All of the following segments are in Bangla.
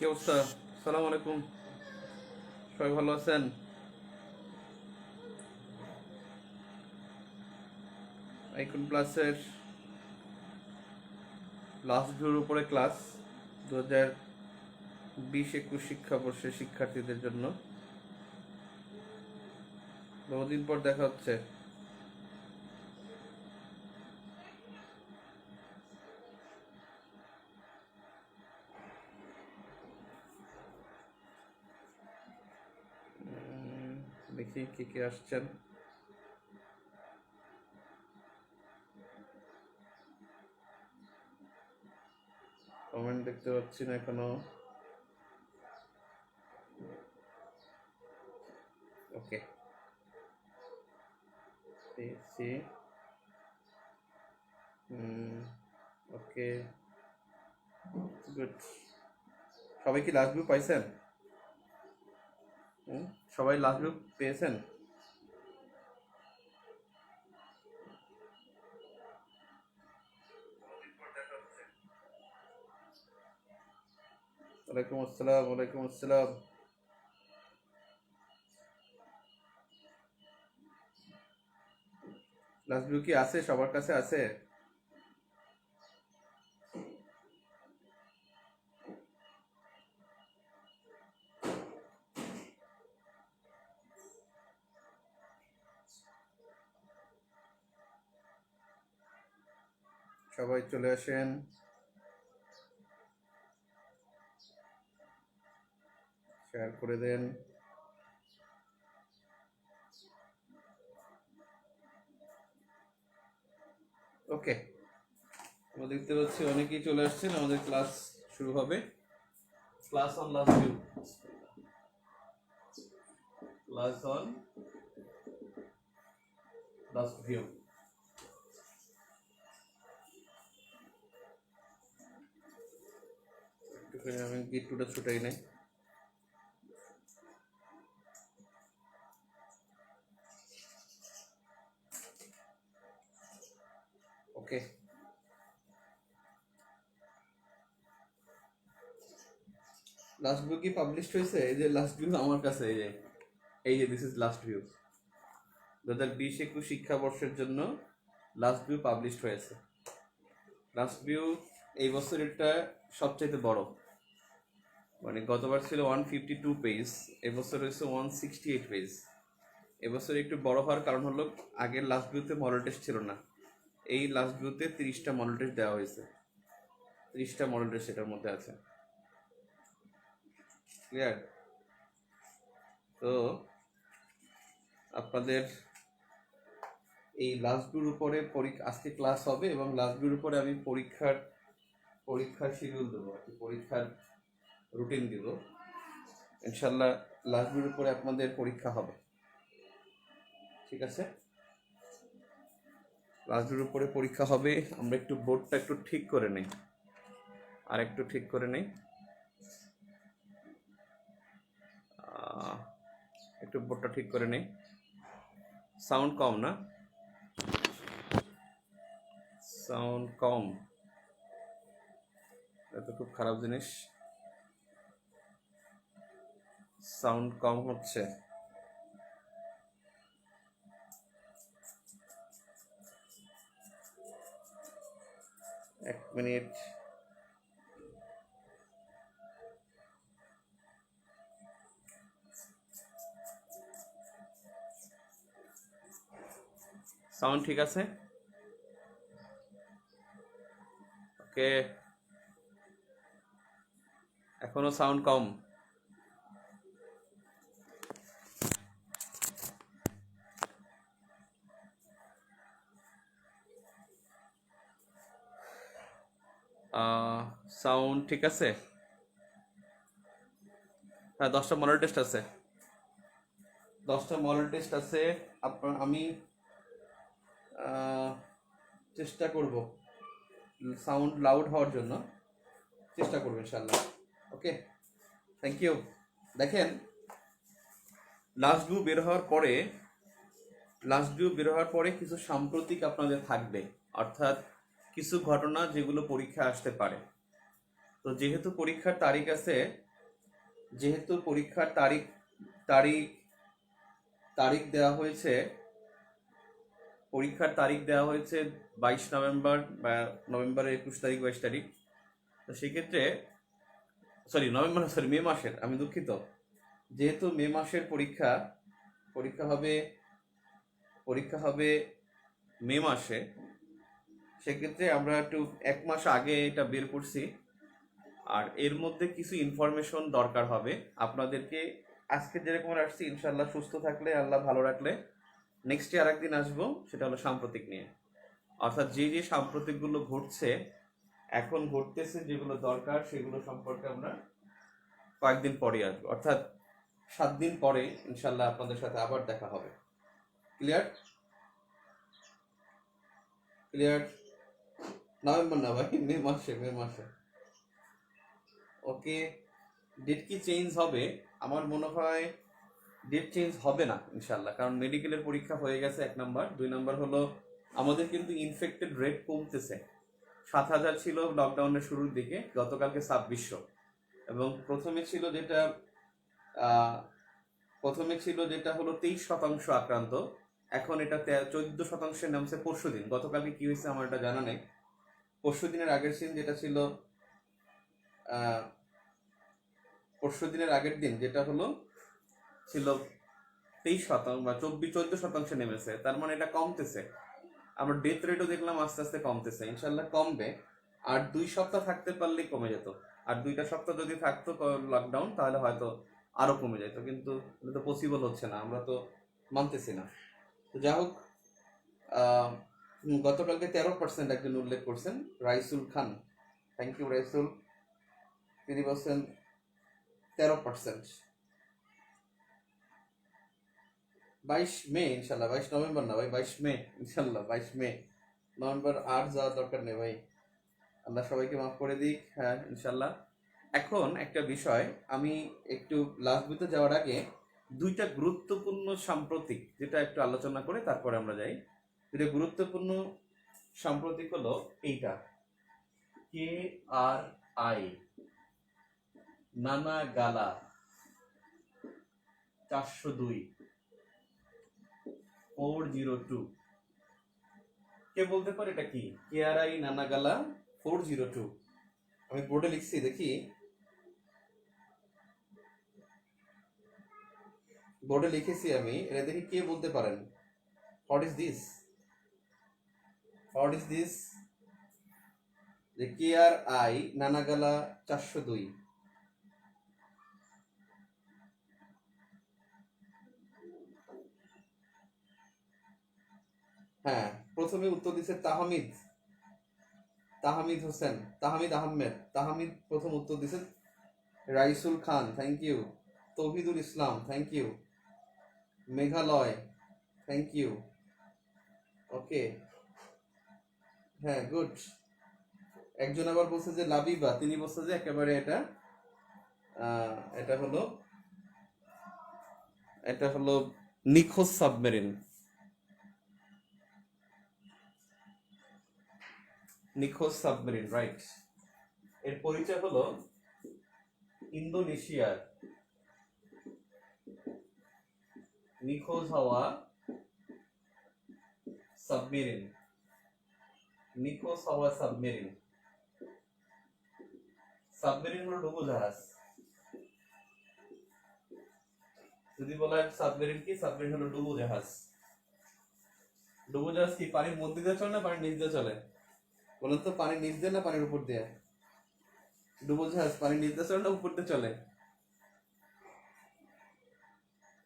কি অবস্থা? সালাম আলাইকুম। সবাই ভালো আছেন? আইকন প্লাসের লাস্ট ভিউর উপরে ক্লাস 2020-21 শিক্ষাবর্ষের শিক্ষার্থীদের জন্য। বহুদিন পর দেখা হচ্ছে। দেখি কে কে আসছেন। কমেন্ট দেখতে পাচ্ছি না এখনো। ওকে, পেয়েছি। ওকে, গুড। সবাই কি লাস্ট ভিউ পাইছেন? সবাই লাস্ট ভিউ পেয়েছেন? ওয়ালাইকুম আসসালাম, ওয়ালাইকুম আসসালাম। লাস্ট ভিউ কি আছে? সবার কাছে আছে? সবাই চলে আসেন। শেয়ার করে দেন। ওকে, আমরা দেখতে পাচ্ছি অনেকেই চলে আসছেন। আমাদের ক্লাস শুরু হবে। Class on last view, class on last view. একটুখানি আমি গিট্টুটা ছুটাই নাই। ওকে, লাস্ট ভিউ কি পাবলিশড হয়েছে? এই যে লাস্ট ভিউ আমার কাছে, এই যে দিস ইজ লাস্ট ভিউ। 2020-21 শিক্ষাবর্ষের জন্য লাস্ট ভিউ পাবলিশড হয়েছে। লাস্ট ভিউ এই বছর এটা সবচাইতে বড়। মানে গতবার ছিল 152 পেজ, এবছর হয়েছে 168 পেজ। এবছর একটু বড় হওয়ার কারণ হলো আগের লাস্ট ভিউতে মডেল টেস্ট ছিল না। এই লাস্ট ভিউতে 30টা মডেল টেস্ট দেওয়া হয়েছে। 30টা মডেল টেস্ট এটার মধ্যে আছে। ক্লিয়ার? তো আপনাদের এই লাস্ট ভিউর উপরে আজকে ক্লাস হবে এবং লাস্ট ভিউর উপরে আমি পরীক্ষার শিডিউল দেবো, পরীক্ষার রুটিন দিব। ইনশাল্লাহ লাস্ট ভিউর উপরে আপনাদের পরীক্ষা হবে। ঠিক আছে? লাস্ট ভিউর উপরে পরীক্ষা হবে। আমরা একটু বোর্ডটা একটু ঠিক করে নেই, আর একটু ঠিক করে নেই। একটু বোর্ডটা ঠিক করে নেই। সাউন্ড কম না? সাউন্ড কম, এটা খুব খারাপ জিনিস। সাউন্ড কম হচ্ছে। এক মিনিট। সাউন্ড ঠিক আছে? ওকে, এখনো সাউন্ড কম। সাউন্ড ঠিক আছে? হ্যাঁ, 10টা মডেল টেস্ট আছে। 10টা মডেল টেস্ট আছে। আমি চেষ্টা করব সাউন্ড লাউড হওয়ার জন্য, চেষ্টা করবো ইনশাল্লাহ। ওকে, থ্যাংক ইউ। দেখেন, লাস্ট ভিউ বের হওয়ার পরে কিছু সাম্প্রতিক আপনাদের থাকবে, অর্থাৎ কিছু ঘটনা যেগুলো পরীক্ষা আসতে পারে। তো যেহেতু পরীক্ষার তারিখ আছে, যেহেতু পরীক্ষার তারিখ তারিখ দেওয়া হয়েছে, পরীক্ষার তারিখ দেওয়া হয়েছে 22 নভেম্বর বা নভেম্বরের 21 তারিখ 22 তারিখ। তো সেক্ষেত্রে মে মাসের, আমি দুঃখিত, যেহেতু মে মাসের পরীক্ষা হবে মে মাসে, সেক্ষেত্রে আমরা একটু 1 মাস আগে এটা বের করছি। আর এর মধ্যে কিছু ইনফরমেশন দরকার হবে আপনাদেরকে। আজকে যেরকম আসছি, ইনশাল্লাহ সুস্থ থাকলে, আল্লাহ ভালো রাখলে নেক্সট আর একদিন আসবো, সেটা হলো সাম্প্রতিক নিয়ে। অর্থাৎ যে সাম্প্রতিকগুলো ঘটছে, এখন ঘটতেছে, যেগুলো দরকার, সেগুলো সম্পর্কে আমরা কয়েকদিন পরে আসবো। অর্থাৎ 7 দিন পরে ইনশাল্লাহ আপনাদের সাথে আবার দেখা হবে। ক্লিয়ার? নভেম্বর না ভাই, মে মাসে। ওকে, ডেট কি চেঞ্জ হবে? আমার মনে হয় ডেট চেঞ্জ হবে না ইনশাল্লাহ, কারণ মেডিকেলের পরীক্ষা হয়ে গেছে 1 নাম্বার। 2 নাম্বার হলো আমাদের কিন্তু ইনফেক্টেড রেট কমতেছে। 7,000 ছিল লকডাউনের শুরুর দিকে, গতকালকে 2600। এবং প্রথমে ছিল যেটা হলো 23% আক্রান্ত, এখন এটা 14% নামছে পরশু দিন। গতকালকে কি হয়েছে আমার এটা জানা নেই। পরশু দিনের আগের দিন যেটা হলো ছিল 23% বা 14% নেমেছে। তার মানে এটা কমতেছে। আমরা ডেথ রেটও দেখলাম আস্তে আস্তে কমতেছে, ইনশাল্লাহ কমবে। আর 2 সপ্তাহ থাকতে পারলেই কমে যেত। আর 2টা সপ্তাহ যদি থাকতো লকডাউন, তাহলে হয়তো আরো কমে যেত, কিন্তু এটা তো পসিবল হচ্ছে না, আমরা তো মানতেছি না। তো যা হোক, গতকালকে 13% একজন উল্লেখ করছেন, রাইসুল খান। থ্যাংক ইউ রাইসুল, তিনি বলছেন 13%। 22 মে ইনশাল্লাহ, 22 নভেম্বর না ভাই, 22 মে ইনশাল্লাহ, 22 মে। নভেম্বর আর যাওয়ার দরকার নেই ভাই, আল্লাহ সবাইকে মাফ করে দিক। হ্যাঁ ইনশাল্লাহ। এখন একটা বিষয়, আমি একটু লাস্ট ভিডিওতে যাওয়ার আগে 2টা গুরুত্বপূর্ণ সাম্প্রতিক যেটা একটু আলোচনা করে তারপরে আমরা যাই। 2টা গুরুত্বপূর্ণ সাম্প্রতিক হলো এইটা, KRI নানাগালা 402 কে বলতে পারে এটা কি? KRI নানাগালা 402। আমি বোর্ডে লিখছি, দেখি বোর্ডে লিখেছি আমি, এটা দেখি কে বলতে পারেন। What is this? যে KRI নানাগালা 402। হ্যাঁ, প্রথমে উত্তর দিচ্ছে তাহমিদ হোসেন, তাহমিদ আহমেদ, তাহমিদ প্রথম উত্তর দিচ্ছে। Raisul Khan, thank you. Tauhidul Islam, thank you. Meghalaya, thank you. Okay, হ্যাঁ গুড। একজন আবার বলছে যে লাবিবা, তিনি বলছে যে একেবারে এটা হলো নিখোঁজ সাবমেরিন। রাইট। এর পরিচয় হলো ইন্দোনেশিয়ার নিখোঁজ হওয়া সাবমেরিন। সাবমেরিন হলো ডুবোজাহাজ। যদি বলা হয় সাবমেরিন কি, সাবমেরিন হলো ডুবোজাহাজ। ডুবোজাহাজ কি পানির মধ্যে দিয়ে চলে না পানির নিচ দিয়ে চলে? বলেন তো, পানির নিচ দিয়ে না পানির উপর দিয়ে? ডুবোজাহাজ পানির নিচ দিয়ে চলে না উপর দিয়ে চলে?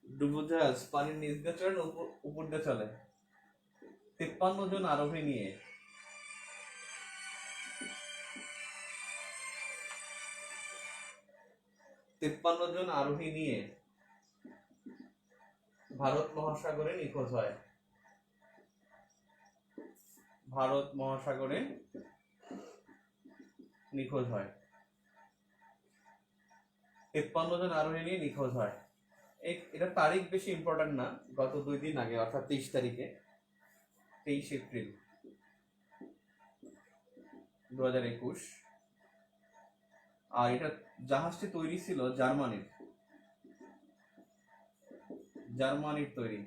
ডুবোজাহাজ পানির নিচ দিয়ে চলে না উপর দিয়ে চলে? 53 জন আরোহী নিয়ে 53 জন আরোহী নিয়ে ভারত মহাসাগরে নিখোঁজ হয়। 53 জন আরোহী নিয়ে নিখোঁজ হয়। এটা তারিখ বেশি ইম্পর্টেন্ট না, গত 2 দিন আগে, অর্থাৎ 23 তারিখে, 23 এপ্রিল 2021। আর এটা জাহাজটি তৈরি ছিল জার্মানির। জার্মানির তৈরি।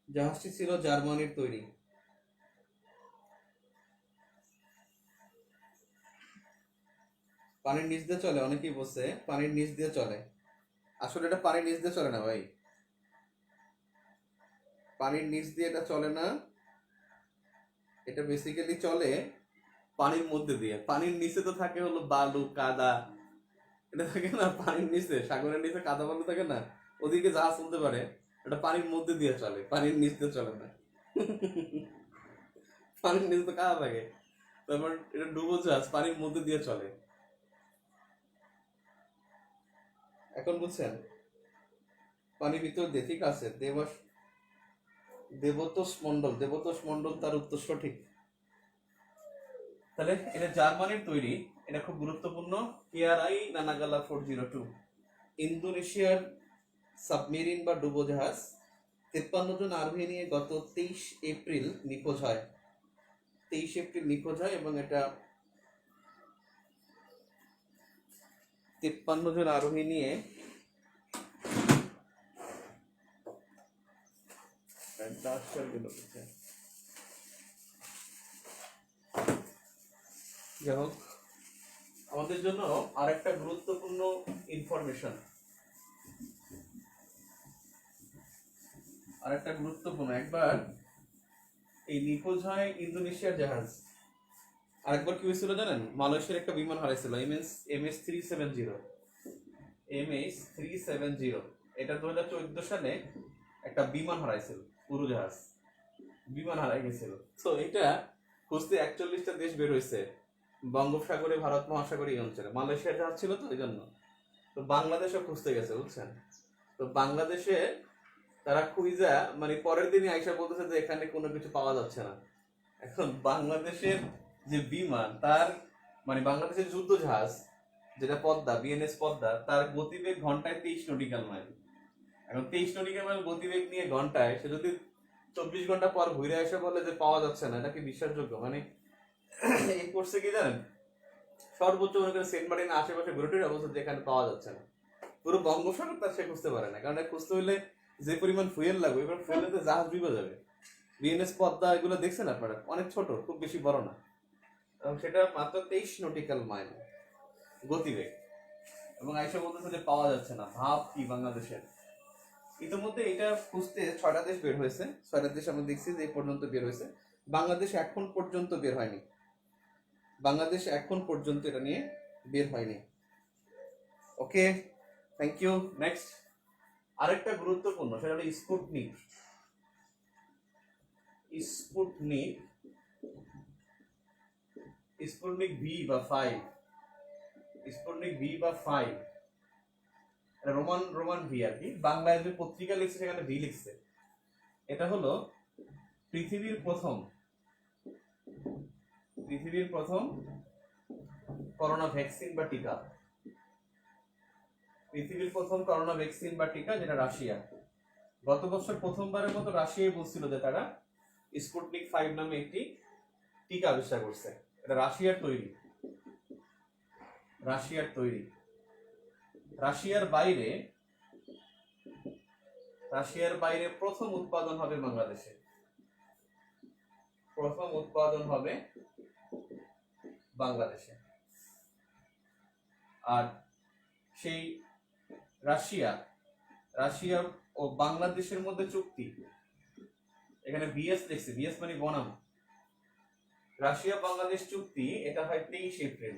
জাহাজটি ছিল জার্মানির তৈরি। পানির নিচ দিয়ে চলে, অনেকেই বলছে পানির নিচ দিয়ে চলে। আসলে এটা পানির নিচ দিয়ে চলে না ভাই, পানির নিচ দিয়ে এটা চলে না, এটা বেসিক্যালি চলে পানির মধ্যে দিয়ে। পানির নিচে তো থাকে হলো বালু কাদা, এটা থাকে না পানির নিচে, সাগরের নিচে কাদা বালু থাকে না, ওদিকে জাহাজ চলতে পারে। এটা পানির মধ্যে দিয়ে চলে, পানির নিচ দিয়ে চলে না। পানির নিচে তো কাদা থাকে, তারপর এটা ডুবো জাহাজ, পানির মধ্যে দিয়ে চলে। এখন বুঝছেন? পানির ভিতর দিয়ে, ঠিক আছে। দেবতোষ মন্ডল তার উত্তর সঠিক। তাহলে এটা জার্মানির তৈরি, এটা খুব গুরুত্বপূর্ণ। কেআরআই নানাগালা 402 ইন্দোনেশিয়ার সাবমেরিন বা ডুবোজাহাজ 53 জন আরোহী নিয়ে গত 23 এপ্রিল নিখোঁজ হয়। 23 এপ্রিল নিখোঁজ হয় এবং এটা 53 জন আরোহী নিয়ে যাই হোক, আমাদের জন্য আরেকটা গুরুত্বপূর্ণ ইনফরমেশন, একবার এই নিখোঁজ হয় ইন্দোনেশিয়ার জাহাজ, আরেকবার কি হয়েছিল জানেন? মালয়েশিয়ার একটা বিমান হারাইছিল, MS-370। এটা 2014 সালে একটা বিমান হারাইছিল, উড়োজাহাজ বিমান হারাই গেছিল। তো এটা খুঁজতে 41টা দেশ বের হয়েছে বঙ্গোপসাগরে, ভারত মহাসাগরে, এই অঞ্চলে। মালয়েশিয়ার জাহাজ ছিল তো এই জন্য। তো বাংলাদেশও খুঁজতে গেছে, বুঝছেন? তো বাংলাদেশে তারা খুঁজা মানে পরের দিনই আইসা বলতেছে যে এখানে কোনো কিছু পাওয়া যাচ্ছে না। এখন বাংলাদেশের যে বিমান, তার মানে বাংলাদেশের যুদ্ধ জাহাজ যেটা পদ্মা, বিএনএস পদ্মা, তার গতিবেগ ঘন্টায় 23 নটিক্যাল মাইল। এখন 23 নটিক্যাল মাইল গতিবেগ নিয়ে ঘন্টায় সে যদি 24 ঘন্টা পর ঘুরে এসে বলে যে পাওয়া যাচ্ছে না, এটা কি বিশ্বাসযোগ্য? মানে এই করছে কি জানেন, সর্বোচ্চ মনে করেন সেন্ট মার্টিন আশেপাশে ঘুরে অবস্থা যেখানে পাওয়া যাচ্ছে না, পুরো বঙ্গোপসাগর তার সে খুঁজতে পারে না। কারণ খুঁজতে হইলে যে পরিমাণ ফুয়েল লাগবে, এবার ফুয়েলেতে জাহাজ ডুবে যাবে। বিএনএস পদ্মা এগুলো দেখছেন আপনারা, অনেক ছোট, খুব বেশি বড় না, এবং সেটা মাত্র 23 নটিক্যাল মাইল গতিবেগ। এবং আইসা বলতেছে যে পাওয়া যাচ্ছে না। ভাব কি বাংলাদেশের! ইতিমধ্যে এটা খুঁজতে 6টা দেশ বের হয়েছে, 6টা দেশ আমরা দেখছি যে পর্যন্ত বের হয়েছে। বাংলাদেশ এখন পর্যন্ত বের হয়নি, এটা নিয়ে বের হয়নি। ওকে, থ্যাংক ইউ। নেক্সট আরেকটা গুরুত্বপূর্ণ, সেটা হলো স্পুটনিক ভি বা 5, রোমান ভি আর কি। বাংলায় যে পত্রিকা লিখছে সেখানে ভি লিখছে। এটা হলো পৃথিবীর প্রথম করোনা ভ্যাকসিন বা টিকা। যেটা রাশিয়া। গত বছর প্রথমবারের মতো রাশিয়ায় বলছিল যে তারা স্পুটনিক 5 নামে একটি টিকা আবিষ্কার করছে। এটা রাশিয়ার তৈরি। রাশিয়ার বাইরে প্রথম উৎপাদন হবে বাংলাদেশে। আর সেই রাশিয়া ও বাংলাদেশের মধ্যে চুক্তি, এখানে বিএস লিখছে, বিএস মানে বনাম। রাশিয়া বাংলাদেশ চুক্তি, এটা হয় 23 এপ্রিল,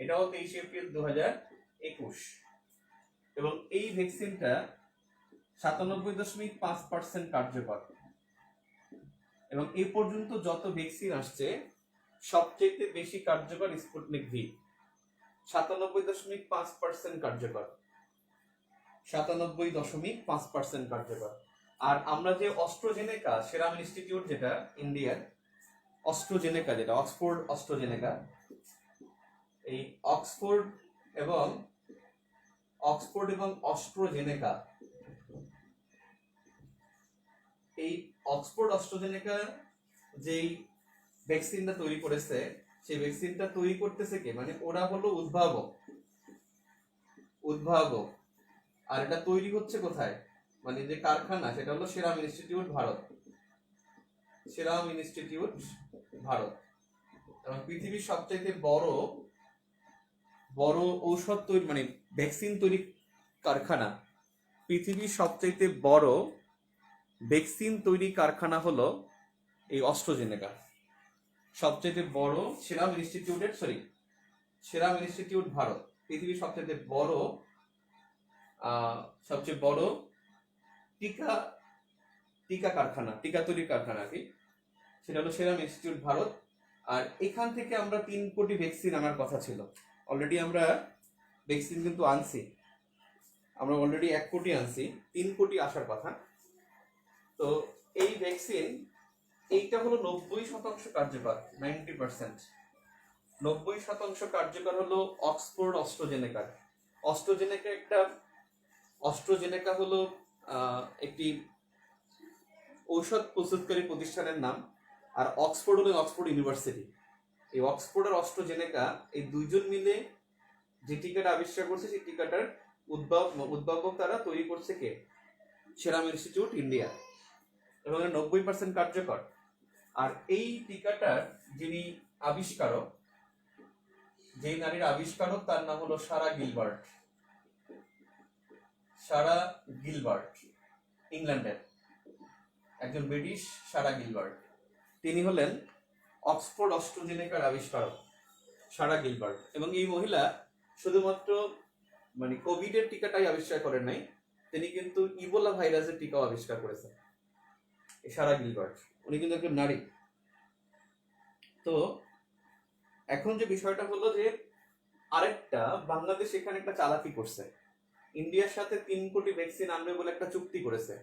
এটাও 23 এপ্রিল 2021। এবং এই ভ্যাকসিনটা 97.5% কার্যকর। এবং এই পর্যন্ত যত ভ্যাকসিন আসছে সবচেয়ে বেশি কার্যকর স্পুটনিক ভি, 97.5% কার্যকর। আর আমরা যে অস্ট্রোজেনেকা সেরাম ইনস্টিটিউট, যেটা ইন্ডিয়ার অস্ট্রোজেনেকা, যেটা অক্সফোর্ড অস্ট্রোজেনেকা, এই অক্সফোর্ড এবং অস্ট্রোজেনেকা, এই অক্সফোর্ড অস্ট্রোজেনেকা যেই ভ্যাকসিনটা তৈরি করেছে, সেই ভ্যাকসিনটা তৈরি করতেছে কে? মানে ওরা হলো উদ্ভাবক। উদ্ভাবক। আর এটা তৈরি হচ্ছে কোথায়, মানে যে কারখানা, সেটা হলো Serum Institute Bharat. Serum Institute Bharat. এবং পৃথিবীর সবচেয়ে বড় বড় ঔষধ তৈরি, মানে ভ্যাকসিন তৈরি কারখানা, পৃথিবীর সবচেয়ে বড় ভ্যাকসিন তৈরি কারখানা হলো এই অস্ট্রাজেনেকা। সবচেয়ে বড় সেরাম ইনস্টিটিউট ভারত, পৃথিবীর সবচেয়ে বড় টিকা টিকা কারখানা, টিকা তৈরি কারখানা কি, সেটা হলো সেরাম ইনস্টিটিউট ভারত। আর এখান থেকে আমরা 3 কোটি ভ্যাকসিন আনার কথা ছিল। অলরেডি আমরা ভ্যাকসিন কিন্তু আনছি, আমরা অলরেডি 1 কোটি আনছি, 3 কোটি আসার কথা। তো এই ভ্যাকসিন, এইটা হলো 90% কার্যকর, 90%। 90% কার্যকর হলো অক্সফোর্ড অস্ট্রাজেনেকার। অস্ট্রাজেনেকা হলো একটি ঔষধ প্রস্তুতকারী প্রতিষ্ঠানের নাম। আর অক্সফোর্ড হলো অক্সফোর্ড ইউনিভার্সিটি। এই অক্সফোর্ড আর অস্ট্রাজেনেকা এই দুইজন মিলে যে টিকাটা আবিষ্কার করছে, সেই টিকাটার উদ্ভাবক তারা তৈরি করছে কে, সেরাম ইনস্টিটিউট ইন্ডিয়া। এবং 90% কার্যকর। আর এই টিকাটার যিনি আবিষ্কারক, যেই নারীর আবিষ্কারক, তার নাম হলো সারা গিলবার্ট, ইংল্যান্ডের একজন ব্রিটিশ সারা গিলবার্ট। তিনি হলেন অক্সফোর্ড অস্ট্রাজেনেকার আবিষ্কারক সারা গিলবার্ট। এবং এই মহিলা শুধুমাত্র মানে কোভিডের টিকাটাই আবিষ্কার করেন নাই, তিনি কিন্তু ইবোলা ভাইরাসের টিকাও আবিষ্কার করেছেন। সারা গিলবার্ট উনি কিন্তু একজন নারী। তো এখন যে বিষয়টা হলো যে আরেকটা, বাংলাদেশ এখানে একটা চালাকি করছে, ইন্ডিয়ার সাথে 3 কোটি ভ্যাকসিন আনবে বলে একটা চুক্তি করেছে।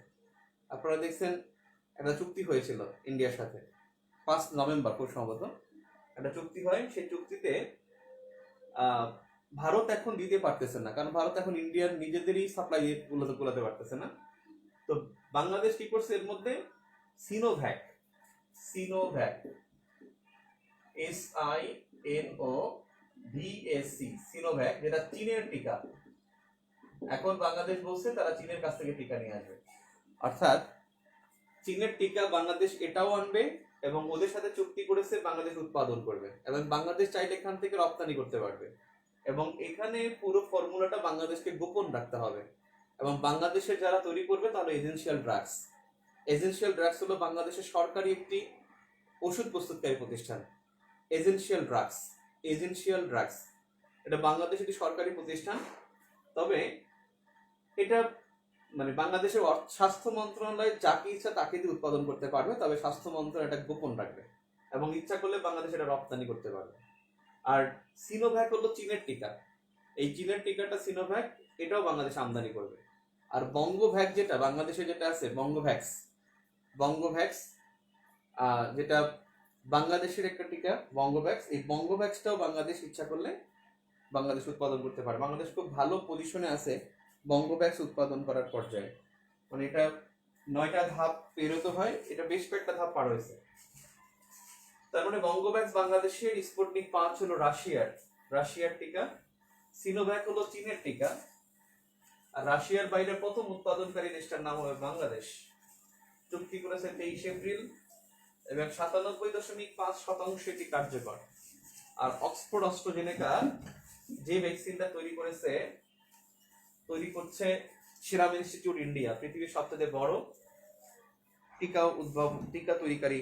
আপনারা দেখছেন, একটা চুক্তি হয়েছিল ইন্ডিয়ার সাথে 5 নভেম্বর খুব সম্ভবত একটা চুক্তি হয়। সেই চুক্তিতে ভারত এখন দিতে পারতেছে না, কারণ ভারত এখন ইন্ডিয়ার নিজেদেরই সাপ্লাই গুলোতে পারতেছে না। তো বাংলাদেশ কি করছে, এর মধ্যে সিনোভ্যাক SINOVAC, সিনোভ্যাক, যেটা চীনের টিকা। এখন বাংলাদেশ বলছে তারা চীনের কাছ থেকে টিকা নিয়ে আসবে, অর্থাৎ চীনের টিকা বাংলাদেশ এটাও আনবে এবং ওদের সাথে চুক্তি করেছে বাংলাদেশ উৎপাদন করবে এবং বাংলাদেশ চাইলে এখান থেকে রপ্তানি করতে পারবে। এবং এখানে পুরো ফর্মুলাটা বাংলাদেশকে গোপন রাখতে হবে। এবং বাংলাদেশের যারা তৈরি করবে তাহলে এজেন্সিয়াল ড্রাগস হলো বাংলাদেশের সরকারি একটি ওষুধ প্রস্তুতকারী প্রতিষ্ঠান। এজেন্সিয়াল ড্রাগস এটা বাংলাদেশের একটি সরকারি প্রতিষ্ঠান। তবে এটা মানে বাংলাদেশের স্বাস্থ্য মন্ত্রণালয় যাকে ইচ্ছা তাকে দিয়ে উৎপাদন করতে পারবে, তবে স্বাস্থ্য মন্ত্রণালয় এটা গোপন রাখবে এবং ইচ্ছা করলে বাংলাদেশ এটা রপ্তানি করতে পারবে। আর সিনোভ্যাক হলো চীনের টিকা। এই চীনের টিকাটা সিনোভ্যাক, এটাও বাংলাদেশ আমদানি করবে। আর বঙ্গোভ্যাক, যেটা বাংলাদেশে যেটা আছে বঙ্গোভ্যাক্স, যেটা বাংলাদেশের একটা টিকা বঙ্গোভ্যাক্স, এই বঙ্গোভ্যাক্সটাও বাংলাদেশ ইচ্ছা করলে বাংলাদেশ উৎপাদন করতে পারে। বাংলাদেশ খুব ভালো পজিশনে আছে বঙ্গোভ্যাক্স উৎপাদন করার পর্যায়ে। মানে এটা 9টা ধাপ পেরোতে হয়, এটা বেশ কয়েকটা ধাপ পার হয়েছে। তার মানে বঙ্গোভ্যাক্স বাংলাদেশের, স্পুটনিক 5 হলো রাশিয়ার টিকা, সিনোভ্যাক হলো চীনের টিকা। আর রাশিয়ার বাইরে প্রথম উৎপাদনকারী দেশটার নাম হবে বাংলাদেশ। চুক্তি করেছে 23 এপ্রিল এবং 97.5% এটি কার্যকর। আর অক্সফোর্ড অস্ট্রাজেনেকা যে ভ্যাকসিনটা তৈরি করছে সেরাম ইনস্টিটিউট ইন্ডিয়া, পৃথিবীর সবচেয়ে বড় টিকা তৈরিকারী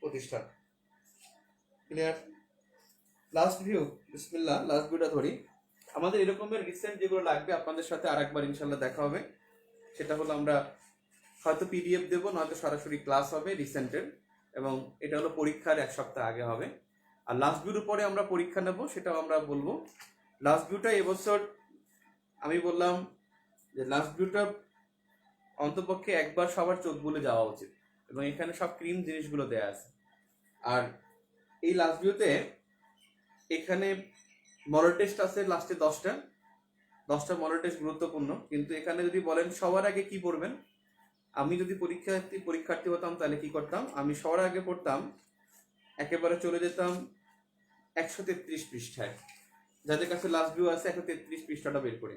প্রতিষ্ঠান। ক্লিয়ার? লাস্ট ভিউটা ধরি। আমাদের এরকমের রিসেন্ট যেগুলো লাগবে আপনাদের সাথে আরেকবার ইনশাল্লাহ দেখা হবে। সেটা হলো আমরা হয়তো PDF দেবো, নয়তো সরাসরি ক্লাস হবে রিসেন্টের, এবং এটা হলো পরীক্ষার 1 সপ্তাহ আগে হবে। আর লাস্ট ভিউর পরে আমরা পরীক্ষা নেব, সেটাও আমরা বলবো। লাস্ট ভিউটা এবছর আমি বললাম যে লাস্ট ভিউটা অন্তপক্ষে একবার সবার চোখ বুলে যাওয়া উচিত, এবং এখানে সব ক্রিম জিনিসগুলো দেয়া আছে। আর এই লাস্ট ভিউতে এখানে মডেল টেস্ট আছে লাস্টে 10টা মডেল টেস্ট গুরুত্বপূর্ণ। কিন্তু এখানে যদি বলেন সবার আগে কি পড়বেন, আমি যদি পরীক্ষার্থী হতাম তাহলে কি করতাম, আমি সবার আগে পড়তাম, একেবারে চলে যেতাম 133 পৃষ্ঠায়। যাদের কাছে লাস্ট ভিউ আছে 133 পৃষ্ঠাটা বের করি।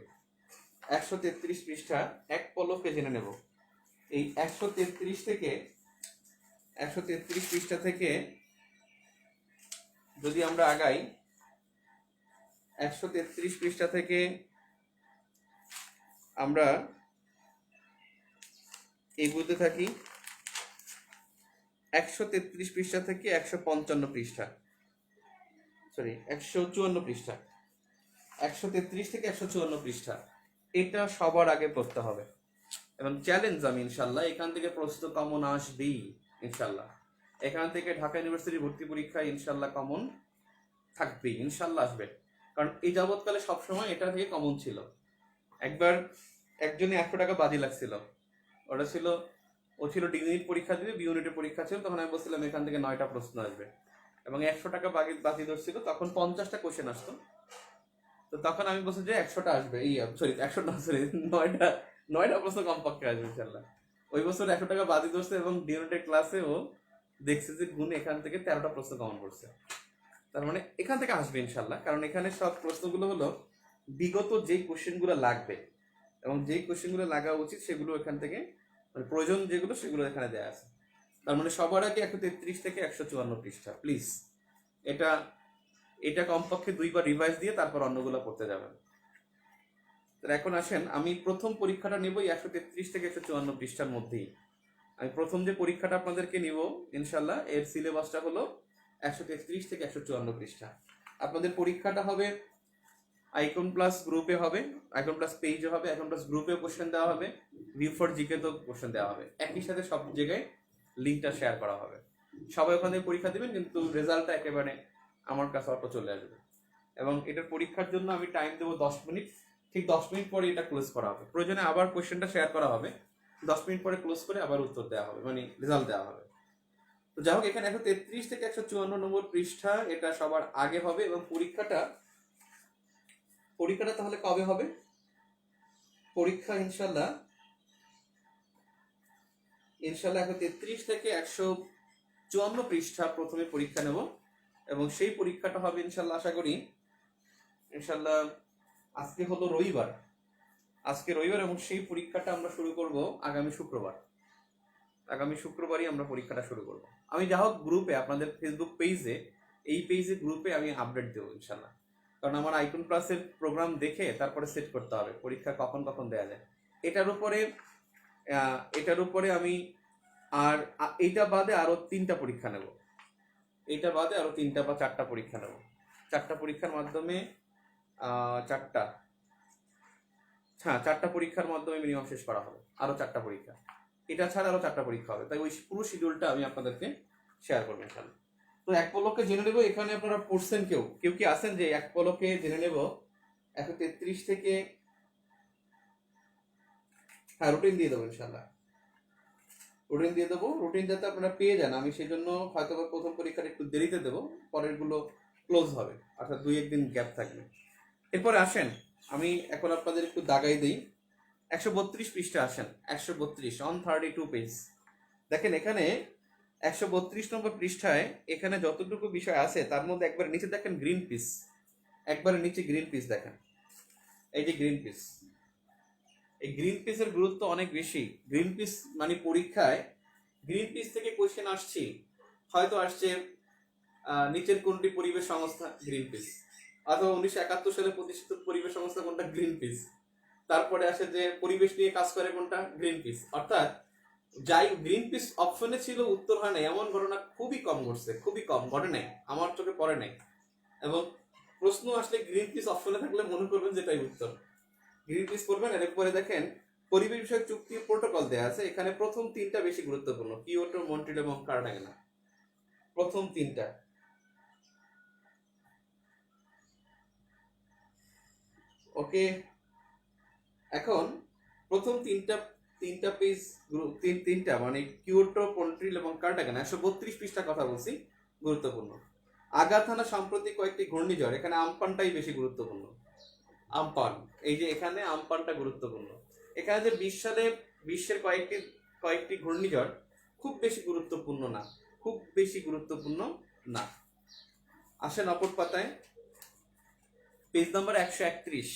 133 পৃষ্ঠা এক পলকে জেনে নেব। এই 133 থেকে 133 পৃষ্ঠা থেকে যদি আমরা আগাই, 133 পৃষ্ঠা থেকে আমরা এগোতে থাকি 133 পৃষ্ঠা থেকে 155 পৃষ্ঠা, সরি 154 পৃষ্ঠা, 133 থেকে 154 পৃষ্ঠা, এটা সবার আগে পড়তে হবে। এবং চ্যালেঞ্জ আমি ইনশাল্লাহ এখান থেকে প্রশ্ন কমন আসবেই ইনশাল্লাহ। এখান থেকে ঢাকা ইউনিভার্সিটি ভর্তি পরীক্ষায় ইনশাল্লাহ কমন থাকবেই, ইনশাল্লাহ আসবে। কারণ এই যাবৎকালে সবসময় এটা থেকে কমন ছিল। একবার একজনে 100 টাকা বাজি লাগছিল, ওটা ছিল, ও ছিল ডিগ্রি পরীক্ষা দিবে, বি ইউনিটের পরীক্ষা ছিল, তখন আমি বলছিলাম এখান থেকে 9টা প্রশ্ন আসবে এবং 100 টাকা বাজি ধরছিল, তখন 50টা কোশ্চেন আসতো। তো তখন আমি বলছি যে 100টা আসবে, এই সরি 100 না, সরি 9টা প্রশ্ন কমপক্ষে আসবে ইনশাল্লাহ। ওই বছর 100 টাকা বাজি ধরছে এবং ডি ইউনিটের ক্লাসে ও দেখছে যে গুণ এখান থেকে 13টা প্রশ্ন কমন করছে। তার মানে এখান থেকে আসবে ইনশাল্লাহ, কারণ এখানে সব প্রশ্নগুলো হলো বিগত যেই কোশ্চেনগুলো লাগবে এবং যেই কোশ্চেনগুলো লাগা উচিত সেগুলো এখান থেকে, মানে প্রয়োজন যেগুলো সেগুলো এখানে দেওয়া আছে। তার মানে সবার আগে 133 থেকে 154 পৃষ্ঠা, প্লিজ এটা এটা কমপক্ষে 2বার রিভাইজ দিয়ে তারপর অন্যগুলো পড়তে যাবেন। তো এখন আসেন, আমি প্রথম পরীক্ষাটা নেব 133 থেকে 154 পৃষ্ঠার মধ্যেই। আমি প্রথম যে পরীক্ষাটা আপনাদেরকে নিব ইনশাল্লাহ, এর সিলেবাসটা হলো 133 থেকে 154 পৃষ্ঠা। আপনাদের পরীক্ষাটা হবে আইকন প্লাস গ্রুপে হবে, আইকন প্লাস পেজে হবে, আইকন প্লাস গ্রুপে কোশ্চেন দেওয়া হবে, ভিউ ফর জিকে তো কোশ্চেন দেওয়া হবে, একই সাথে সব জায়গায় লিঙ্কটা শেয়ার করা হবে। সবাই ওখান থেকে পরীক্ষা দিবেন, কিন্তু রেজাল্টটা একেবারে আমার কাছে অল্প চলে আসবে। এবং এটার পরীক্ষার জন্য আমি টাইম দেবো 10 মিনিট, ঠিক 10 মিনিট পরে এটা ক্লোজ করা হবে। প্রয়োজনে আবার কোশ্চেনটা শেয়ার করা হবে, 10 মিনিট পরে ক্লোজ করে আবার উত্তর দেওয়া হবে, মানে রেজাল্ট দেওয়া হবে। তো যাই হোক, এখানে 133 থেকে 154 নম্বর পৃষ্ঠা, এটা সবার আগে হবে। এবং পরীক্ষাটা তাহলে কবে হবে? পরীক্ষা ইনশাল্লাহ 133 থেকে 154 পৃষ্ঠা প্রথমে পরীক্ষা নেব এবং সেই পরীক্ষাটা হবে ইনশাল্লাহ, আশা করি ইনশাল্লাহ আজকে হলো রবিবার, এবং সেই পরীক্ষাটা আমরা শুরু করব আগামী শুক্রবারই আমরা পরীক্ষাটা শুরু করব। আমি যা হোক গ্রুপে, আপনাদের ফেসবুক পেজে, এই গ্রুপে আমি আপডেট দেবো ইনশাল্লাহ। কারণ আমার আইকন প্লাসের প্রোগ্রাম দেখে তারপরে সেট করতে হবে পরীক্ষা কখন দেওয়া যায়। এটার উপরে আমি আর এইটা বাদে আরো 3টা পরীক্ষা নেব, এইটা বাদে আরো 3টা বা 4টা পরীক্ষা নেব। 4টা পরীক্ষার মাধ্যমে 4টা পরীক্ষার মাধ্যমে মিনিমাম শেষ করা হবে। আরো 4টা পরীক্ষা, এটা ছাড়া আরো 4টা পরীক্ষা হবে। তাই ওই পুরো শিডিউলটা আমি আপনাদেরকে শেয়ার করবো ইনশাল্লাহ। তো এক পলকে জেনে নেবো, এখানে আপনারা পড়ছেন কেউ কি আছেন যে এক পলকে জেনে নেব 133 থেকে, হ্যাঁ রুটিন দিয়ে দেবো ইনশাল্লাহ, রুটিন যাতে আপনারা পেয়ে যান। আমি সেই জন্য হয়তো প্রথম পরীক্ষাটা একটু দেরিতে দেবো, পরের গুলো ক্লোজ হবে, অর্থাৎ 2-1 দিন গ্যাপ থাকবে। এরপরে আসেন, আমি এখন আপনাদের একটু দাগাই দিই। 132 পৃষ্ঠা আসেন, 132 অন 32 পেজ। দেখেন এখানে 132 নম্বর পৃষ্ঠায় এখানে যতটুকু বিষয় আছে তার মধ্যে একবার নিচে দেখেন গ্রিন পিস, একবারে নিচে গ্রিন পিস দেখেন, এই যে গ্রিন পিস, এই গ্রিন পিসের গুরুত্ব অনেক বেশি। গ্রিন পিস মানে পরীক্ষায় গ্রিন পিস থেকে কোশ্চেন আসছে, হয়তো আসছে নিচের কোনটি পরিবেশ সংস্থা, গ্রিন পিস, অথবা 1971 সালে প্রতিষ্ঠিত পরিবেশ সংস্থা কোনটা, গ্রিন পিস। তারপরে আসে যে পরিবেশ নিয়ে কাজ করে কোনটা, গ্রিন পিস। অর্থাৎ যাই গ্রিন পিস অপশনে ছিল উত্তর হয় না এমন ঘটনা খুবই কম ঘটে নাই, আমার চোখে পড়ে নাই। এবং প্রশ্ন আসলে গ্রিন পিস অপশনে থাকলে মনে করবেন যেটাই উত্তর, গ্রিন পিস করবেন। এরপরে দেখেন পরিবেশ বিষয়ক চুক্তি প্রোটোকল দেওয়া আছে, এখানে প্রথম 3টা বেশি গুরুত্বপূর্ণ, কিয়োটো, মন্ট্রিল এবং কার্টাগেনা, প্রথম 3টা। ওকে, এখন প্রথম তিনটা পেজ, 3টা মানে কিয়োটো, মন্ট্রিল এবং কার্টাগেনা, 132 পৃষ্ঠা কথা বলছি, গুরুত্বপূর্ণ। আগাথানা সাম্প্রতিক কয়েকটি ঘূর্ণিঝড়, এখানে আমপানটাই বেশি গুরুত্বপূর্ণ, আমপান, এই যে এখানে আমপানটা গুরুত্বপূর্ণ। এখানে যে 20 সালে বিশ্বের কয়েকটি ঘূর্ণিঝড় খুব বেশি গুরুত্বপূর্ণ না। আসেন অপর পাতায়, পেজ নাম্বার 131।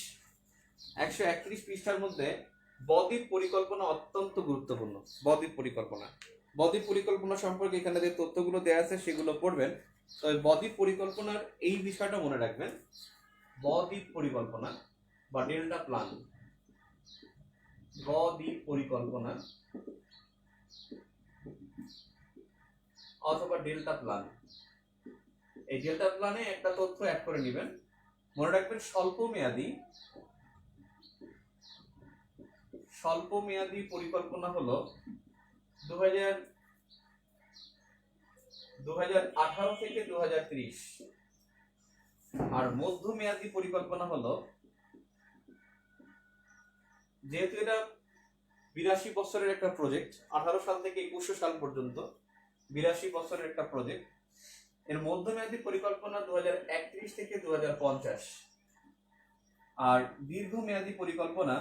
131 পৃষ্ঠার মধ্যে বদ্বীপ পরিকল্পনা অত্যন্ত গুরুত্বপূর্ণ। বদ্বীপ পরিকল্পনা সম্পর্কে এখানে যে তথ্যগুলো দেওয়া আছে সেগুলো পড়বেন। তবে বদ্বীপ পরিকল্পনার এই বিষয়টা মনে রাখবেন, বদ্বীপ পরিকল্পনা বা ডেল্টা প্ল্যান, বদ্বীপ পরিকল্পনা অথবা ডেল্টা প্ল্যান, এই ডেল্টা প্ল্যানে একটা তথ্য অ্যাড করে নেবেন। মনে রাখবেন স্বল্প মেয়াদী পরিকল্পনা হলো 2018 থেকে 2030, আর মধ্যমেয়াদী পরিকল্পনা হলো, যেহেতু এটা 82 বছরের একটা প্রজেক্ট, 18 সাল থেকে 21 সাল পর্যন্ত 82 বছরের একটা প্রজেক্ট, এর মধ্যমেয়াদী পরিকল্পনা 2031 থেকে 2050, আর দীর্ঘমেয়াদী পরিকল্পনা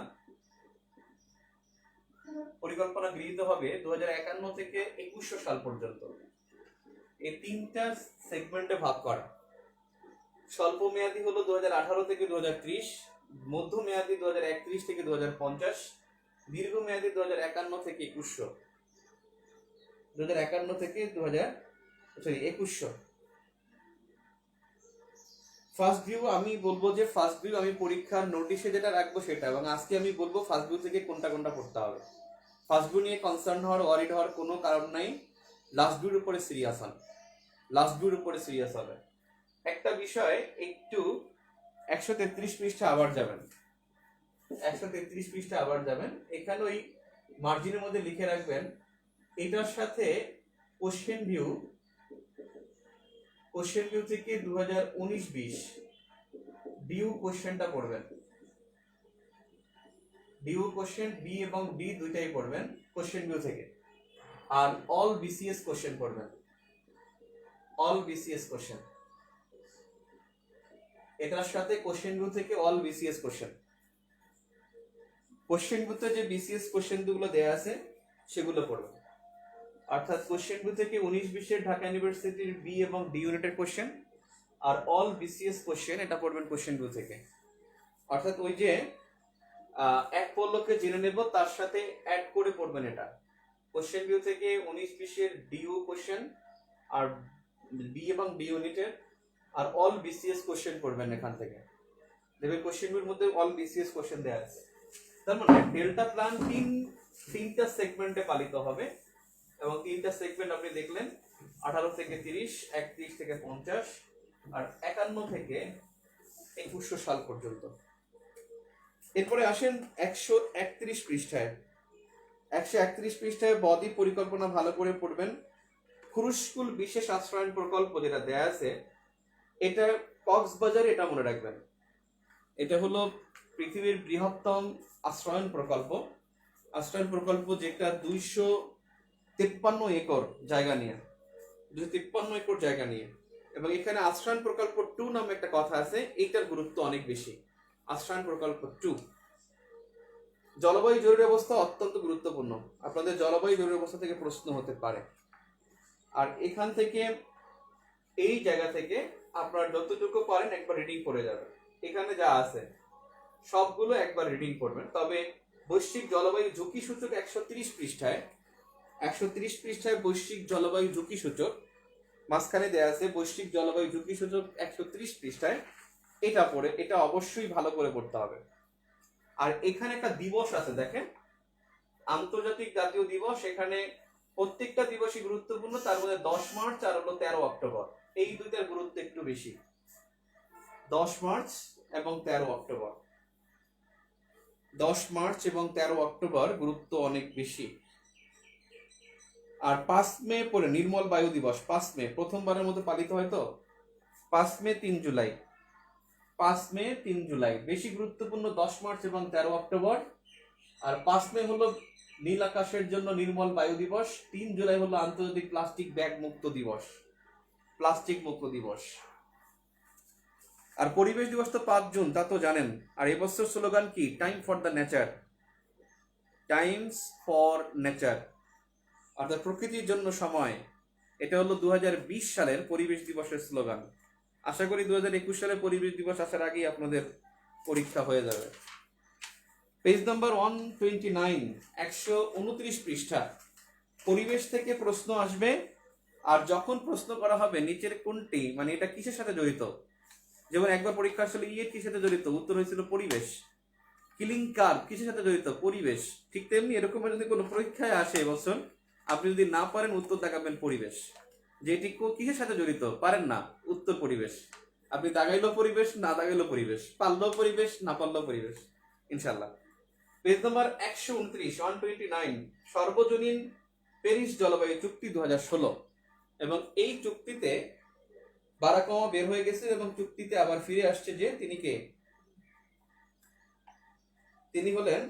গৃহীত হবে 2051 থেকে 21 সাল পর্যন্ত। এই তিনটা সেগমেন্টে ভাগ করা। স্বল্প মেয়াদী হলো 2018 থেকে 2030, মধ্যমেয়াদী 2031 থেকে 2050, দীর্ঘমেয়াদী 2051 থেকে 2100। ফার্স্ট ভিউ আমি বলবো যে আমি পরীক্ষার নোটিশে যেটা রাখবো সেটা, এবং আজকে আমি বলবো ফার্স্ট ভিউ থেকে কোনটা পড়তে হবে। ফার্স্ট ভিউ নিয়ে কনসার্ন হওয়ার, ওয়ারিড হওয়ার কোনো কারণ নাই। লাস্ট ভিউর উপরে সিরিয়াস হবে। একটা বিষয় একটু 133 পৃষ্ঠা আবার যাবেন, এখানে ওই মার্জিনের মধ্যে লিখে রাখবেন, এটার সাথে কোশ্চেন ভিউ থেকে 2019-20 ডিউ কোশ্চেনটা পড়বেন। ডিউ কোশ্চেন বি এবং ডি দুইটাই পড়বেন কোশ্চেন ভিউ থেকে, আর অল বিসিএস কোশ্চেন পড়বেন। এটার সাথে কোশ্চেন ভিউ থেকে অল বিসিএস কোশ্চেন ভিউতে যে বিসিএস কোশ্চেন গুলো দেয়া আছে সেগুলো পড়বেন। অর্থাৎ কোশ্চেন ভিউ থেকে 19-20 ঢাকা ইউনিভার্সিটির বি এবং ডি ইউনিটের কোশ্চেন, আর অল বিসিএস কোশ্চেন এটা পড়বেন কোশ্চেন ভিউ থেকে। অর্থাৎ ওই যে এক পল্লকে জেনে নেব তার সাথে অ্যাড করে পড়বেন এটা। কোশ্চেন ভিউ থেকে 19-20 ডিউ কোশ্চেন আর বি এবং ডি ইউনিটের, আর অল বিসিএস কোশ্চেন পড়বেন এখান থেকে। দেখবেন কোশ্চেন ভিউর মধ্যে অল বিসিএস কোশ্চেন দেওয়া আছে। তার মানে ডেল্টা প্ল্যান তিনটা সেগমেন্টে পালিত হবে, এবং তিনটা সেগমেন্ট আপনি দেখলেন, 18 থেকে 30, 31 থেকে 50, আর 51 থেকে 2100 সাল পর্যন্ত। এরপরে আসেন 131 পৃষ্ঠায় বদ্বীপ পরিকল্পনা ভালো করে পড়বেন। খুরুশকুল বিশেষ আশ্রয়ন প্রকল্প যেটা দেয়া আছে, এটা কক্সবাজারে, এটা মনে রাখবেন। এটা হলো পৃথিবীর বৃহত্তম আশ্রয়ন প্রকল্প, যেটা 253 একর জায়গা নিয়ে, এবং এখানে আশ্রয়ন প্রকল্প 2 নামে একটা কথা আছে, এইটার গুরুত্ব অনেক বেশি। আশ্রয়ন প্রকল্প 2, জলবায়ু জরুরি অবস্থা অত্যন্ত গুরুত্বপূর্ণ। আপনাদের জলবায়ু জরুরি অবস্থা থেকে প্রশ্ন হতে পারে, আর এখান থেকে, এই জায়গা থেকে আপনারা যতটুকু পারেন একবার রিডিং করে যাবেন। এখানে যা আছে সবগুলো একবার রিডিং করবেন। তবে বৈশ্বিক জলবায়ু ঝুঁকি সূচক 130 পৃষ্ঠায় বৈশ্বিক জলবায়ু ঝুঁকি সূচক মাঝখানে দেয়া আছে, বৈশ্বিক জলবায়ু ঝুঁকি সূচক 130 পৃষ্ঠায়। এটা অবশ্যই ভালো করে পড়তে হবে। আর এখানে একটা দিবস আছে, দেখেন, আন্তর্জাতিক জাতীয় দিবস। এখানে প্রত্যেকটা দিবসই গুরুত্বপূর্ণ, তার মধ্যে 10 মার্চ আর হলো 13 অক্টোবর, এই দুইটার গুরুত্ব একটু বেশি। 10 মার্চ এবং 13 অক্টোবর গুরুত্ব অনেক বেশি। আর 5 মে পরে নির্মল বায়ু দিবস, 5 মে প্রথমবারের মতো পালিত হয় তো, 5 মে 3 জুলাই বেশি গুরুত্বপূর্ণ, 10 মার্চ এবং 13 অক্টোবর। আর 5 মে হলো নীল আকাশের জন্য নির্মল বায়ু দিবস, 3 জুলাই হলো আন্তর্জাতিক প্লাস্টিক মুক্ত দিবস। আর পরিবেশ দিবস তো 5 জুন, তা তো জানেন। আর এবছর স্লোগান কি? টাইমস ফর নেচার, অর্থাৎ প্রকৃতির জন্য সময়। এটা হলো 2020 সালের পরিবেশ দিবসের স্লোগান। আশা করি 2021 সালে পরিবেশ দিবস আসার আগেই আপনাদের পরীক্ষা হয়ে যাবে। পেজ নাম্বার 129, 129 পৃষ্ঠা। পরিবেশ থেকে প্রশ্ন আসবে, আর যখন প্রশ্ন করা হবে নিচের কোনটি, মানে এটা কিসের সাথে জড়িত, যেমন একবার পরীক্ষা আসলে ইয়ে কিসের সাথে জড়িত, উত্তর হয়েছিল পরিবেশ। কিলিং কার কিসের সাথে জড়িত, পরিবেশ। ঠিক তেমনি এরকম যদি কোনো পরীক্ষায় আসে এবছর, আপনি যদি না পারেন উত্তর দেখাবেন পরিবেশ। যেটি কিসের সাথে জড়িত পারেন না, উত্তর পরিবেশ। আপনি দাগাইলো পরিবেশ, না দাগাইলো পরিবেশ, পারলেও পরিবেশ, না পারলেও পরিবেশ, ইনশাল্লাহ। পেজ নম্বর 129, 129, সর্বজনীন প্যারিস জলবায়ু চুক্তি 2016। এবং এই চুক্তিতে বারাক ওবামা বের হয়ে গেছে এবং চুক্তিতে আবার ফিরে আসছে যে তিনি কে, তিনি হলেন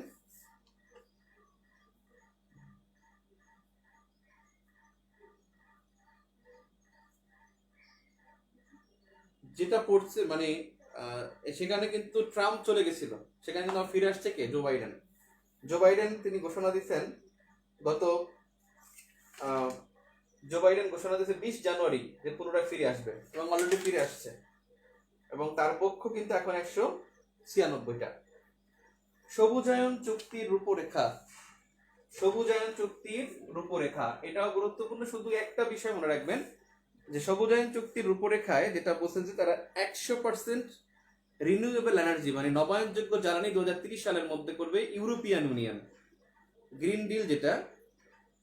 যেটা পড়ছে মানে সেখানে কিন্তু ট্রাম্প চলে গেছিল, সেখানে কিন্তু ফিরে আসছে কে, জো বাইডেন। জো বাইডেন তিনি ঘোষণা দিচ্ছেন গত জো বাইডেন ঘোষণা দিয়েছে 20 জানুয়ারি যে পুনরায় ফিরে আসবে, এবং অলরেডি ফিরে আসছে, এবং তার পক্ষ কিন্তু এখন 196টা। সবুজায়ন চুক্তির রূপরেখা, সবুজায়ন চুক্তির রূপরেখা এটাও গুরুত্বপূর্ণ। শুধু একটা বিষয় মনে রাখবেন যে সবুজায়ন চুক্তির রূপরেখায় যেটা বলছে যে তারা 100% রিনিউয়েবল এনার্জি মানে নবায়নযোগ্য জ্বালানি 2030 সালের মধ্যে করবে ইউরোপিয়ান ইউনিয়ন। গ্রিন ডিল যেটা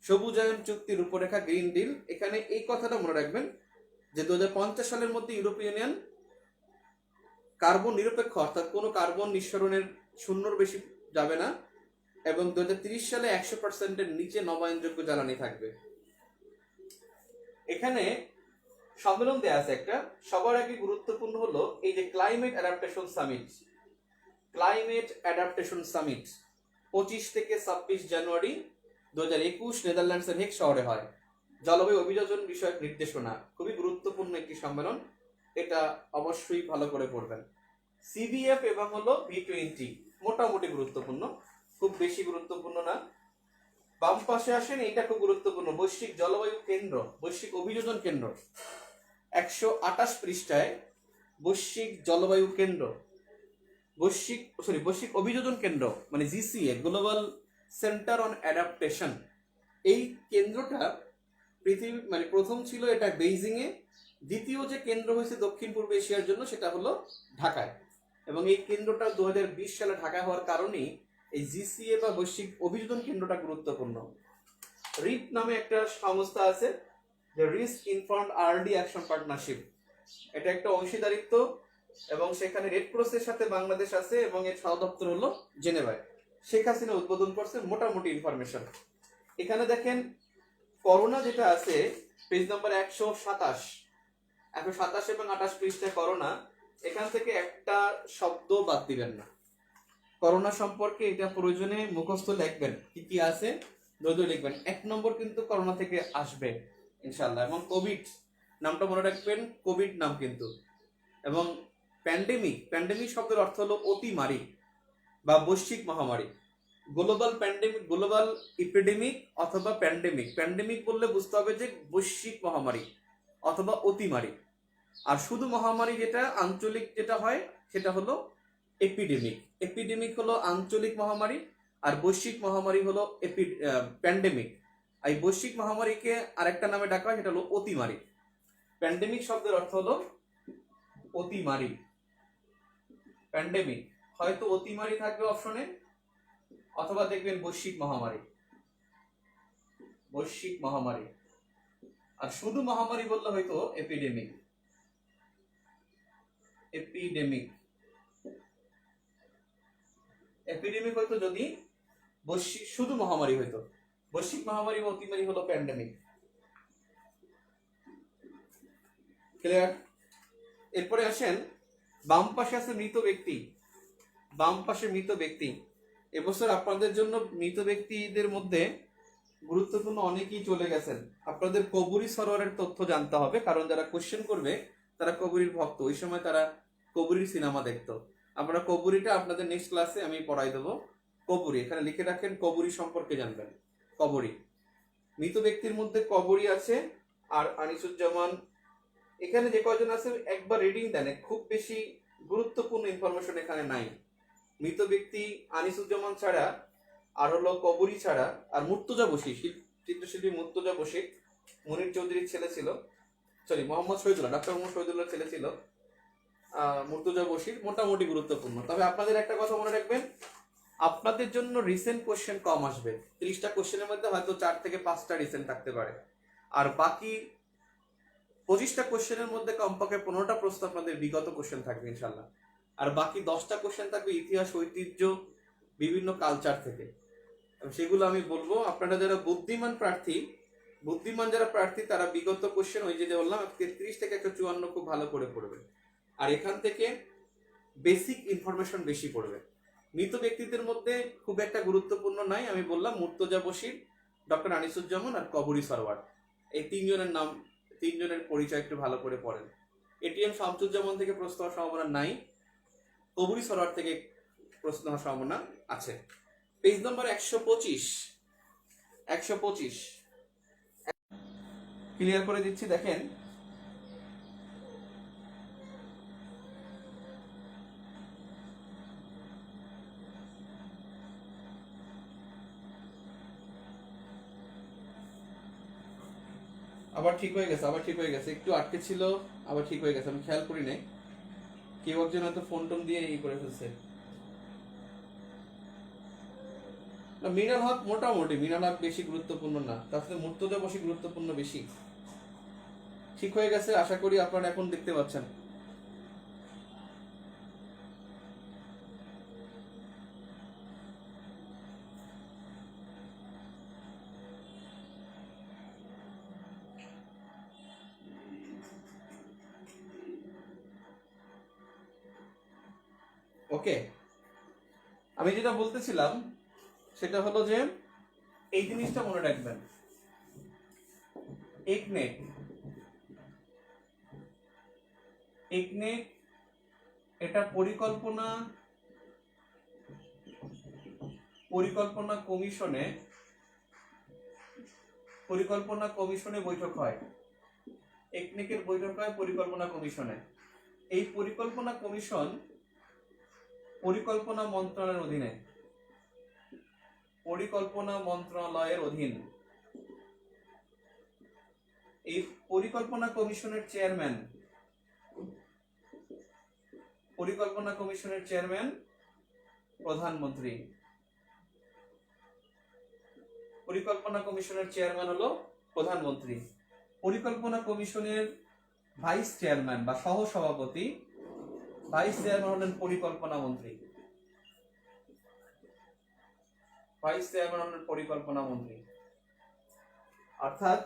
সবুজায়ন চুক্তির রূপরেখা, গ্রিন ডিল, এখানে এই কথাটা মনে রাখবেন যে 2050 সালের মধ্যে ইউরোপীয় ইউনিয়ন কার্বন নিরপেক্ষ, অর্থাৎ কোনো কার্বন নিঃসরণের শূন্যর বেশি যাবে না, এবং 2030 সালে 100%-এর নিচে নবায়নযোগ্য জ্বালানি থাকবে। এখানে সম্মেলন দেয়া আছে একটা, সবার আগে গুরুত্বপূর্ণ হলো এই যে climate adaptation summit, climate adaptation summit 25 থেকে 26 জানুয়ারি 2021 নেদারল্যান্ডসের হেগ শহরে হয়। জলবায়ু অভিযোজন বিষয়ক নির্দেশনা, খুবই গুরুত্বপূর্ণ একটি সম্মেলন, এটা অবশ্যই ভালো করে পড়বেন। সিবিএফ এবং হলো V20 মোটামুটি গুরুত্বপূর্ণ, খুব বেশি গুরুত্বপূর্ণ না। বাম পাশে আসেন, এটা খুব গুরুত্বপূর্ণ, বৈশ্বিক জলবায়ু কেন্দ্র, বৈশ্বিক অভিযোজন কেন্দ্র। 128 পৃষ্ঠায় বৈশ্বিক জলবায়ু কেন্দ্র, বৈশ্বিক অভিযোজন কেন্দ্র মানে GCA, global centre on adaptation. এই কেন্দ্রটা পৃথিবী মানে প্রথম ছিল এটা বেইজিং এ, দ্বিতীয় যে কেন্দ্র হয়েছে দক্ষিণ পূর্ব এশিয়ার জন্য সেটা হলো ঢাকায়, এবং এই কেন্দ্রটা 2020 সালে ঢাকা হওয়ার কারণেই এই জিসিএ বা বৈশ্বিক অভিযোজন কেন্দ্রটা গুরুত্বপূর্ণ। রিপ নামে একটা সংস্থা আছে, যে risk informed early action partnership, এটা একটা অংশীদারিত্ব, এবং সেখানে রেড ক্রসের সাথে বাংলাদেশ আছে, এবং এর সদর দপ্তর হলো জেনেভায়। শেখ হাসিনা উদ্বোধন করছে, মোটামুটি ইনফরমেশন। এখানে দেখেন করোনা যেটা আছে, পেজ নাম্বার 127, 127 এবং 28 পৃষ্ঠায় করোনা, এখান থেকে একটা শব্দ বাদ দিবেন না। করোনা সম্পর্কে এটা প্রয়োজনে মুখস্থ লিখবেন, কি কি আছে দ্রুত লিখবেন। 1 নম্বর কিন্তু করোনা থেকে আসবে ইনশাআল্লাহ, এবং কোভিড নামটা মনে রাখবেন, কোভিড নাম কিন্তু। এবং প্যান্ডেমিক, প্যান্ডেমিক শব্দের অর্থ হলো অতিমারী বা বৈশ্বিক মহামারী। গ্লোবাল প্যান্ডেমিক, গ্লোবাল ইপিডেমিক অথবা প্যান্ডেমিক। প্যান্ডেমিক বললে বুঝতে হবে যে বৈশ্বিক মহামারী অথবা অতিমারী, আর শুধু মহামারী যেটা আঞ্চলিক যেটা হয় সেটা হলো এপিডেমিক। এপিডেমিক হলো আঞ্চলিক মহামারী, আর বৈশ্বিক মহামারী হলো প্যান্ডেমিক। এই বৈশ্বিক মহামারীকে আরেকটা নামে ডাকা হয়, সেটা হলো অতিমারী। প্যান্ডেমিক শব্দের অর্থ হলো অতিমারী। প্যান্ডেমিক হয়তো অতিমারী থাকবে অপশনে, অথবা দেখবেন বৈশ্বিক মহামারী, বৈশ্বিক মহামারী। আর শুধু মহামারী বললে হয়তো এপিডেমিক, এপিডেমিক। এপিডেমিক হয়তো যদি বৈশ্বিক শুধু মহামারী হয়তো, বৈশ্বিক মহামারী বা অতিমারী হলো প্যান্ডেমিক। ক্লিয়ার? এরপরে আসেন বাম পাশে আছে মৃত ব্যক্তি, বাম পাশে মৃত ব্যক্তি। এবছর আপনাদের জন্য মৃত ব্যক্তিদের মধ্যে গুরুত্বপূর্ণ অনেকেই চলে গেছেন, আপনাদের কবরী সরোয়ারের তথ্য জানতে হবে, কারণ যারা কোশ্চেন করবে তারা কবরীর ভক্ত, ওই সময় তারা কবরীর সিনেমা দেখতো। আমরা কবরীটা আপনাদের নেক্সট ক্লাসে আমি পড়াই দেবো। কবরী এখানে লিখে রাখেন, কবরী সম্পর্কে জানবেন। কবরী, মৃত ব্যক্তির মধ্যে কবরী আছে, আর আনিসুজ্জামান এখানে যে কয়জন আছে একবার রিডিং দেন, খুব বেশি গুরুত্বপূর্ণ ইনফরমেশন এখানে নাই। মৃত ব্যক্তি আনিসুজ্জামান ছাড়া আর হলো কবরী ছাড়া আর মুর্তজা বশির, চিত্রশিল্পী মুর্তজা বশির মনির চৌধুরীর ছেলে ছিল, সরি মোহাম্মদ শহীদুল্লাহ, ডক্টর মোহাম্মদ শহীদুল্লাহ ছেলে ছিল মুর্তজা বশির, মোটামুটি গুরুত্বপূর্ণ। তবে আপনাদের একটা কথা মনে রাখবেন, আপনাদের জন্য রিসেন্ট কোশ্চেন কম আসবে। 30টা কোশ্চেনের মধ্যে হয়তো 4 থেকে 5টা রিসেন্ট থাকতে পারে, আর বাকি 25টা কোশ্চেনের মধ্যে কমপক্ষে 15টা প্রশ্ন আপনাদের বিগত কোশ্চেন থাকবে ইনশাল্লাহ, আর বাকি 10টা কোশ্চেন থাকবে ইতিহাস, ঐতিহ্য, বিভিন্ন কালচার থেকে। সেগুলো আমি বলবো। আপনারা যারা বুদ্ধিমান যারা প্রার্থী তারা বিগত কোশ্চেন ওই যে বললাম 30 থেকে 154 খুব ভালো করে পড়বে, আর এখান থেকে বেসিক ইনফরমেশন বেশি পড়বে। মৃত ব্যক্তিদের মধ্যে খুব একটা গুরুত্বপূর্ণ নাই, আমি বললাম মুর্তজা বশির, ডক্টর আনিসুজ্জামান আর কবরী সরওয়ার, এই তিনজনের নাম, তিনজনের পরিচয় একটু ভালো করে পড়েন। এটিএম শামসুজ্জামান থেকে প্রশ্ন হওয়ার সম্ভাবনা নাই, কবরী সরওয়ার থেকে প্রশ্ন হওয়ার সম্ভাবনা আছে। পেজ নম্বর 125 ক্লিয়ার করে দিচ্ছি, দেখেন আবার ঠিক হয়ে গেছে, একটু আটকে ছিল, আবার ঠিক হয়ে গেছে, আমি খেয়াল করি নাই, কেউ একজন হয়তো ফোন টোন দিয়ে এই করে ফেলছে। মিনাল হক মোটামুটি, মিনাল হক বেশি গুরুত্বপূর্ণ না, তার সাথে মুর্তজা বশির গুরুত্বপূর্ণ বেশি। ঠিক হয়ে গেছে, আশা করি আপনারা এখন দেখতে পাচ্ছেন। ওকে, আমি যেটা বলতেছিলাম সেটা হলো যে এই জিনিসটা মনে রাখবেন, একনেক এটা পরিকল্পনা কমিশনে বৈঠক হয়। একনেকের বৈঠক হয় পরিকল্পনা কমিশনে। এই পরিকল্পনা কমিশন পরিকল্পনা মন্ত্রণালয়ের অধীন। এই পরিকল্পনা কমিশনের চেয়ারম্যান প্রধানমন্ত্রী। পরিকল্পনা কমিশনের চেয়ারম্যান হলো প্রধানমন্ত্রী। পরিকল্পনা কমিশনের ভাইস চেয়ারম্যান বা সহ সভাপতি, ভাইস চেয়ারম্যান হলেন পরিকল্পনা মন্ত্রী। অর্থাৎ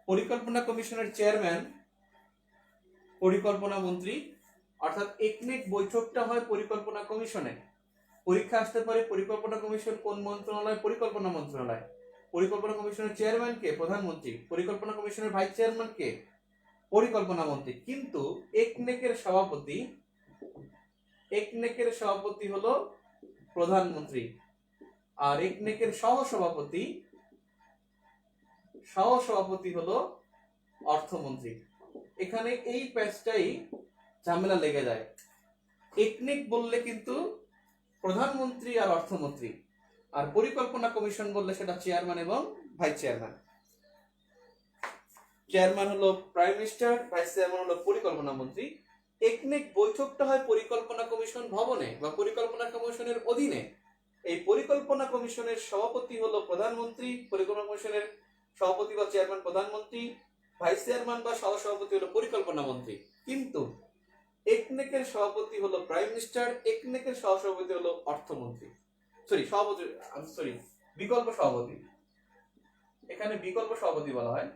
পরিকল্পনা কমিশনের চেয়ারম্যান পরিকল্পনা মন্ত্রী, অর্থাৎ একনেক বৈঠকটা হয় পরিকল্পনা কমিশনে। পরীক্ষা আসতে পারে পরিকল্পনা কমিশন কোন মন্ত্রণালয়? পরিকল্পনা মন্ত্রণালয়। পরিকল্পনা কমিশনের চেয়ারম্যান কে? প্রধানমন্ত্রী। পরিকল্পনা কমিশনের ভাইস চেয়ারম্যান কে? পরিকল্পনা মন্ত্রী। কিন্তু একনেকের সভাপতি হলো প্রধানমন্ত্রী, আর একনেকের সহসভাপতি হলো অর্থমন্ত্রী। এখানে এই প্যাচটাই ঝামেলা লেগে যায়। একনেক বললে কিন্তু প্রধানমন্ত্রী আর অর্থমন্ত্রী, আর পরিকল্পনা কমিশন বললে সেটা চেয়ারম্যান এবং ভাইস চেয়ারম্যান। চেয়ারম্যান হলো প্রাইম মিনিস্টার, ভাইস চেয়ারম্যান হলো পরিকল্পনা মন্ত্রী। একনেক বৈঠকটা হয় পরিকল্পনা কমিশন ভবনে বা পরিকল্পনা কমিশনের অধীনে। এই পরিকল্পনা কমিশনের সভাপতি হলো প্রধানমন্ত্রী, পরিকল্পনা কমিশনের সভাপতি বা চেয়ারম্যান প্রধানমন্ত্রী, ভাইস চেয়ারম্যান বা সহসভাপতি হলো পরিকল্পনা মন্ত্রী। কিন্তু একনেকের সভাপতি হলো প্রাইম মিনিস্টার, একনেকের সহসভাপতি হলো অর্থমন্ত্রী, বিকল্প সভাপতি। এখানে বিকল্প সভাপতি বলা হয়।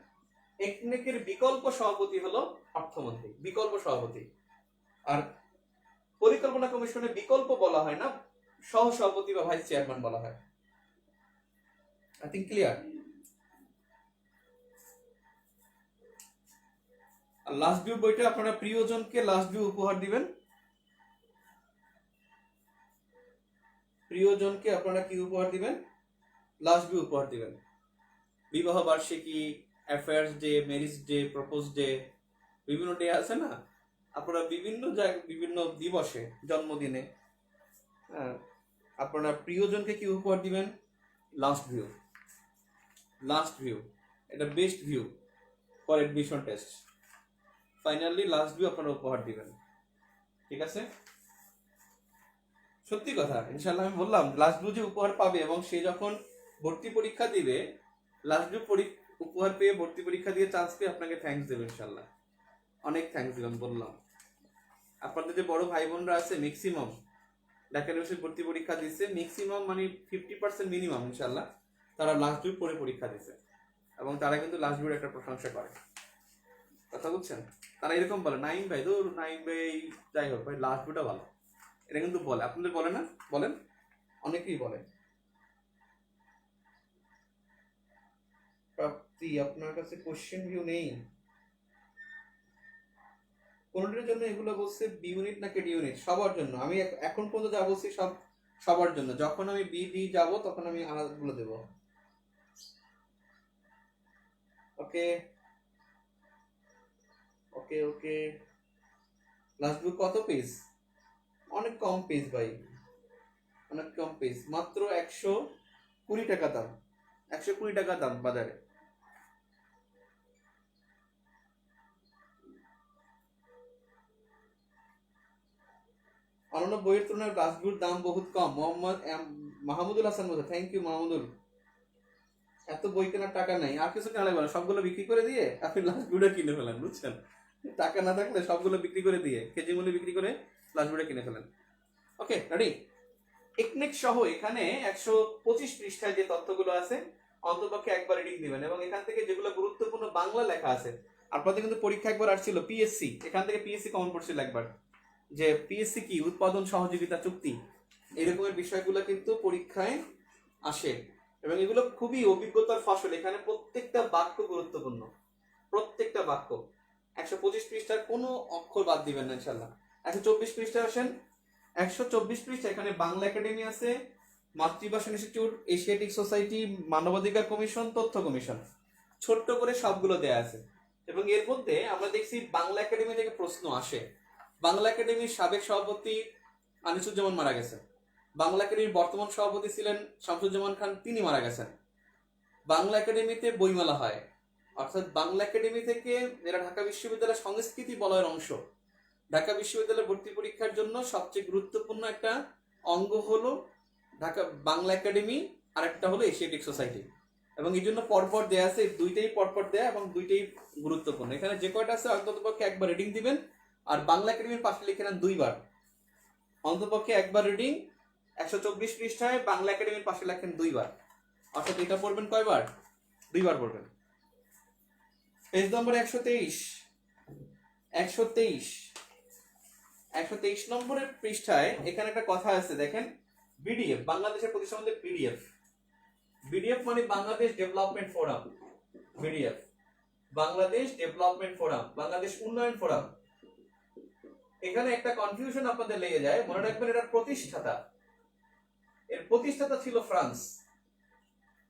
একনেকের বিকল্প সভাপতি হলো অর্থমন্ত্রী, বিকল্প সভাপতি। আর পরিকল্পনা কমিশনে বিকল্প বলা হয় না, সহসভাপতি বা ভাইস চেয়ারম্যান বলা হয়। I think clear. Last view বইটা আপনারা প্রিয়জনকে লাস্ট ভিউ উপহার দিবেন। প্রিয়জনকে আপনারা কি উপহার দিবেন? লাস্ট ভিউ উপহার দিবেন। বিবাহ বার্ষিকী, affairs day, marriage day, propose day, বিভিন্ন ডে আছে না, আপনারা বিভিন্ন জায়গায় বিভিন্ন দিবসে, জন্মদিনে, হ্যাঁ, আপনারা প্রিয়জনকে কি উপহার দিবেন? Last view. লাস্ট ভিউ এটা best view for admission test. Finally last view আপনারা উপহার দিবেন, ঠিক আছে? সত্যি কথা, ইনশাল্লাহ আমি বললাম লাস্ট ভিউ যে উপহার পাবে এবং সে যখন ভর্তি পরীক্ষা দিবে, লাস্ট ভিউ উপহার পেয়ে ভর্তি পরীক্ষা দিয়ে চান্স পেয়ে আপনাকে থ্যাঙ্কস দেবে ইনশাল্লাহ, অনেক থ্যাঙ্কস দিবেন। বললাম আপনাদের যে বড় ভাই বোনরা আছে ম্যাক্সিমাম ঢাকা ইউনিভার্সিটি ভর্তি পরীক্ষা দিচ্ছে, ম্যাক্সিমাম মানে 50% মিনিমাম ইনশাল্লাহ তারা লাস্ট ভিউ পরে পরীক্ষা দিচ্ছে এবং তারা কিন্তু লাস্ট ভিউর একটা প্রশংসা করে। কথা বুঝছেন? তারা এরকম বলে নাইম ভাই যাই হোক ভাই লাস্ট ভিউটা ভালো, এটা কিন্তু বলে। আপনাদের বলে না? বলেন, অনেকেই বলে। প্রাপ্তি আপনার কাছে কোশ্চেন ভিউ নেই কোনটার জন্য? এগুলো বলছে বি ইউনিট নাকি ডি ইউনিট? সবার জন্য। আমি এখন পর্যন্ত যা বলছি সবার জন্য। যখন আমি বি ডি যাব তখন আমি আলাদাগুলো দেব। ওকে ওকে ওকে। লাস্ট বুক কত পেজ? অনেক কম পেজ ভাই, অনেক কম পেজ, মাত্র 120 টাকা দাম। 120 টাকা দাম বাজারে। অন্যান্য বইয়ের তুলনায় লাস্ট বুকের দাম বহুত কম। মাহমুদুল হাসান বলছে, থ্যাংক ইউ মাহমুদুল। এত বই কেনার টাকা নাই, আর কিছু কেনা লাগবে না, সবগুলো বিক্রি করে দিয়ে আপনি লাস্ট বুকটা কিনে ফেলেন, বুঝছেন? টাকা না থাকলে সবগুলো বিক্রি করে দিয়ে কেজি মূল্যে বিক্রি করে লাস্ট বুকটা কিনে ফেলেন। Okay ready? টেকনিক সহ এখানে 125 পৃষ্ঠায় যে তথ্যগুলো আছে অন্ততপক্ষে একবার রিডিং দিবেন এবং এখান থেকে যেগুলো গুরুত্বপূর্ণ বাংলা লেখা আছে, আপনাদের কিন্তু পরীক্ষা একবার আসছিল পিএসসি, এখান থেকে পিএসসি কমন পড়ছিল একবার, যে পিএসসি কি উৎপাদন সহযোগিতা চুক্তি, এরকমের বিষয়গুলো কিন্তু পরীক্ষায় আসে এবং এগুলো খুবই অভিজ্ঞতার ফসল। এখানে প্রত্যেকটা বাক্য গুরুত্বপূর্ণ, প্রত্যেকটা বাক্য। 125 পৃষ্ঠার কোনো অক্ষর বাদ দিবেন না ইনশাল্লাহ। 124 পৃষ্ঠায় আসেন। 124 পৃষ্ঠা এখানে বাংলা একাডেমি আছে, মাতৃভাষা ইনস্টিটিউট, এশিয়াটিক সোসাইটি, মানবাধিকার কমিশন, তথ্য কমিশন, ছোট্ট করে সবগুলো দেয়া আছে এবং এর মধ্যে আমরা দেখছি বাংলা একাডেমি থেকে প্রশ্ন আসে। বাংলা একাডেমির সাবেক সভাপতি আনিসুজ্জামান মারা গেছেন। বাংলা একাডেমির বর্তমান সভাপতি ছিলেন শামসুজ্জামান খান, তিনি মারা গেছেন। বাংলা একাডেমিতে বইমেলা হয়, অর্থাৎ বাংলা একাডেমি থেকে এরা ঢাকা বিশ্ববিদ্যালয়ের সংস্কৃতি বলয়ের অংশ। ঢাকা বিশ্ববিদ্যালয়ের ভর্তি পরীক্ষার জন্য সবচেয়ে গুরুত্বপূর্ণ একটা অঙ্গ হলো ঢাকা বাংলা একাডেমি, আর একটা হলো এশিয়াটিক সোসাইটি এবং এই জন্য পরপর দেয়া আছে, দুইটাই পরপর দেয়া এবং দুইটাই গুরুত্বপূর্ণ। এখানে যে কয়টা আছে অন্ততপক্ষে একবার রিডিং দিবেন আর বাংলা একাডেমির পাশে লিখে নেন 2 বার, অন্ততপক্ষে একবার রিডিং। 124 পৃষ্ঠায় বাংলা একাডেমির পাশে লেখেন 2 বার, অর্থাৎ এটা পড়বেন কয়বার? 2 বার পড়বেন। পেজ নম্বর 123 নম্বরের পৃষ্ঠায় এখানে একটা কথা আছে দেখেন, বিডিএফ বাংলাদেশের প্রতিষ্ঠানদের বিডিএফ মানে Bangladesh development forum, BDF Bangladesh development forum, Bangladesh উন্নয়ন ফোরাম। এখানে একটা কনফিউশন আপনাদের লেগে যায়, মনে রাখবেন এটার প্রতিষ্ঠাতা ছিল ফ্রান্স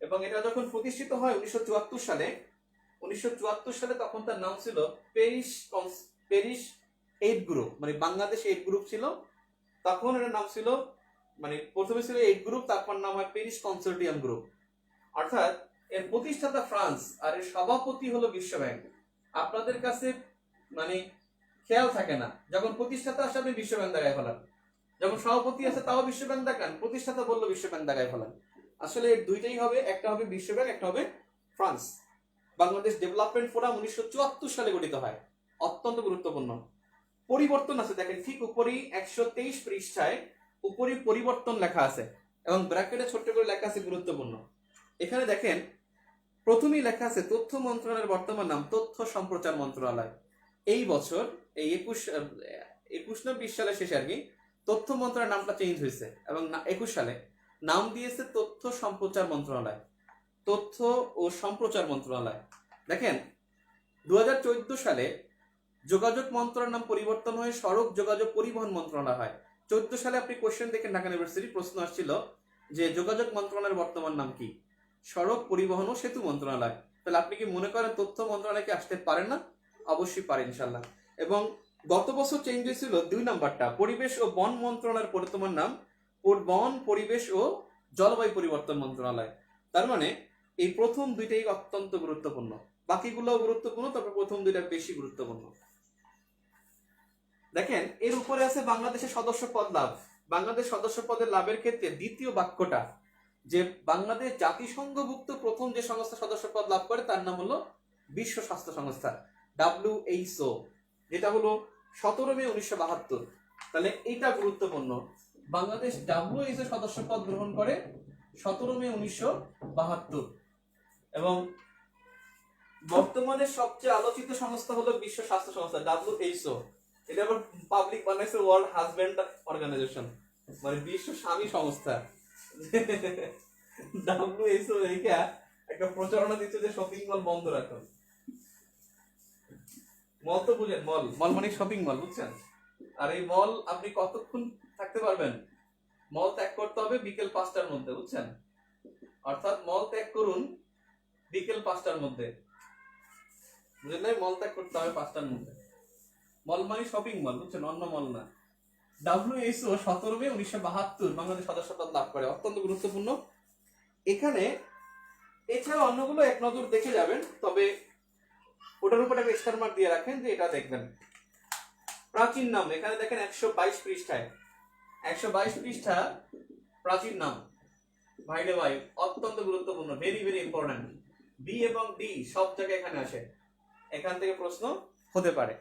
এবং এটা যখন প্রতিষ্ঠিত হয় 1974 সালে, তখন তার নাম ছিল প্যারিস এইড গ্রুপ, মানে বাংলাদেশ এইড গ্রুপ ছিল তখন। এর নাম ছিল, মানে প্রথমে ছিল এইড গ্রুপ, তারপর নাম হয় প্যারিস কনসোর্টিয়াম গ্রুপ। অর্থাৎ এর প্রতিষ্ঠাতা ফ্রান্স আর এর সভাপতি হলো বিশ্ব ব্যাংক। আপনাদের কাছে মানে খেয়াল থাকে না, যখন প্রতিষ্ঠাতা আসে আপনি বিশ্ব ব্যাংক দেখায় ফেলান, যখন সভাপতি আছে তাও বিশ্ব ব্যাংক দেখান, প্রতিষ্ঠাতা বললো বিশ্ব ব্যাংক দেখায় ফেলান। আসলে এর দুইটাই হবে, একটা হবে বিশ্ব ব্যাংক, একটা হবে ফ্রান্স। বাংলাদেশ ডেভেলপমেন্ট ফোরাম 1974 সালে গঠিত হয়, অত্যন্ত গুরুত্বপূর্ণ। পরিবর্তন আছে দেখেন ঠিক উপরেই 123 পৃষ্ঠায় উপরই পরিবর্তন লেখা আছে এবং ব্র্যাকেটে ছোট্ট করে লেখা আছে গুরুত্বপূর্ণ। এখানে দেখেন প্রথমেই লেখা আছে তথ্য মন্ত্রণালয়ের বর্তমান নাম তথ্য সম্প্রচার মন্ত্রণালয়। এই বছর এই 21 সালের শেষে আর কি তথ্য মন্ত্রণালয়ের নামটা চেঞ্জ হয়েছে এবং 21 সালে নাম দিয়েছে তথ্য সম্প্রচার মন্ত্রণালয়, তথ্য ও সম্প্রচার মন্ত্রণালয়। দেখেন 2014 সালে যোগাযোগ মন্ত্রণালয়ের নাম পরিবর্তন হয়ে সড়ক যোগাযোগ পরিবহন মন্ত্রণালয় হয়। 14 সালে আপনি কোশ্চেন দেখেন ঢাকা ইউনিভার্সিটি প্রশ্ন আসছিল যে যোগাযোগ মন্ত্রণালয়ের বর্তমান নাম কি? সড়ক পরিবহন ও সেতু মন্ত্রণালয়। তাহলে আপনি কি মনে করেন তথ্য মন্ত্রণালয়কে আসতে পারে না? অবশ্যই পারে ইনশাল্লাহ। এবং গত বছর চেঞ্জ হয়েছিল 2 নাম্বারটা, পরিবেশ ও বন মন্ত্রণালয়ের পরে তোমার নাম বন, পরিবেশ ও জলবায়ু পরিবর্তন মন্ত্রণালয়। তার মানে এই প্রথম দুইটাই অত্যন্ত গুরুত্বপূর্ণ, বাকিগুলোও গুরুত্বপূর্ণ, তবে প্রথম দুইটা বেশি গুরুত্বপূর্ণ। দেখেন এর উপরে আছে বাংলাদেশের সদস্য পদ লাভ। বাংলাদেশ সদস্য পদের লাভের ক্ষেত্রে দ্বিতীয় বাক্যটা, যে বাংলাদেশ জাতিসংঘভুক্ত প্রথম যে সংস্থা সদস্য পদ লাভ করে তার নাম হলো বিশ্ব স্বাস্থ্য সংস্থা, WHO, যেটা হলো 17 মে 1972। তাহলে এটা গুরুত্বপূর্ণ, বাংলাদেশ WHO সদস্য পদ গ্রহণ করে 17 মে 1972। এবং বর্তমানে সবচেয়ে আলোচিত সংস্থা হলো বিশ্ব স্বাস্থ্য সংস্থা, WHO। এটা আবার পাবলিক বানাইছে ওয়ার্ল্ড হাজব্যান্ড অর্গানাইজেশন, মানে বিশ্ব স্বামী সংস্থা। WHO এইটা একটা প্রচারণা দিচ্ছে যে শপিং মল বন্ধ রাখুন। মল তো বুঝেন, মল মানে শপিং মল, বুঝছেন? আর এই মল আপনি কতক্ষণ থাকতে পারবেন? মল ত্যাগ করতে হবে বিকেল 5টার মধ্যে, বুঝছেন? অর্থাৎ মল ত্যাগ করুন বিকেল 5টার মধ্যে, বুঝলেন? নাই, মল ত্যাগ করতে হবে 5টার মধ্যে। মল মানে শপিং মল, বুঝছেন? অন্য মল না। WHO 17 মে 1972 বাংলাদেশ সদস্যপদ লাভ করে, অত্যন্ত গুরুত্বপূর্ণ। এখানে এছাড়া অন্যগুলো এক নজর দেখে যাবেন, তবে ওটার উপর একটা স্টার মার্ক দিয়ে রাখেন যে এটা দেখবেন। প্রাচীন নাম, এখানে দেখেন 122 পৃষ্ঠায়, 122 পৃষ্ঠা প্রাচীন নাম। ভাই রে ভাই, অত্যন্ত গুরুত্বপূর্ণ, ভেরি ভেরি ইম্পর্টেন্ট। বি এবং ডি সব জায়গায় এখানে আসে, এখান থেকে প্রশ্ন হতে পারে।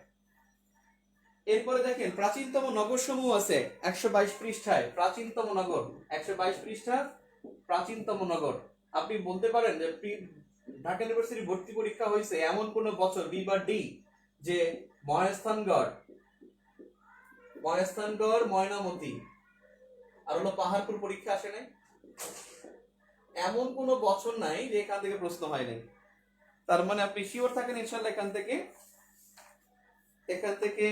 এরপরে দেখেন প্রাচীনতম নগর সমূহ আছে 122 পৃষ্ঠায়, প্রাচীনতম নগর 122 পৃষ্ঠা, প্রাচীনতম নগর। আপনি বলতে পারেন যে ঢাকা ইউনিভার্সিটি ভর্তি পরীক্ষা হয়েছে এমন কোন বছর, বি বা ডি, যে মহেস্থানগড়, ময়নামতি আর হলো পাহাড়পুর পরীক্ষা আসে নাই? এমন কোন বছর নাই যে এখান থেকে প্রশ্ন হয় নাই। তার মানে আপনি শিওর থাকেন ইনশাআল্লাহ এখান থেকে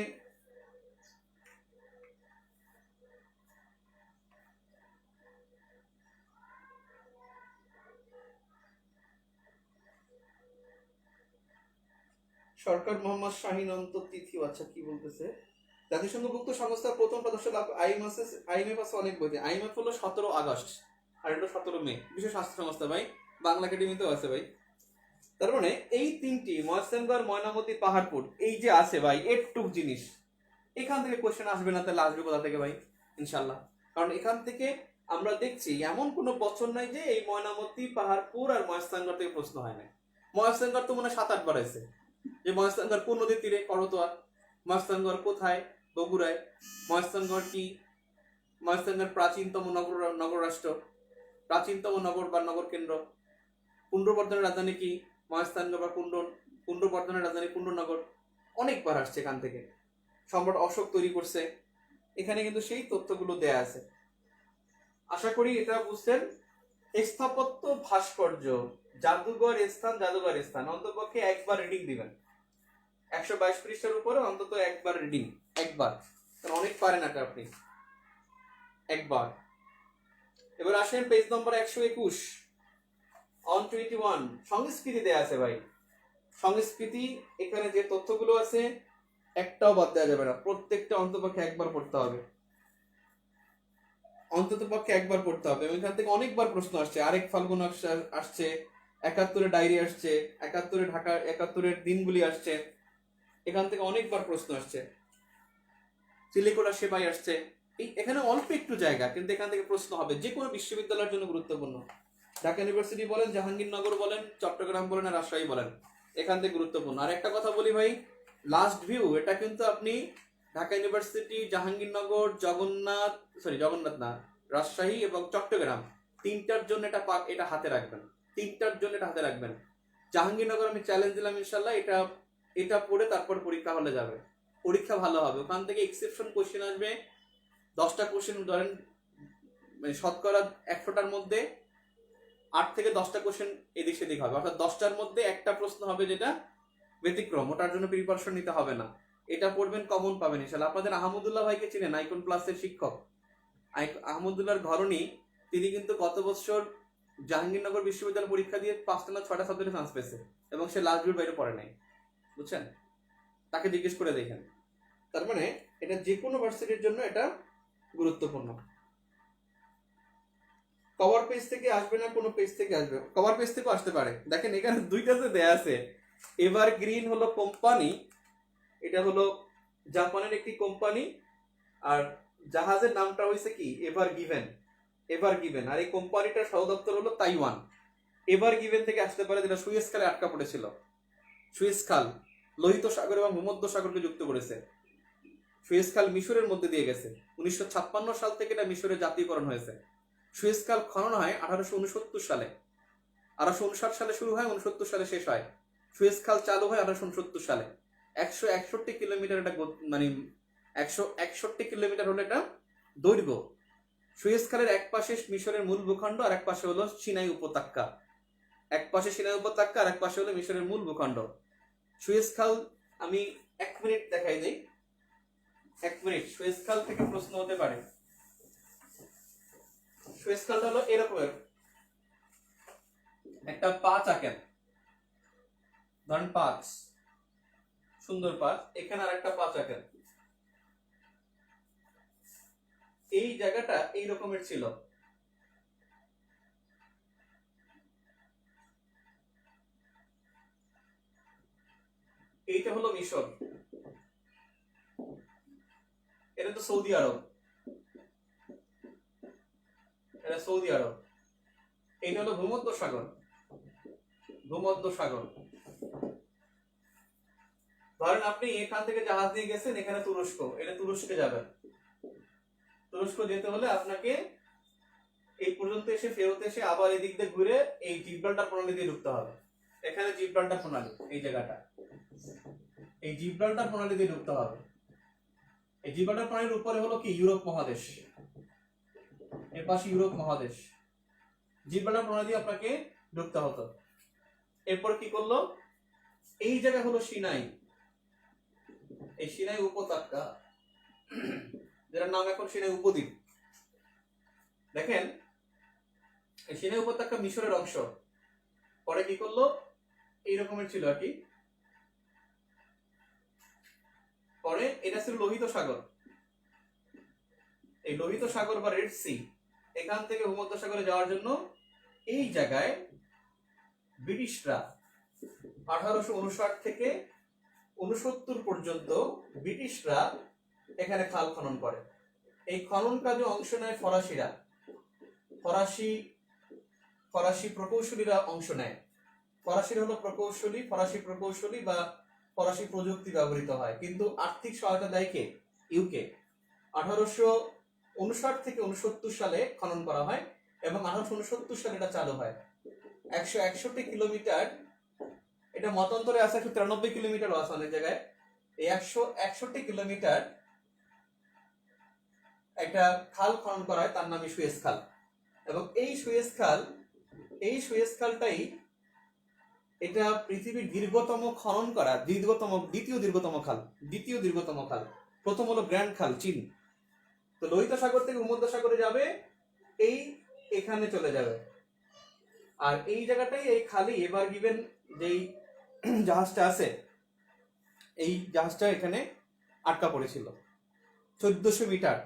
সরকার মোহাম্মদ শাহিন অন্তর তিথি, আচ্ছা কি বলতেছে? জাতিসংঘভুক্ত সংস্থার প্রথম সদস্য লাভ আইএমএফ আছে অনেক বইতে। আইএমএফ হলো 17 আগস্ট আর এটা 17 মে। বিশ্ব স্বাস্থ্য সংস্থা ভাই, বাংলা একাডেমিতেও আছে ভাই। তার মানে এই তিনটি মহেস্থানগড়, ময়নামতি, পাহাড়পুর, এই যে আছে ভাই এটুক জিনিস, এখান থেকে কোশ্চেন আসবে না, তাহলে আসবে কোথা থেকে ভাই? ইনশাল্লাহ, কারণ এখান থেকে আমরা দেখছি এমন কোনো বছর নাই যে এই ময়নামতি, পাহাড়পুর আর মহেস্থানগড় থেকে প্রশ্ন হয় না। মহেস্থানগড় তো মনে হয় 7-8 বার আছে। যে মহেস্থানগড় কোন নদীর তীরে? করতোয়া। মহেস্থানগড় কোথায়? বগুড়ায়। মহেস্থানগড় কি? মহেস্থানগড় প্রাচীনতম নগর রাষ্ট্র, প্রাচীনতম নগর বা নগর কেন্দ্র। পুণ্ড্রবর্ধনের রাজধানী কি? মহেস্থানগড় বা পুণ্ড্রবর্ধনের রাজধানী পুণ্ড্রনগর। অনেকবার আসছে এখান থেকে, সম্রাট অশোক তৈরি করছে। এখানে কিন্তু সেই তথ্যগুলো দেয়া আছে। আশা করি এটা বুঝছেন। স্থাপত্য ভাস্কর্য, জাদুঘর স্থান অন্ততপক্ষে একবার রিডিং দিবেন। 122 পৃষ্ঠার উপরে অন্তত একবার রিডিং, একবার, কারণ অনেক পারেন এটা আপনি, একবার। এবার আসেন পেজ নম্বর 121, অন 21, সংস্কৃতি দেয়া আছে ভাই। সংস্কৃতি, এখানে যে তথ্যগুলো আছে একটাও বাদ দেওয়া যাবে না, প্রত্যেকটা অন্ততপক্ষে একবার পড়তে হবে, অন্ততপক্ষে একবার পড়তে হবে। এখান থেকে অনেকবার প্রশ্ন আসছে, আরেক ফাল্গুন আসছে, 71-এর ডায়েরি আসছে, 71-এ ঢাকা 71-এর দিনগুলি আসছে, এখান থেকে অনেকবার প্রশ্ন আসছে। চিলিকোলা সেবাই আসছে। এখানে অল্প একটু জায়গা, কিন্তু এখান থেকে প্রশ্ন হবে, যে কোনো বিশ্ববিদ্যালয়ের জন্য গুরুত্বপূর্ণ। ঢাকা ইউনিভার্সিটি বলেন, জাহাঙ্গীরনগর বলেন, চট্টগ্রাম বলেন আর রাজশাহী বলেন, এখান থেকে গুরুত্বপূর্ণ। আর একটা কথা বলি ভাই, লাস্ট ভিউ, এটা কিন্তু আপনি ঢাকা ইউনিভার্সিটি, জাহাঙ্গীরনগর, জগন্নাথ না, রাজশাহী এবং চট্টগ্রাম, তিনটার জন্য এটা হাতে রাখবেন, তিনটার জন্য এটা হাতে রাখবেন। জাহাঙ্গীরনগর আমি চ্যালেঞ্জ দিলাম ইনশাল্লাহ, এটা পড়ে তারপর পরীক্ষা হলে যাবে, পরীক্ষা ভালো হবে। ওখান থেকে এক্সেপশন কোশ্চেন আসবে, 10টা কোশ্চেন ধরেন, মানে শতকরা 100টার মধ্যে 8 থেকে 10টা কোশ্চেন এদিক সেদিক হবে, অর্থাৎ 10টার মধ্যে একটা প্রশ্ন হবে যেটা ব্যতিক্রম, ওটার জন্য প্রিপারেশন নিতে হবে না। এটা পড়বেন, কমন পাবেন ইনশাআল্লাহ। আপনাদের আহমদুল্লাহ ভাইকে চিনেন, আইকন প্লাসের শিক্ষক আহমদুল্লাহর ঘরণী, তিনি কিন্তু গত বছর জাহাঙ্গীরনগর বিশ্ববিদ্যালয় পরীক্ষা দিয়ে 5টা না 6টা সাবজেক্টে চান্স পেয়েছে, এবং সে লাস্ট গ্রুপ বাইরে পড়ে নাই, বুঝছেন? তাকে জিজ্ঞেস করে দেখেন। তার মানে এটা যে কোনো ভার্সিটির জন্য এটা গুরুত্বপূর্ণ। কভার পেজ থেকে আসবে না, কোনো পেজ থেকে আসবে, কভার পেজ থেকে আসতে পারে। দেখেন এখানে দুইটাতে দেয়া আছে। এভারগ্রিন হলো কোম্পানি, এটা হলো জাপানের একটি কোম্পানি, আর জাহাজের নামটা হয়েছে কি এভারগিভেন, এভারগিভেন। আর এই কোম্পানিটার সদর দপ্তর হলো তাইওয়ান। এভারগিভেন থেকে আসতে পারে, যেটা সুয়েজ খালে আটকা পড়েছিল। সুয়েজ খাল লোহিত সাগর এবং ভূমধ্য সাগরকে যুক্ত করেছে। সুয়েজ খাল মিশরের মধ্যে দিয়ে গেছে। 1956 সাল থেকে এটা মিশরের জাতীয়করণ হয়েছে। সুয়েজ খাল খনন হয় 1869 সালে, 1859 সালে শুরু হয়, 69 সালে শেষ হয়। সুয়েজ খাল চালু হয় 1869 সালে। 161 কিলোমিটার এটা, মানে 161 কিলোমিটার হলো এটা দৈর্ঘ্য। সুয়েজ খালের এক পাশে মিশরের মূল ভূখণ্ড, আর এক পাশে হলো সিনাই উপত্যকা। এক পাশে সিনাই উপত্যকা আর এক পাশে হলো মিশরের মূল ভূখণ্ড। সুয়েজ খাল আমি 1 মিনিট দেখাই দিই, 1 মিনিট। সুয়েজ খাল থেকে প্রশ্ন হতে পারে। সুয়েজ খালটা হলো এরকমের, একটা পাঁচ আঁকেন, ধরেন 5, সুন্দর 5, এখানে আর একটা 5 আঁকেন। এই জায়গাটা এই রকমের ছিল। এইটা হলো মিশর, এটা তো সৌদি আরব, এটা সৌদি আরব। এইটা হলো ভূমধ্য সাগর, ভূমধ্য সাগর। ধরেন আপনি এখান থেকে জাহাজ নিয়ে গেছেন, এখানে তুরস্ক, এটা তুরস্কে যাবেন। তুরস্ক যেতে হলে আপনাকে এই পর্যন্ত এসে ফেরত এসে আবার এদিক দিয়ে ঘুরে এই জিব্রাল্টার প্রণালী দিয়ে ঢুকতে হবে। এখানে জিব্রাল্টার প্রণালী, এই জায়গাটা, এই জিব্রাল্টার প্রণালী দিয়ে ঢুকতে হবে। এই জিব্রাল্টার প্রণালীর উপরে হলো কি ইউরোপ মহাদেশ, এর পাশে ইউরোপ মহাদেশ। জিব্রাল্টার প্রণালী দিয়ে আপনাকে ঢুকতে হতো। এরপর কি করলো, এই জায়গা হলো সিনাই, এই সিনাই উপত্যকা, যেটার নাম এখন সিনাই উপদ্বীপ। দেখেন এই সিনাই উপত্যকা মিশরের অংশ। পরে কি করলো, এই রকমের ছিল আর কি। পরে এটা ছিল লোহিত সাগর। এই লোহিত সাগর বা রেড সি, এখান থেকে ভূমধ্য সাগরে যাওয়ার জন্য এই জায়গায় ব্রিটিশরা 1859 থেকে 69 পর্যন্ত ব্রিটিশরা এখানে খাল খনন করে। এই খনন কাজে অংশ নেয় ফরাসিরা, ফরাসি প্রকৌশলীরা অংশ নেয়। ফরাসিরা হলো প্রকৌশলী, ফরাসি প্রকৌশলী বা ফরাসি প্রযুক্তি ব্যবহৃত হয়। কিন্তু আর্থিক সহায়তা দেয় কে, ইউকে। 1859 থেকে 69 সালে খনন করা হয় এবং 1869 সালে এটা চালু হয়। 161 কিলোমিটার, এটা মতান্তরে আছে 193 কিলোমিটার আছে অনেক জায়গায়। এই 161 কিলোমিটার একটা খাল খনন করা হয়, তার নামই সুয়েজ খাল। এবং এই সুয়েজ খালটাই এটা পৃথিবীর দীর্ঘতম খনন করা, দ্বিতীয় দীর্ঘতম খাল। প্রথম হলো গ্র্যান্ড খাল, চীন। তো লোহিত সাগর থেকে ভূমধ্য সাগরে যাবে, এই এখানে চলে যাবে। আর এই জায়গাটাই, এই খালি এভারগিভেন যেই জাহাজটা আছে, এই জাহাজটা এখানে আটকা পড়েছিল। 1400 মিটার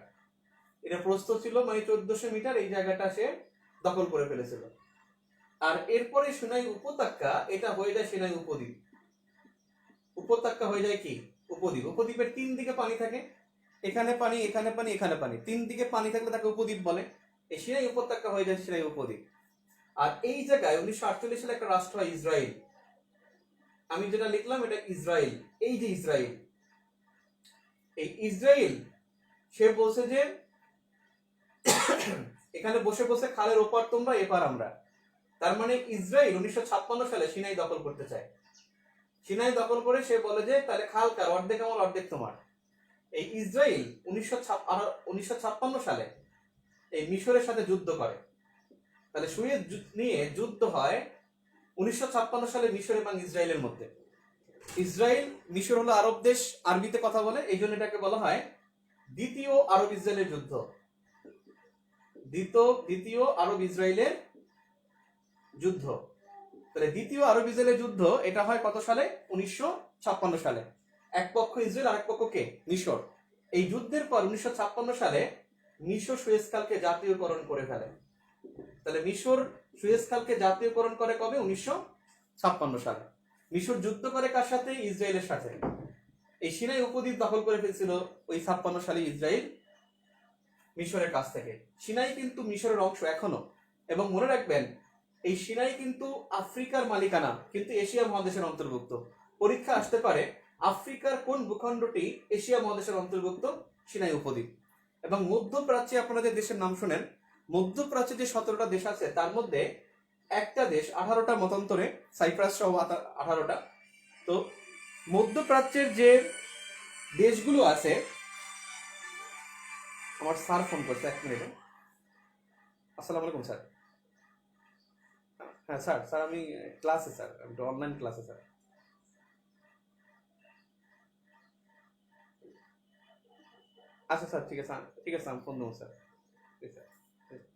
এটা প্রস্থ ছিল, মানে 1400 মিটার এই জায়গাটা সে দখল করে ফেলেছিল। আর এরপরে সিনাই উপত্যকা, এটা হয়ে যায় সিনাই উপদ্বীপ। উপত্যকা হয়ে যায় কি উপদ্বীপ। উপদ্বীপের 3 দিকে পানি থাকে, এখানে পানি, এখানে পানি, এখানে পানি, 3 দিকে পানি থাকলে তাকে উপদ্বীপ বলে। এই সিনাই উপত্যকা হয়ে যায় সিনাই উপদ্বীপ। আর এই জায়গায় 1948 সালে একটা রাষ্ট্র হয় ইসরায়েল। আমি যেটা লিখলাম এটা ইসরায়েল। এই যে ইসরায়েল, এই ইসরায়েল সে বলছে যে এখানে বসে বসে খালের ওপার তোমরা, এপার আমরা। তার মানে ইসরায়েল 1956 সালে সিনাই দখল করতে চায়। সিনাই দখল করে সে বলে যে তাহলে খাল কার, অর্ধেক আমার অর্ধেক তোমার। এই ইসরায়েল 1956 সালে এই মিশরের সাথে যুদ্ধ করে। তাহলে সুয়েজ নিয়ে যুদ্ধ হয় 1956 সালে মিশর এবং ইসরায়েলের মধ্যে। ইসরায়েল, মিশর হলো আরব দেশ, আরবিতে কথা বলে, এই জন্য এটাকে বলা হয় দ্বিতীয় আরব ইসরায়েলের যুদ্ধ। দ্বিতীয় আরব ইসরায়েলের যুদ্ধ। তাহলে দ্বিতীয় আরব ইসরায়েলের যুদ্ধ এটা হয় কত সালে, 1956 সালে। এক পক্ষ ইসরায়েল আর এক পক্ষ কে? মিশর। এই যুদ্ধের পর 1956 সালে মিশর সুয়েজ খালকে জাতীয়করণ করে ফেলে। তাহলে মিশর সুয়েজ খালকে জাতীয়করণ করে কবে? 1956 সালে। মিশর যুদ্ধ করে কার সাথে? ইসরায়েলের সাথে। এই সিনাই উপদ্বীপ দখল করে ফেলছিল ওই 56 সালে ইসরায়েল মিশরের কাছ থেকে। সিনাই কিন্তু মিশরের অংশ এখনো। এবং মনে রাখবেন, এই সিনাই কিন্তু আফ্রিকার মালিকানা, কিন্তু এশিয়া মহাদেশের অন্তর্ভুক্ত। পরীক্ষা আসতে পারে আফ্রিকার কোন ভূখণ্ডটি এশিয়া মহাদেশের অন্তর্ভুক্ত? সিনাই উপদ্বীপ। এবং মধ্যপ্রাচ্যে আপনাদের দেশের নাম শোনেন, মধ্যপ্রাচ্যে যে 17টা দেশ আছে তার মধ্যে একটা দেশ 18টা মতান্তরে, সাইপ্রাস সহ 18টা। তো মধ্যপ্রাচ্যের যে দেশগুলো আছে, আমার স্যার ফোন করছে, 1 মিনিট। আসসালামু আলাইকুম স্যার। হ্যাঁ স্যার, স্যার আমি ক্লাসে, স্যার আমি অনলাইন ক্লাসে স্যার। আচ্ছা স্যার, ঠিক আছে, ঠিক আছে, আমি ফোন দেবো স্যার। ঠিক আছে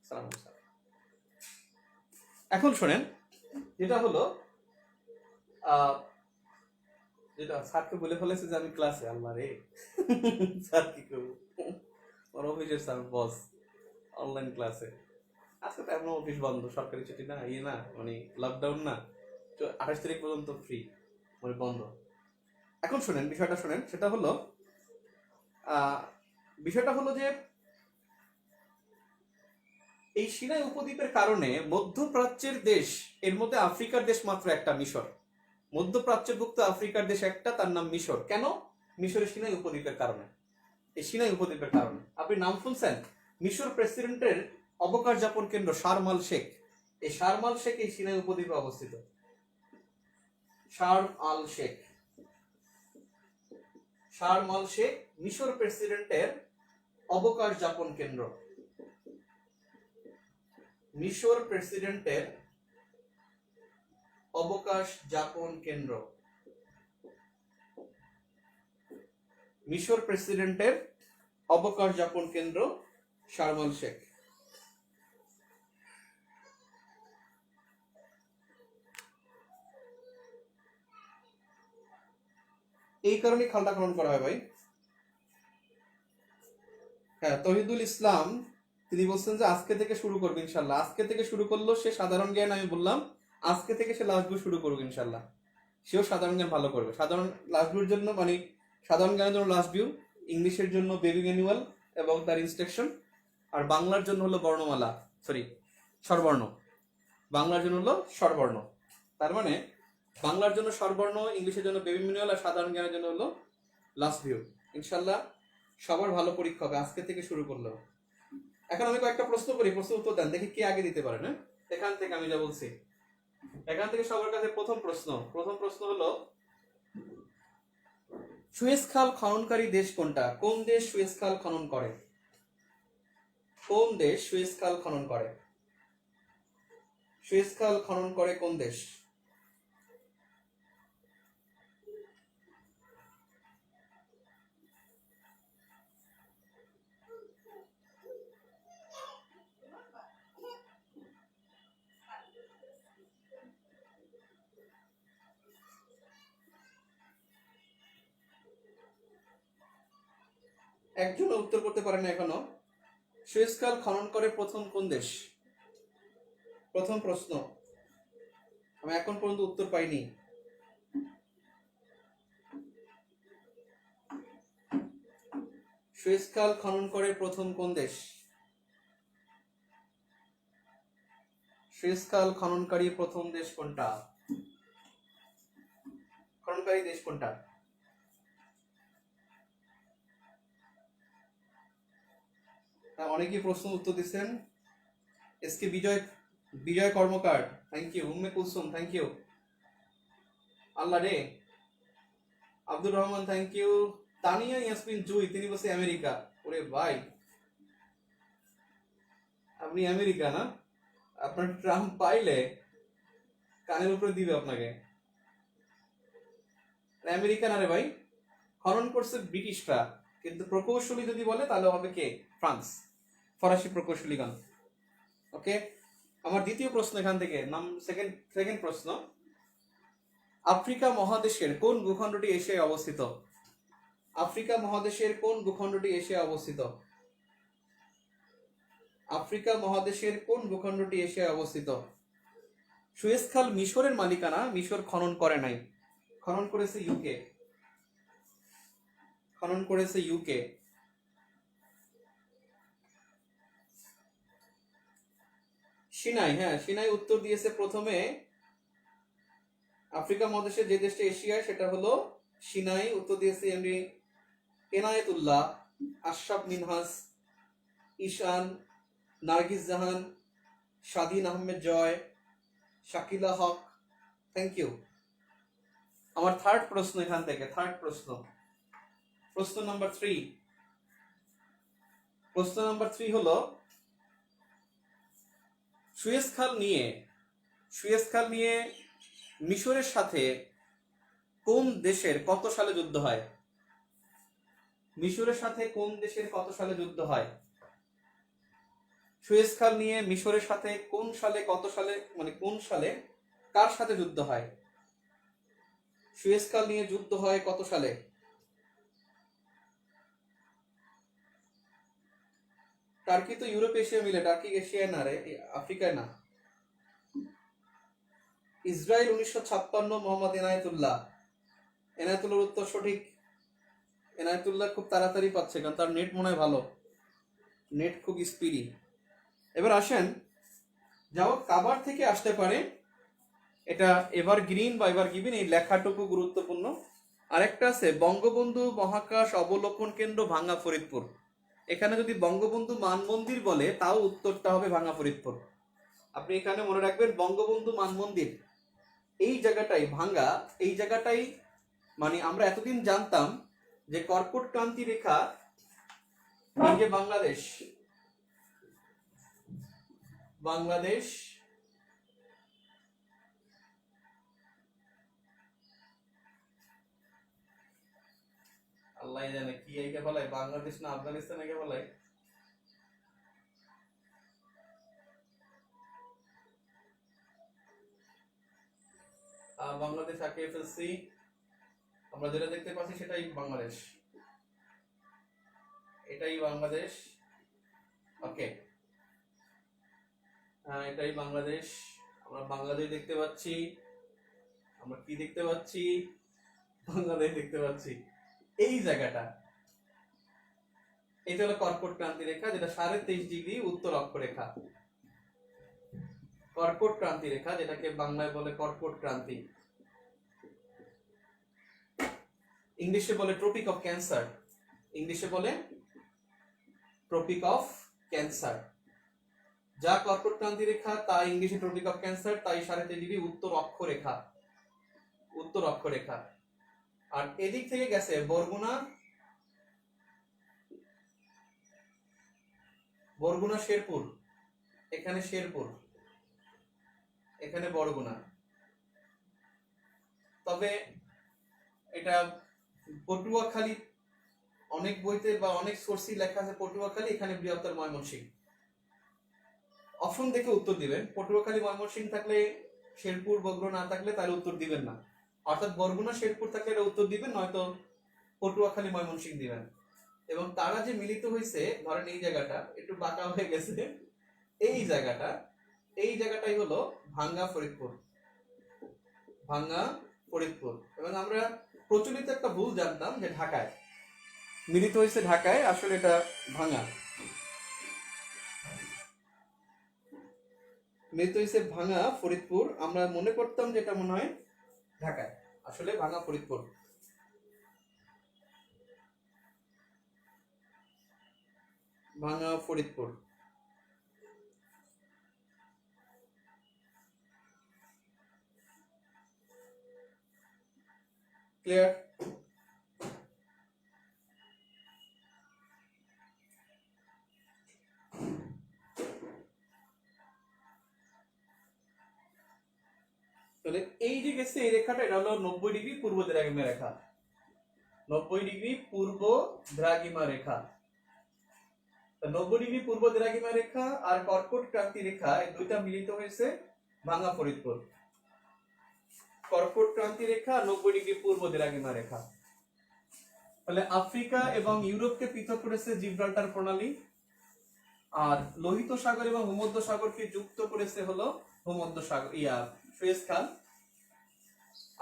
স্যার, স্যার এখন শোনেন, যেটা হলো যেটা স্যারকে বলে ফেলেছে যে আমি ক্লাসে। আল্লাহ রে, স্যার কি করবো, ওর অফিসের স্যার বস অনলাইন ক্লাসে। আজকে তো এমন অফিস বন্ধ, সরকারি ছুটি না, ইয়ে না, মানে লকডাউন না, তো 28 তারিখ পর্যন্ত ফ্রি, মানে বন্ধ। এখন শোনেন বিষয়টা, শোনেন সেটা হলো বিষয়টা হলো যে এই সিনাই উপদ্বীপের কারণে মধ্যপ্রাচ্যের দেশ, এর মধ্যে আফ্রিকার দেশ মাত্র একটা, মিশর। মধ্যপ্রাচ্যভুক্ত আফ্রিকার দেশ একটা, তার নাম মিশর। কেন? মিশরের সিনাই উপদ্বীপের কারণে। এই সিনাই উপদ্বীপের কারণে। আপনি নাম শুনছেন? মিশর প্রেসিডেন্টের অবকাশ যাপন কেন্দ্র শার্ম আল শেখ। এই শার্ম আল শেখ এই সিনাই উপদ্বীপে অবস্থিত। শার্ম আল শেখ, শার্ম আল শেখ মিশর প্রেসিডেন্টের অবকাশ যাপন কেন্দ্র। মিশর প্রেসিডেন্টের অবকাশ যাপন কেন্দ্র। মিশর প্রেসিডেন্টের অবকাশ যাপন কেন্দ্র শার্ম আল শেখ। এই কারণে খালটা খনন করা হয় ভাই। হ্যাঁ, তহিদুল ইসলাম তিনি বলছেন যে আজকে থেকে শুরু করবে ইনশাল্লাহ। আজকে থেকে শুরু করলো সে সাধারণ জ্ঞান, আমি বললাম আজকে থেকে সে লাস্ট ভিউ শুরু করবে ইনশাল্লাহ। সেও সাধারণ জ্ঞান ভালো করবে। সাধারণ লাস্ট ভিউর জন্য, মানে সাধারণ জ্ঞানের জন্য লাস্ট ভিউ, ইংলিশের জন্য বেবি ম্যানুয়াল এবং তার ইনস্ট্রাকশন, আর বাংলার জন্য হলো বর্ণমালা, সরি স্বরবর্ণ। বাংলার জন্য হলো স্বরবর্ণ। তার মানে বাংলার জন্য স্বরবর্ণ, ইংলিশের জন্য বেবি ম্যানুয়াল, আর সাধারণ জ্ঞানের জন্য হলো লাস্ট ভিউ। ইনশাল্লাহ সবার ভালো পরীক্ষা হবে আজকে থেকে শুরু করলো। এখন আমি কয়েকটা প্রশ্ন করি, প্রশ্ন উত্তর দেন, দেখি কে আগে দিতে পারেন। এখান থেকে আমি যা বলছি, এখান থেকে সবার কাছে প্রথম প্রশ্ন হলো সুয়েজ খাল খননকারী দেশ কোনটা? কোন দেশ সুয়েজ খাল খনন করে? কোন দেশ সুয়েজ খাল খনন করে? সুয়েজ খাল খনন করে কোন দেশ? একজন উত্তর করতে পারেন এখনো। সুয়েজ খাল খনন করে প্রথম কোন দেশ? প্রথম প্রশ্ন, আমি এখন পর্যন্ত উত্তর পাইনি। সুয়েজ খাল খনন করে প্রথম কোন দেশ? সুয়েজ খাল খননকারী প্রথম দেশ কোনটা? খননকারী দেশ কোনটা? অনেকেই প্রশ্ন উত্তর দিচ্ছেন। SK Bijoy Karmakar, thank you. Umme Kulsum, thank you. আল্লাহ রে, আব্দুর রহমান, থ্যাংক ইউ। তানিয়া ইয়াসমিন জুই, তিনি বলছে আমেরিকা। ওরে ভাই, আপনি আমেরিকা না? আপনার ট্রাম্প পাইলে কানের উপরে দিবে আপনাকে। আমেরিকা না রে ভাই, খনন করছে ব্রিটিশরা, কিন্তু প্রকৌশলী যদি বলে তাহলে হবে কে? ফ্রান্স, ফরাসি প্রকৌশলীগণ। ওকে, আমার দ্বিতীয় প্রশ্ন এখান থেকে, সেকেন্ড প্রশ্ন, আফ্রিকা মহাদেশের কোন ভূখণ্ডটি এশিয়ায় অবস্থিত? আফ্রিকা মহাদেশের কোন ভূখণ্ডটি এশিয়ায় অবস্থিত? আফ্রিকা মহাদেশের কোন ভূখণ্ডটি এশিয়ায় অবস্থিত? সুয়েজ খাল মিশরের মালিকানা, মিশর খনন করে নাই, খনন করেছে ইউকে। খনন করেছে ইউকে। সিনাই, হ্যাঁ সিনাই উত্তর দিয়েছে প্রথমে। আফ্রিকা মহাদেশের যে দেশটা এশিয়ায় সেটা হলো সিনাই, উত্তর দিয়েছে এমনি এনায়েতুল্লাহ, আশরাফ মিনহাজ, ঈশান, নার্গিস জাহান, স্বাধীন আহমেদ জয়, শাকিলা হক। Thank you. আমার থার্ড প্রশ্ন এখান থেকে, থার্ড প্রশ্ন, প্রশ্ন নাম্বার 3। প্রশ্ন নাম্বার 3 হলো সুয়েজ খাল নিয়ে মিশরের সাথে কোন দেশের কত সালে যুদ্ধ হয়? মিশরের সাথে কোন দেশের কত সালে যুদ্ধ হয়? সুয়েজ খাল নিয়ে মিশরের সাথে কোন সালে কত সালে, মানে কোন সালে কার সাথে যুদ্ধ হয়? সুয়েজ খাল নিয়ে যুদ্ধ হয় কত সালে? টার্কি তো ইউরোপ এশিয়া মিলে, টার্কি এশিয়ায় না রে, আফ্রিকায় না। ইসরায়েল 1956, মোহাম্মদ এনায়েতুল্লাহ। এনায়েতুল্লাহর উত্তর সঠিক। এনায়েতুল্লাহ খুব তাড়াতাড়ি পাচ্ছে, কারণ তার নেট মনে হয় ভালো, নেট খুব স্পিডি। এবার আসেন, যাও কাবার থেকে আসতে পারে, এটা এভারগ্রিন বা এভারগিভিন, এই লেখাটুকু গুরুত্বপূর্ণ। আরেকটা আছে বঙ্গবন্ধু মহাকাশ অবলোকন কেন্দ্র, ভাঙ্গা ফরিদপুর। এখানে যদি বঙ্গবন্ধু মানমন্দির বলে তাও উত্তরটা হবে ভাঙ্গা ফরিদপুর। আপনি এখানে মনে রাখবেন বঙ্গবন্ধু মানমন্দির এই জায়গাটাই ভাঙ্গা, এই জায়গাটাই। মানে আমরা এতদিন জানতাম যে কর্কট ক্রান্তি রেখা, এই যে বাংলাদেশ, বাংলাদেশ আল্লাহ জানে কি একে বলে, বাংলাদেশ না আফগানিস্তান একে বলে। বাংলাদেশ আঁকিয়ে ফেলছি, আমরা যেটা দেখতে পাচ্ছি সেটাই বাংলাদেশ, এটাই বাংলাদেশ। ওকে, এটাই বাংলাদেশ। আমরা বাংলাদেশ দেখতে পাচ্ছি, আমরা কি দেখতে পাচ্ছি? বাংলাদেশ দেখতে পাচ্ছি। এই জায়গাটা, এটা হলো কর্কট ক্রান্তি রেখা, যেটা 23.5 উত্তর অক্ষরেখা। কর্কট ক্রান্তি রেখা, যেটাকে বাংলায় বলে কর্কট ক্রান্তি, ইংলিশে বলে ট্রপিক অফ ক্যান্সার। ইংলিশে বলে ট্রপিক অফ ক্যান্সার। যা কর্কট ক্রান্তি রেখা তা ইংলিশে ট্রপিক অফ ক্যান্সার, তাই 23.5 উত্তর অক্ষরেখা, উত্তর অক্ষরেখা। আর এদিক থেকে গেছে বরগুনা, বরগুনা শেরপুর, এখানে শেরপুর, এখানে বরগুনা। তবে এটা পটুয়াখালী, অনেক বইতে বা অনেক সোর্সই লেখা আছে পটুয়াখালী, এখানে বৃহত্তর ময়মনসিংহ। অপশন দেখে উত্তর দিবেন। পটুয়াখালী ময়মনসিংহ থাকলে শেরপুর বগুড়া না থাকলে তাহলে উত্তর দিবেন না, অর্থাৎ বরগুনা শেরপুর থাকলে এটা উত্তর দিবেন, নয়তো পটুয়াখালী ময়মনসিংহ দিবেন। এবং তারা যে মিলিত হয়েছে, ধরেন এই জায়গাটা একটু বাঁকা হয়ে গেছে, এই জায়গাটা, এই জায়গাটাই হলো ভাঙ্গা ফরিদপুর, ভাঙ্গা ফরিদপুর। এবং আমরা প্রচলিত একটা ভুল জানতাম যে ঢাকায় মিলিত হয়েছে, ঢাকায়, আসলে এটা ভাঙ্গা, মিলিত হয়েছে ভাঙ্গা ফরিদপুর। আমরা মনে করতাম যে এটা মনে হয় ঢাকায়, আসলে ভাঙ্গা ফরিদপুর। ভাঙ্গা ফরিদপুর। ক্লিয়ার? তাহলে এই যে গেছে এই রেখাটা, এটা হলো 90 ডিগ্রি পূর্ব দ্রাঘিমা রেখা, 90 ডিগ্রি পূর্ব দ্রাঘিমা রেখা। 90 ডিগ্রি পূর্ব দ্রাঘিমা রেখা আর কর্কট ক্রান্তি রেখা, এই দুইটা মিলিত হয়েছে ভাঙ্গা ফরিদপুর। কর্কট ক্রান্তি রেখা, 90 ডিগ্রি পূর্ব দ্রাঘিমা রেখা। তাহলে আফ্রিকা এবং ইউরোপকে পৃথক করেছে জিব্রাল্টার প্রণালী, আর লোহিত সাগর এবং ভূমধ্য সাগরকে যুক্ত করেছে হলো ভূমধ্য সাগর সুয়েজ খাল।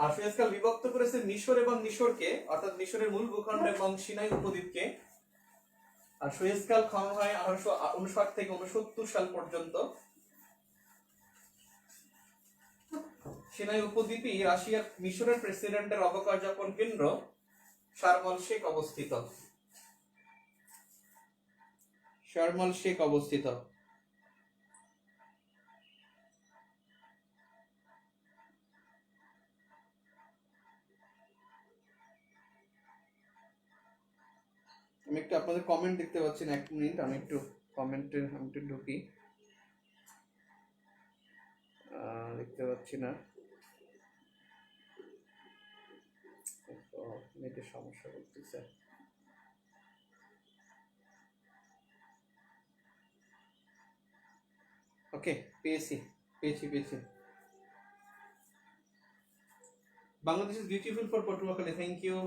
আর সুয়েজ খাল বিভক্ত করেছে মিশর এবং মিশরকে, অর্থাৎ মিশরের মূল ভূখণ্ড এবং সিনাই উপদ্বীপকে। আর সুয়েজ খাল খনন হয় 1859 থেকে 69 সাল পর্যন্ত। সিনাই উপদ্বীপে রাশিয়ার মিশরের প্রেসিডেন্টের অবকাশযাপন কেন্দ্র শারম এল শেখ অবস্থিত। শারম এল শেখ অবস্থিত। আমি একটু আপনাদের কমেন্ট দেখতে পাচ্ছি না, 1 মিনিট আমি একটু কমেন্টে ঢুকি, দেখতে পাচ্ছি না, নেটের সমস্যা করতেছে। ওকে, পেয়েছি। Bangladesh is beautiful for Patuakhali, thank you.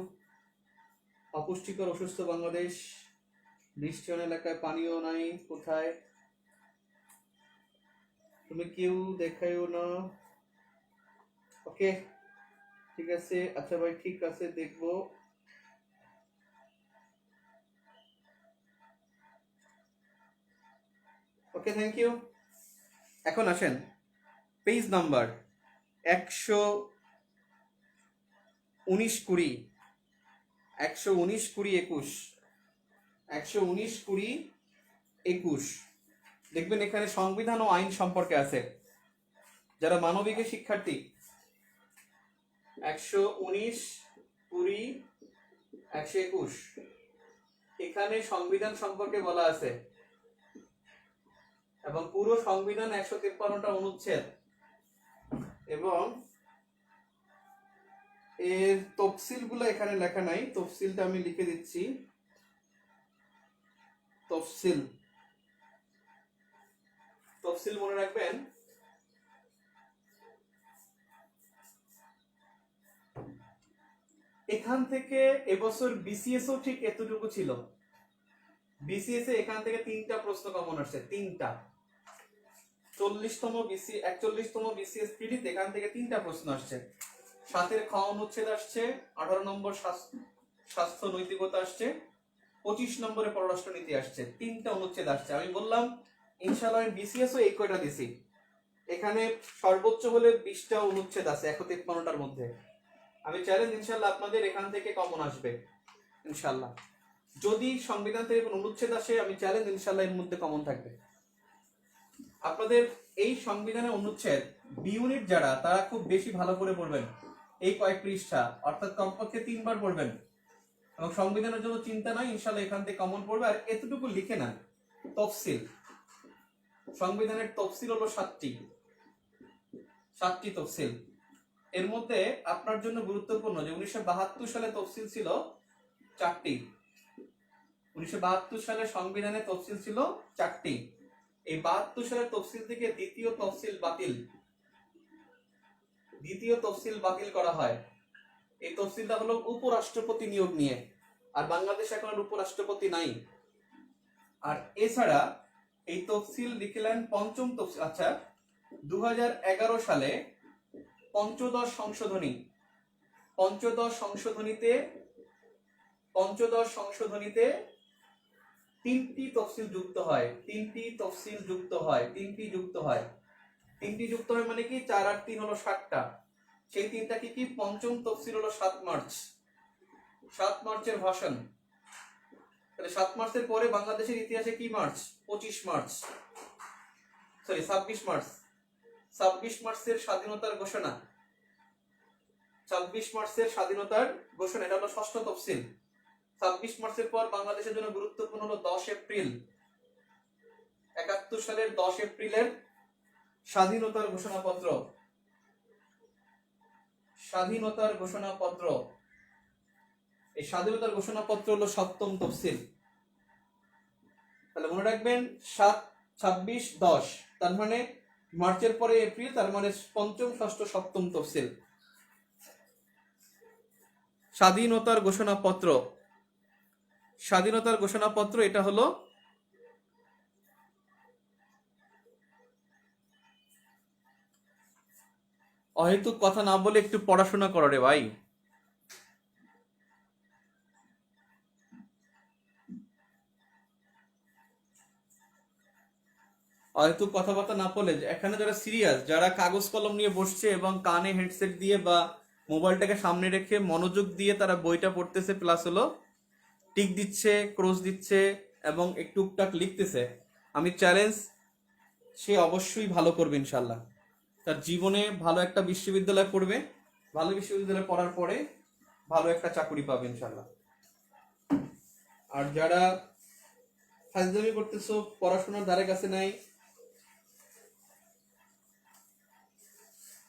অপুষ্টিকর অসুস্থ বাংলাদেশ, বৃষ্টিহীন এলাকায় পানিও নাই, কোথায় তুমি কেউ দেখাইও না। ওকে ঠিক আছে, আচ্ছা ভাই ঠিক আছে, দেখবো। Okay thank you. এখন আসেন পেজ নাম্বার 119-20 119-20-21 119-20-21 দেখবেন এখানে সংবিধান ও আইন সম্পর্কে আছে। যারা মানবিকের শিক্ষার্থী 119-20-121 এখানে সংবিধান সম্পর্কে বলা আছে, এবং পুরো সংবিধান 153টা অনুচ্ছেদ এবং এর তফসিল গুলো এখানে লেখা নাই, তফসিলটা আমি লিখে দিচ্ছি। তফসিল মনে রাখবেন। এখান থেকে এবছর বিসিএস ও ঠিক এতটুকু ছিল। বিসিএস এ এখান থেকে 3টা প্রশ্ন কমন আসছে, 3টা। 41তম বিসিএস পিডিতে এখান থেকে 3টা প্রশ্ন আসছে। 7-এর খ অনুচ্ছেদ আসছে, 18 নম্বর স্বাস্থ্য নৈতিকতা আসছে, 25 নম্বরে পররাষ্ট্র নীতি আসছে। 3টা অনুচ্ছেদ আসছে। আমি বললাম ইনশাআল্লাহ বিসিএস ও এই কয়টা দিছি, এখানে সর্বোচ্চ হলে 20টা অনুচ্ছেদ আছে 153টার মধ্যে। আমি চ্যালেঞ্জ ইনশাআল্লাহ আপনাদের এখান থেকে কমন আসবে ইনশাআল্লাহ। যদি সংবিধান থেকে কোনো অনুচ্ছেদ আসে আমি চ্যালেঞ্জ ইনশাআল্লাহ এর মধ্যে কমন থাকবে। আপনাদের এই সংবিধানের অনুচ্ছেদ বি ইউনিট যারা, তারা খুব বেশি ভালো করে পড়বেন, এই কয়েক পৃষ্ঠা অর্থাৎ কমপক্ষে 3 বার পড়বেন, এবং সংবিধানের জন্য চিন্তা নাই, ইনশাআল্লাহ এখান থেকে কমন পড়বে। আর এতটুকু লিখে নেন তফসিল। সংবিধানের তফসিল হলো 7টি তফসিল। এর মধ্যে আপনার জন্য গুরুত্বপূর্ণ যে 1972 সালে তফসিল ছিল 4টি। 1972 সালে সংবিধানে তফসিল ছিল 4টি। এই 72 সালের তফসিল থেকে দ্বিতীয় তফসিল বাতিল করা হয়। এই তফসিলটা হলো উপরাষ্ট্রপতি নিয়োগ নিয়ে, আর বাংলাদেশ এখন আর উপরাষ্ট্রপতি নাই। আর এছাড়া এই তফসিল লিখলেন 5ম তফসিল। আচ্ছা, 2011 সালে পঞ্চদশ সংশোধনীতে 3টি তফসিল যুক্ত হয়। 3টি যুক্ত হয় মানে কি 4 আর 3 হলো 7টা। সেই 3টা কি 5ম তফসিল হলো 7 মার্চের ভাষণ। তাহলে 7 মার্চের পরে বাংলাদেশের ইতিহাসে কি মার্চ? 26 March, sorry 26 March. 26 মার্চের স্বাধীনতার ঘোষণা। 26 মার্চের স্বাধীনতার ঘোষণা, এটা হলো 6ষ্ঠ তফসিল। 26 মার্চের পর বাংলাদেশের জন্য গুরুত্বপূর্ণ হলো 10 এপ্রিল, 71 সালের 10 এপ্রিলের স্বাধীনতার ঘোষণাপত্র। এই স্বাধীনতার ঘোষণাপত্র হলো 7ম তফসিল। তাহলে মনে রাখবেন 7, 26, 10, তার মানে মার্চের পরে এপ্রিল, তার মানে 5ম, 6ষ্ঠ, 7ম তফসিল। স্বাধীনতার ঘোষণাপত্র স্বাধীনতার ঘোষণাপত্র, এটা হলো অহেতুক কথা না বলে একটু পড়াশোনা করো রে ভাই। অহেতুক কথাবার্তা না বলে, এখানে যারা সিরিয়াস, যারা কাগজ কলম নিয়ে বসছে এবং কানে হেডসেট দিয়ে বা মোবাইলটাকে সামনে রেখে মনোযোগ দিয়ে তারা বইটা পড়তেছে, প্লাস হলো টিক দিচ্ছে, ক্রস দিচ্ছে এবং একটু টুকটাক লিখতেছে, আমি চ্যালেঞ্জ, সে অবশ্যই ভালো করবে ইনশাল্লাহ। তার জীবনে ভালো একটা বিশ্ববিদ্যালয় পড়বে, ভালো বিশ্ববিদ্যালয় পড়ার পরে ভালো একটা চাকরি পাবে ইনশাল্লাহ। আর যারা ফাজলামি করতেছো, পড়াশোনার ধারে কাছে নাই,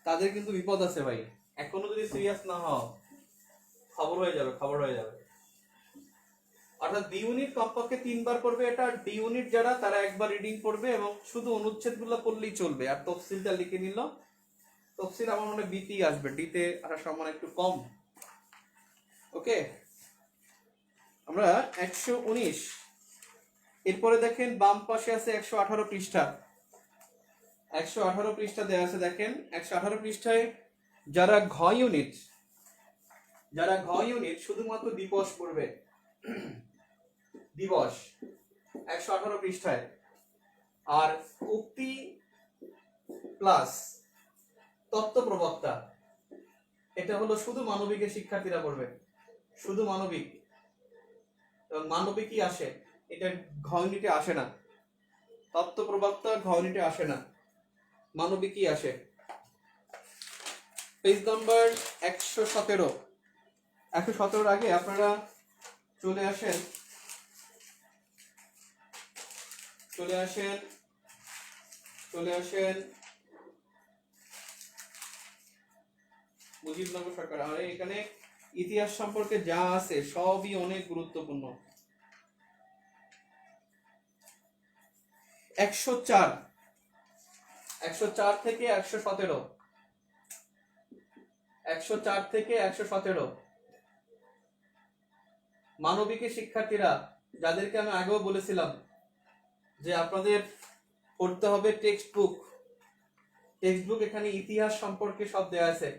তাদের কিন্তু বিপদ আছে ভাই। এখনো যদি সিরিয়াস না হও, খবর হয়ে যাবে, খবর হয়ে যাবে। অর্থাৎ বি ইউনিট কমপক্ষে 3 বার পড়বে এটা, আর ডি ইউনিট যারা, তারা একবার রিডিং পড়বে এবং শুধু অনুচ্ছেদ গুলো পড়লেই চলবে, আর তফসিলটা লিখে নিল। তফসিল আমার মনে হয় বিতেই আসবে, ডিতে আসার সম্ভাবনা একটু কম। ওকে, আমরা 119, এরপরে দেখেন বাম পাশে আছে 118 পৃষ্ঠা। 118 পৃষ্ঠা দেওয়া আছে, দেখেন 118 পৃষ্ঠায় যারা ঘ ইউনিট, যারা ঘ ইউনিট শুধুমাত্র দিবস পড়বে, দিবস 118 পৃষ্ঠায়। আর উক্তি প্লাস তত্ত্ব প্রবক্তা, এটা হলো শুধু মানবিকের শিক্ষার্থীরা পড়বে, শুধু মানবিক। মানবিকই আসে, এটা ঘ ইউনিটে আসে না। তত্ত্ব প্রবক্তা ঘ ইউনিটে আসে না, মানবিকই আসে। Page number 117। 117 আগে আপনারা চলে আসেন, চলে আসেন, চলে আসেন মুজিবনগর সরকার। আর এখানে ইতিহাস সম্পর্কে যা আছে সবই অনেক গুরুত্বপূর্ণ। 104, 104 থেকে 117, 104 থেকে 117 মানবিকের শিক্ষার্থীরা, যাদেরকে আমি আগেও বলেছিলাম যে আপনাদের পড়তে হবে টেক্সট বুক। টেক্সট বুক এখানে ইতিহাস সম্পর্কে সব দেয়া আছে,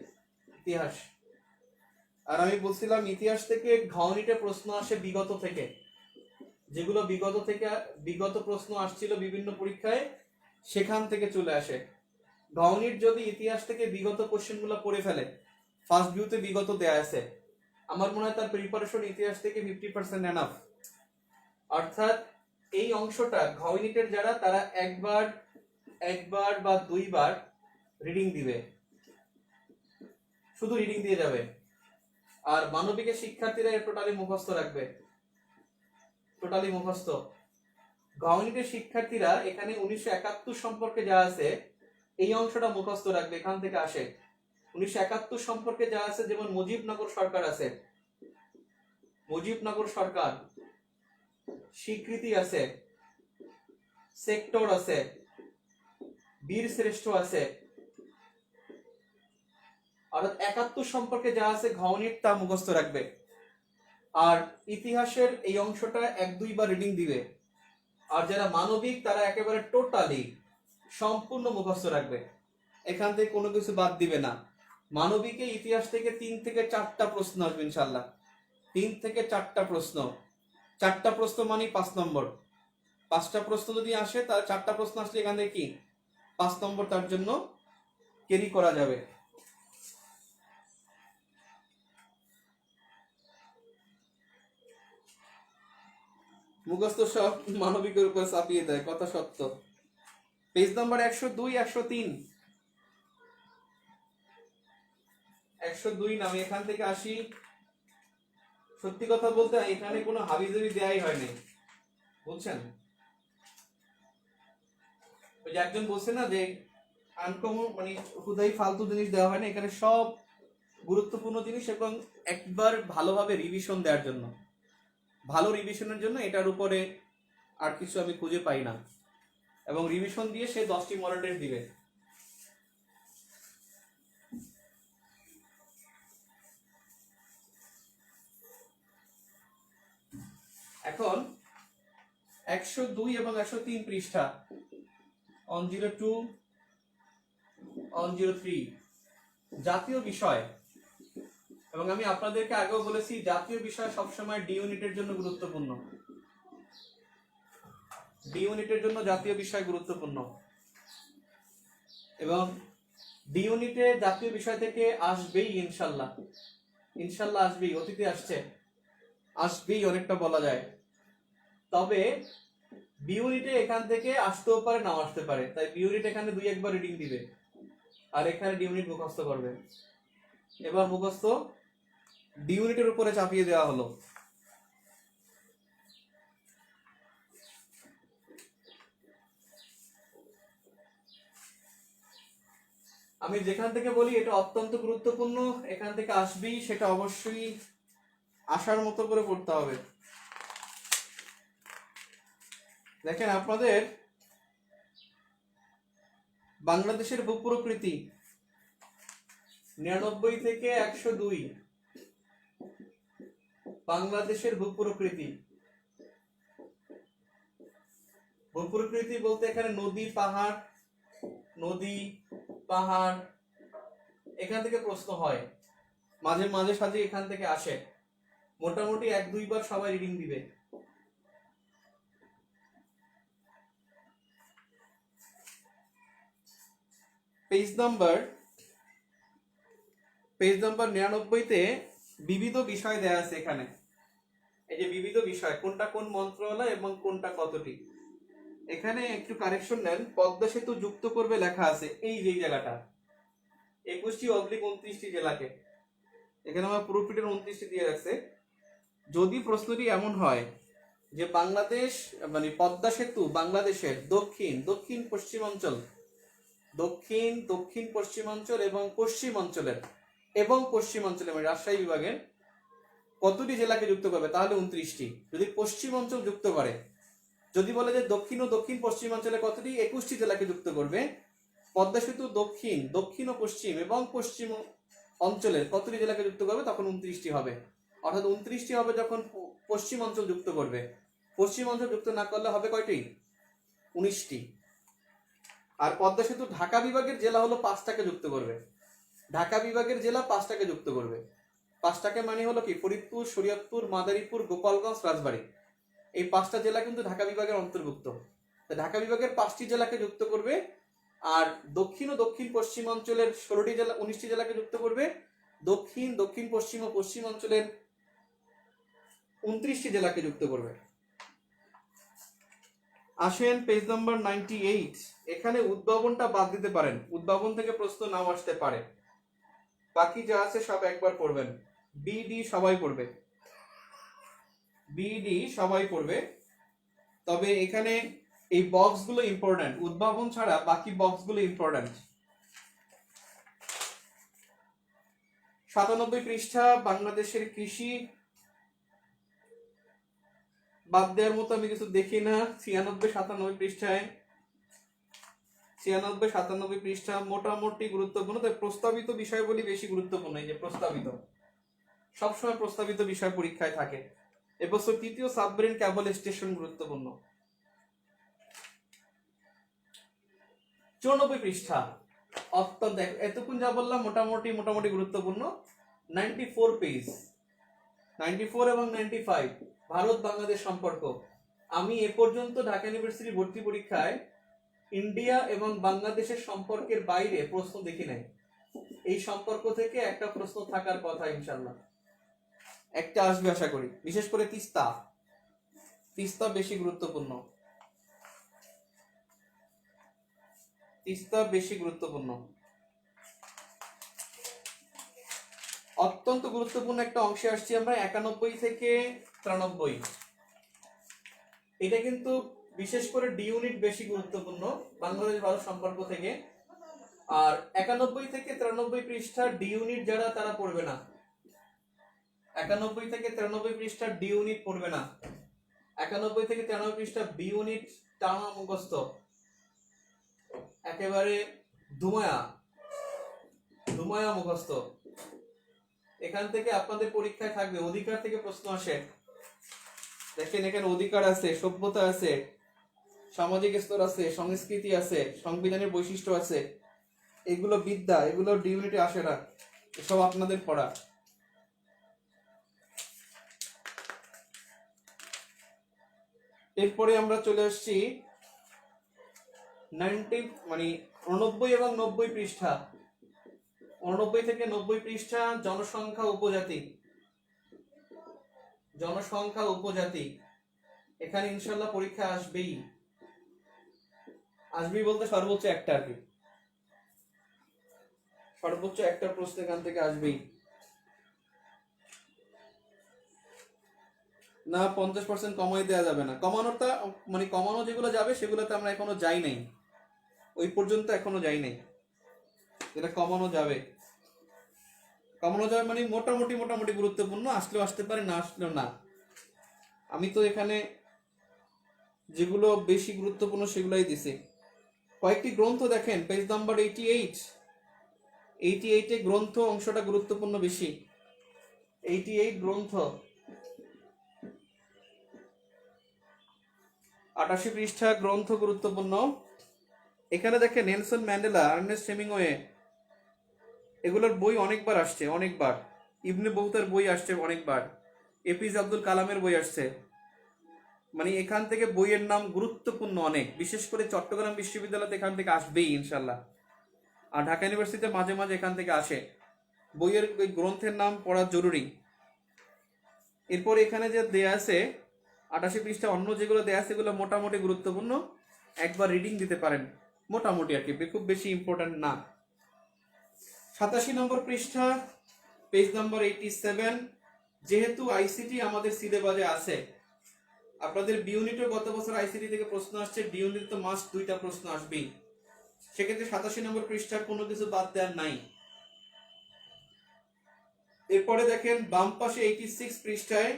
ইতিহাস। আর আমি বলছিলাম ইতিহাস থেকে ঘ ইউনিটে প্রশ্ন আসে বিগত থেকে, যেগুলো বিগত প্রশ্ন আসছিল বিভিন্ন পরীক্ষায়, সেখান থেকে চলে আসে। ঘ ইউনিট যদি ইতিহাস থেকে বিগত কোশ্চেনগুলো পড়ে ফেলে, ফার্স্ট ভিউতে বিগত দেয়া আছে, আমার মনে হয় তার প্রিপারেশন ইতিহাস থেকে 50% এনাফ। অর্থাৎ এই অংশটা ঘ ইউনিটের যারা, তারা একবার বা 2বার রিডিং দিবে, শুধু রিডিং দিয়ে যাবে। আর মানবিকের শিক্ষার্থীরা টোটালি মুখস্থ রাখবে, টোটালি মুখস্থ। ঘ ইউনিটের শিক্ষার্থীরা এখানে 1971 সম্পর্কে যা আছে এই অংশটা মুখস্থ রাখবে, এখান থেকে আসে। 1971 সম্পর্কে যা আছে, যেমন মুজিবনগর সরকার আছে, মুজিবনগর সরকার, স্বীকৃতি আছে, সেক্টর আছে, বীর শ্রেষ্ঠ আছে। অর্থাৎ 71 সম্পর্কে যা আছে ঘ ইউনিট তা মুখস্থ রাখবে। আর ইতিহাসের এই অংশটা 1-2বার রিডিং দিবে। আর যারা মানবিক, তারা একেবারে টোটালি সম্পূর্ণ মুখস্থ রাখবে, এখান থেকে কোনো কিছু বাদ দিবে না। মানবিকে ইতিহাস থেকে 3 থেকে 4টা প্রশ্ন আসবে ইনশাল্লাহ, 3 থেকে 4টা প্রশ্ন। 4টা প্রশ্ন মানে 5 নম্বর। 5টা প্রশ্ন যদি আসে, তার 4টা প্রশ্ন আসলে এখান থেকে কি 5 নম্বর তার জন্য ক্যারি করা যাবে। মুখস্থ সব মানবিকের উপর চাপিয়ে দেয়, কথা সত্য। পেজ নাম্বার 102, 103, 102 নামে এখান থেকে আসি। সত্যি কথা বলতে এখানে কোনো হাবিজাবি দেয়াই হয়নি, বুঝছেন? ওই যে একজন বলছে না যে আনকমন, মানে হুদাই ফালতু জিনিস দেওয়া হয় না, এখানে সব গুরুত্বপূর্ণ জিনিস, এবং একবার ভালোভাবে রিভিশন দেওয়ার জন্য, ভালো রিভিশনের জন্য এটার উপরে আর কিছু আমি খুঁজে পাই না। এবং রিভিশন দিয়ে সে 10টি মডেল টেস্ট দিবে। 102 এবং 103 পৃষ্ঠা, 102 103 জাতীয় বিষয়। এবং আমি আপনাদেরকে আগেও বলেছি জাতীয় বিষয় সবসময় ডি ইউনিটের জন্য গুরুত্বপূর্ণ, ডি ইউনিটের জন্য জাতীয় বিষয় গুরুত্বপূর্ণ। এবং ডি ইউনিটে জাতীয় বিষয় থেকে আসবেই ইনশাল্লাহ, ইনশাল্লাহ আসবেই, অতীতে আসছে, আসবেই অনেকটা বলা যায়। তবে বি ইউনিটে এখান থেকে আসতেও পারে, নাও আসতে পারে, তাই বি ইউনিট এখানে 2-1 বার রিডিং দিবে আর এখানে ডি ইউনিট মুখস্থ করবে। এবার মুখস্থ ডি ইউনিটের উপরে চাপিয়ে দেওয়া হলো। আমি যেখান থেকে বলি এটা অত্যন্ত গুরুত্বপূর্ণ, এখান থেকে আসবেই, সেটা অবশ্যই আসার মতো করে পড়তে হবে। দেখেন আপনাদের বাংলাদেশের ভূপ্রকৃতি 99 থেকে 102, বাংলাদেশের ভূপ্রকৃতি। ভূপ্রকৃতি বলতে এখানে নদী পাহাড়, নদী পাহাড় এখান থেকে প্রশ্ন হয়, মাঝে মাঝে সাঝে এখান থেকে আসে। মোটামুটি 1-2 বার সবাই রিডিং দিবে। পেজ নাম্বার 99-তে বিবিধ বিষয় দেয়া আছে। এখানে এই যে বিবিধ বিষয়, কোনটা কোন মন্ত্রণালয় এবং কোনটা কতটি। এখানে একটু কারেকশন নেন, পদ্মা সেতু যুক্ত করবে লেখা আছে এই যে জায়গাটা 21টি/29টি জেলাকে, এখানে আমার প্রুফিটের 29টি দিয়ে রাখছে। যদি প্রশ্নটি এমন হয় যে বাংলাদেশ মানে পদ্মা সেতু বাংলাদেশের দক্ষিণ দক্ষিণ পশ্চিমাঞ্চল, দক্ষিণ দক্ষিণ পশ্চিমাঞ্চল এবং পশ্চিমাঞ্চলের মানে রাজশাহী বিভাগের কতটি জেলাকে যুক্ত করবে, তাহলে 29টি। যদি পশ্চিমাঞ্চল যুক্ত করে, যদি বলে যে দক্ষিণ ও দক্ষিণ পশ্চিমাঞ্চলে কতটি, 21টি জেলাকে যুক্ত করবে। পদ্মা সেতু দক্ষিণ দক্ষিণ ও পশ্চিম এবং পশ্চিম অঞ্চলের কতটি জেলাকে যুক্ত করবে, তখন 29টি হবে। অর্থাৎ 29টি হবে যখন পশ্চিম অঞ্চল যুক্ত করবে। পশ্চিম অঞ্চল যুক্ত না করলে হবে কয়টি? 19টি। আর পদ্মা সেতু ঢাকা বিভাগের জেলা হলো 5টাকে যুক্ত করবে। ঢাকা বিভাগের জেলা 5টাকে যুক্ত করবে। 5টাকে মানে হলো কি, ফরিদপুর, শরীয়তপুর, মাদারীপুর, গোপালগঞ্জ, রাজবাড়ী। এই 5টা জেলা কিন্তু ঢাকা বিভাগের অন্তর্ভুক্ত। ঢাকা বিভাগের 5টি জেলাকে যুক্ত করবে। আর দক্ষিণ ও দক্ষিণ পশ্চিমাঞ্চলের 16টি জেলা 19টি জেলাকে যুক্ত করবে। দক্ষিণ দক্ষিণ পশ্চিম ও পশ্চিমাঞ্চলের 29টি জেলাকে যুক্ত করবে। আসেন পেজ নাম্বার 98। এখানে উদ্ভাবনটা বাদ দিতে পারেন, উদ্ভাবন থেকে প্রশ্ন নাও আসতে পারে। বাকি যা আছে সব একবার পড়বেন। বিডি সবাই পড়বে, বিডি সবাই পড়বে। তবে এখানে এই বক্সগুলো ইম্পর্টেন্ট, উদ্ভাবন ছাড়া বাকি বক্সগুলো ইম্পর্টেন্ট। 97 পৃষ্ঠা বাংলাদেশের কৃষি, বাদ দেওয়ার মতো আমি কিছু দেখি না। 96-97 পৃষ্ঠায়, 96-97 পৃষ্ঠা মোটামুটি গুরুত্বপূর্ণ। তাই প্রস্তাবিত বিষয়গুলি বেশি গুরুত্বপূর্ণ। এই যে প্রস্তাবিত, সবসময় প্রস্তাবিত বিষয় পরীক্ষায় থাকে। এবছর 3য় সাবমেরিন ক্যাবল স্টেশন গুরুত্বপূর্ণ। 94 পৃষ্ঠা অত্যন্ত, এতক্ষণ যা বললাম মোটামুটি গুরুত্বপূর্ণ। 94 পেজ, 94 এবং 95 ভারত বাংলাদেশ সম্পর্ক। আমি এ পর্যন্ত ঢাকা ইউনিভার্সিটি ভর্তি পরীক্ষায় ইন্ডিয়া এবং বাংলাদেশের সম্পর্কের বাইরে প্রশ্ন দেখি নাই। এই সম্পর্ক থেকে একটা প্রশ্ন থাকার কথা, ইনশাআল্লাহ একটা আসবে আশা করি। বিশেষ করে তিস্তা বেশি গুরুত্বপূর্ণ, তিস্তা বেশি গুরুত্বপূর্ণ। অত্যন্ত গুরুত্বপূর্ণ একটা অংশে আসছি আমরা, 91 থেকে 93। এটা কিন্তু বিশেষ করে ডি ইউনিট বেশি গুরুত্বপূর্ণ বাংলাদেশ ভারত সম্পর্ক থেকে। আর 91 থেকে 93 পৃষ্ঠা ডি ইউনিট যারা, তারা পড়বে না। 91 থেকে 93 পৃষ্ঠা ডি ইউনিট পড়বে না। 91 থেকে 93 পৃষ্ঠা বি ইউনিট টানা মুখস্থ, একেবারে ধুমায়া মুখস্থ। এখান থেকে আপনাদের পরীক্ষায় থাকবে, অধিকার থেকে প্রশ্ন আসে। দেখেন এখানে অধিকার আছে, সভ্যতা আছে, সামাজিক স্তর আছে, সংস্কৃতি আছে, সংবিধানের বৈশিষ্ট্য আছে। এগুলো বিদ্যা, এগুলো ডিউনিটি আসে না, এসব আপনাদের পড়া। এরপরে আমরা চলে আসছি 89 এবং 90 পৃষ্ঠা। 89 থেকে 90 পৃষ্ঠা জনসংখ্যা উপজাতি। জনসংখ্যা উপজাতি এখানে ইনশাল্লাহ পরীক্ষা আসবেই। আসবেই বলতে সর্বোচ্চ একটা আর কি, সর্বোচ্চ একটা প্রশ্ন এখান থেকে আসবেই। না 50% কমাই দেওয়া যাবে না। কমানোটা কমানো যেগুলো যাবে সেগুলোতে আমরা এখনো যাই নাই, ওই পর্যন্ত এখনো যাই নাই। যেটা কমানো যাবে, কমানো যাবে মোটামুটি মোটামুটি গুরুত্বপূর্ণ, আসলেও আসতে পারে, না আসলেও না। আমি তো এখানে যেগুলো বেশি গুরুত্বপূর্ণ সেগুলাই দিছি। কয়েকটি গ্রন্থ দেখেন, পেজ নাম্বার 88 গ্রন্থ অংশটা গুরুত্বপূর্ণ বেশি। 88 গ্রন্থ, 88 পৃষ্ঠা গ্রন্থ গুরুত্বপূর্ণ। এখানে দেখেন নেলসন ম্যান্ডেলা, আর্নেস্ট হেমিংওয়ে, এগুলোর বই অনেকবার আসছে, অনেকবার। ইবনে বৌতার বই আসছে অনেকবার, এপিজে আব্দুল কালামের বই আসছে। এখান থেকে বইয়ের নাম গুরুত্বপূর্ণ অনেক, বিশেষ করে চট্টগ্রাম বিশ্ববিদ্যালয়তে এখান থেকে আসবেই ইনশাল্লাহ, আর ঢাকা ইউনিভার্সিটিতে মাঝে মাঝে এখান থেকে আসে। বইয়ের গ্রন্থের নাম পড়া জরুরি। এরপর এখানে যে দেয়া আছে 88 পৃষ্ঠা, অন্য যেগুলো দেয়া আছে সেগুলো মোটামুটি গুরুত্বপূর্ণ, একবার রিডিং দিতে পারেন, মোটামুটি আর কি, খুব বেশি ইম্পর্টেন্ট না। 87 নম্বর পৃষ্ঠা, পেজ নাম্বার 87। যেহেতু আইসিটি আমাদের সিলেবাসে আছে, আপনাদের বি ইউনিটও গত বছর আইসিটি থেকে প্রশ্ন আসছে, ডি ইউনিট তো মাস্ট 2টা প্রশ্ন আসবেই, সেক্ষেত্রে 87 নম্বর পৃষ্ঠা কোনো কিছু বাদ দেওয়ার নাই। এরপরে দেখেন বাম পাশে 86 পৃষ্ঠায়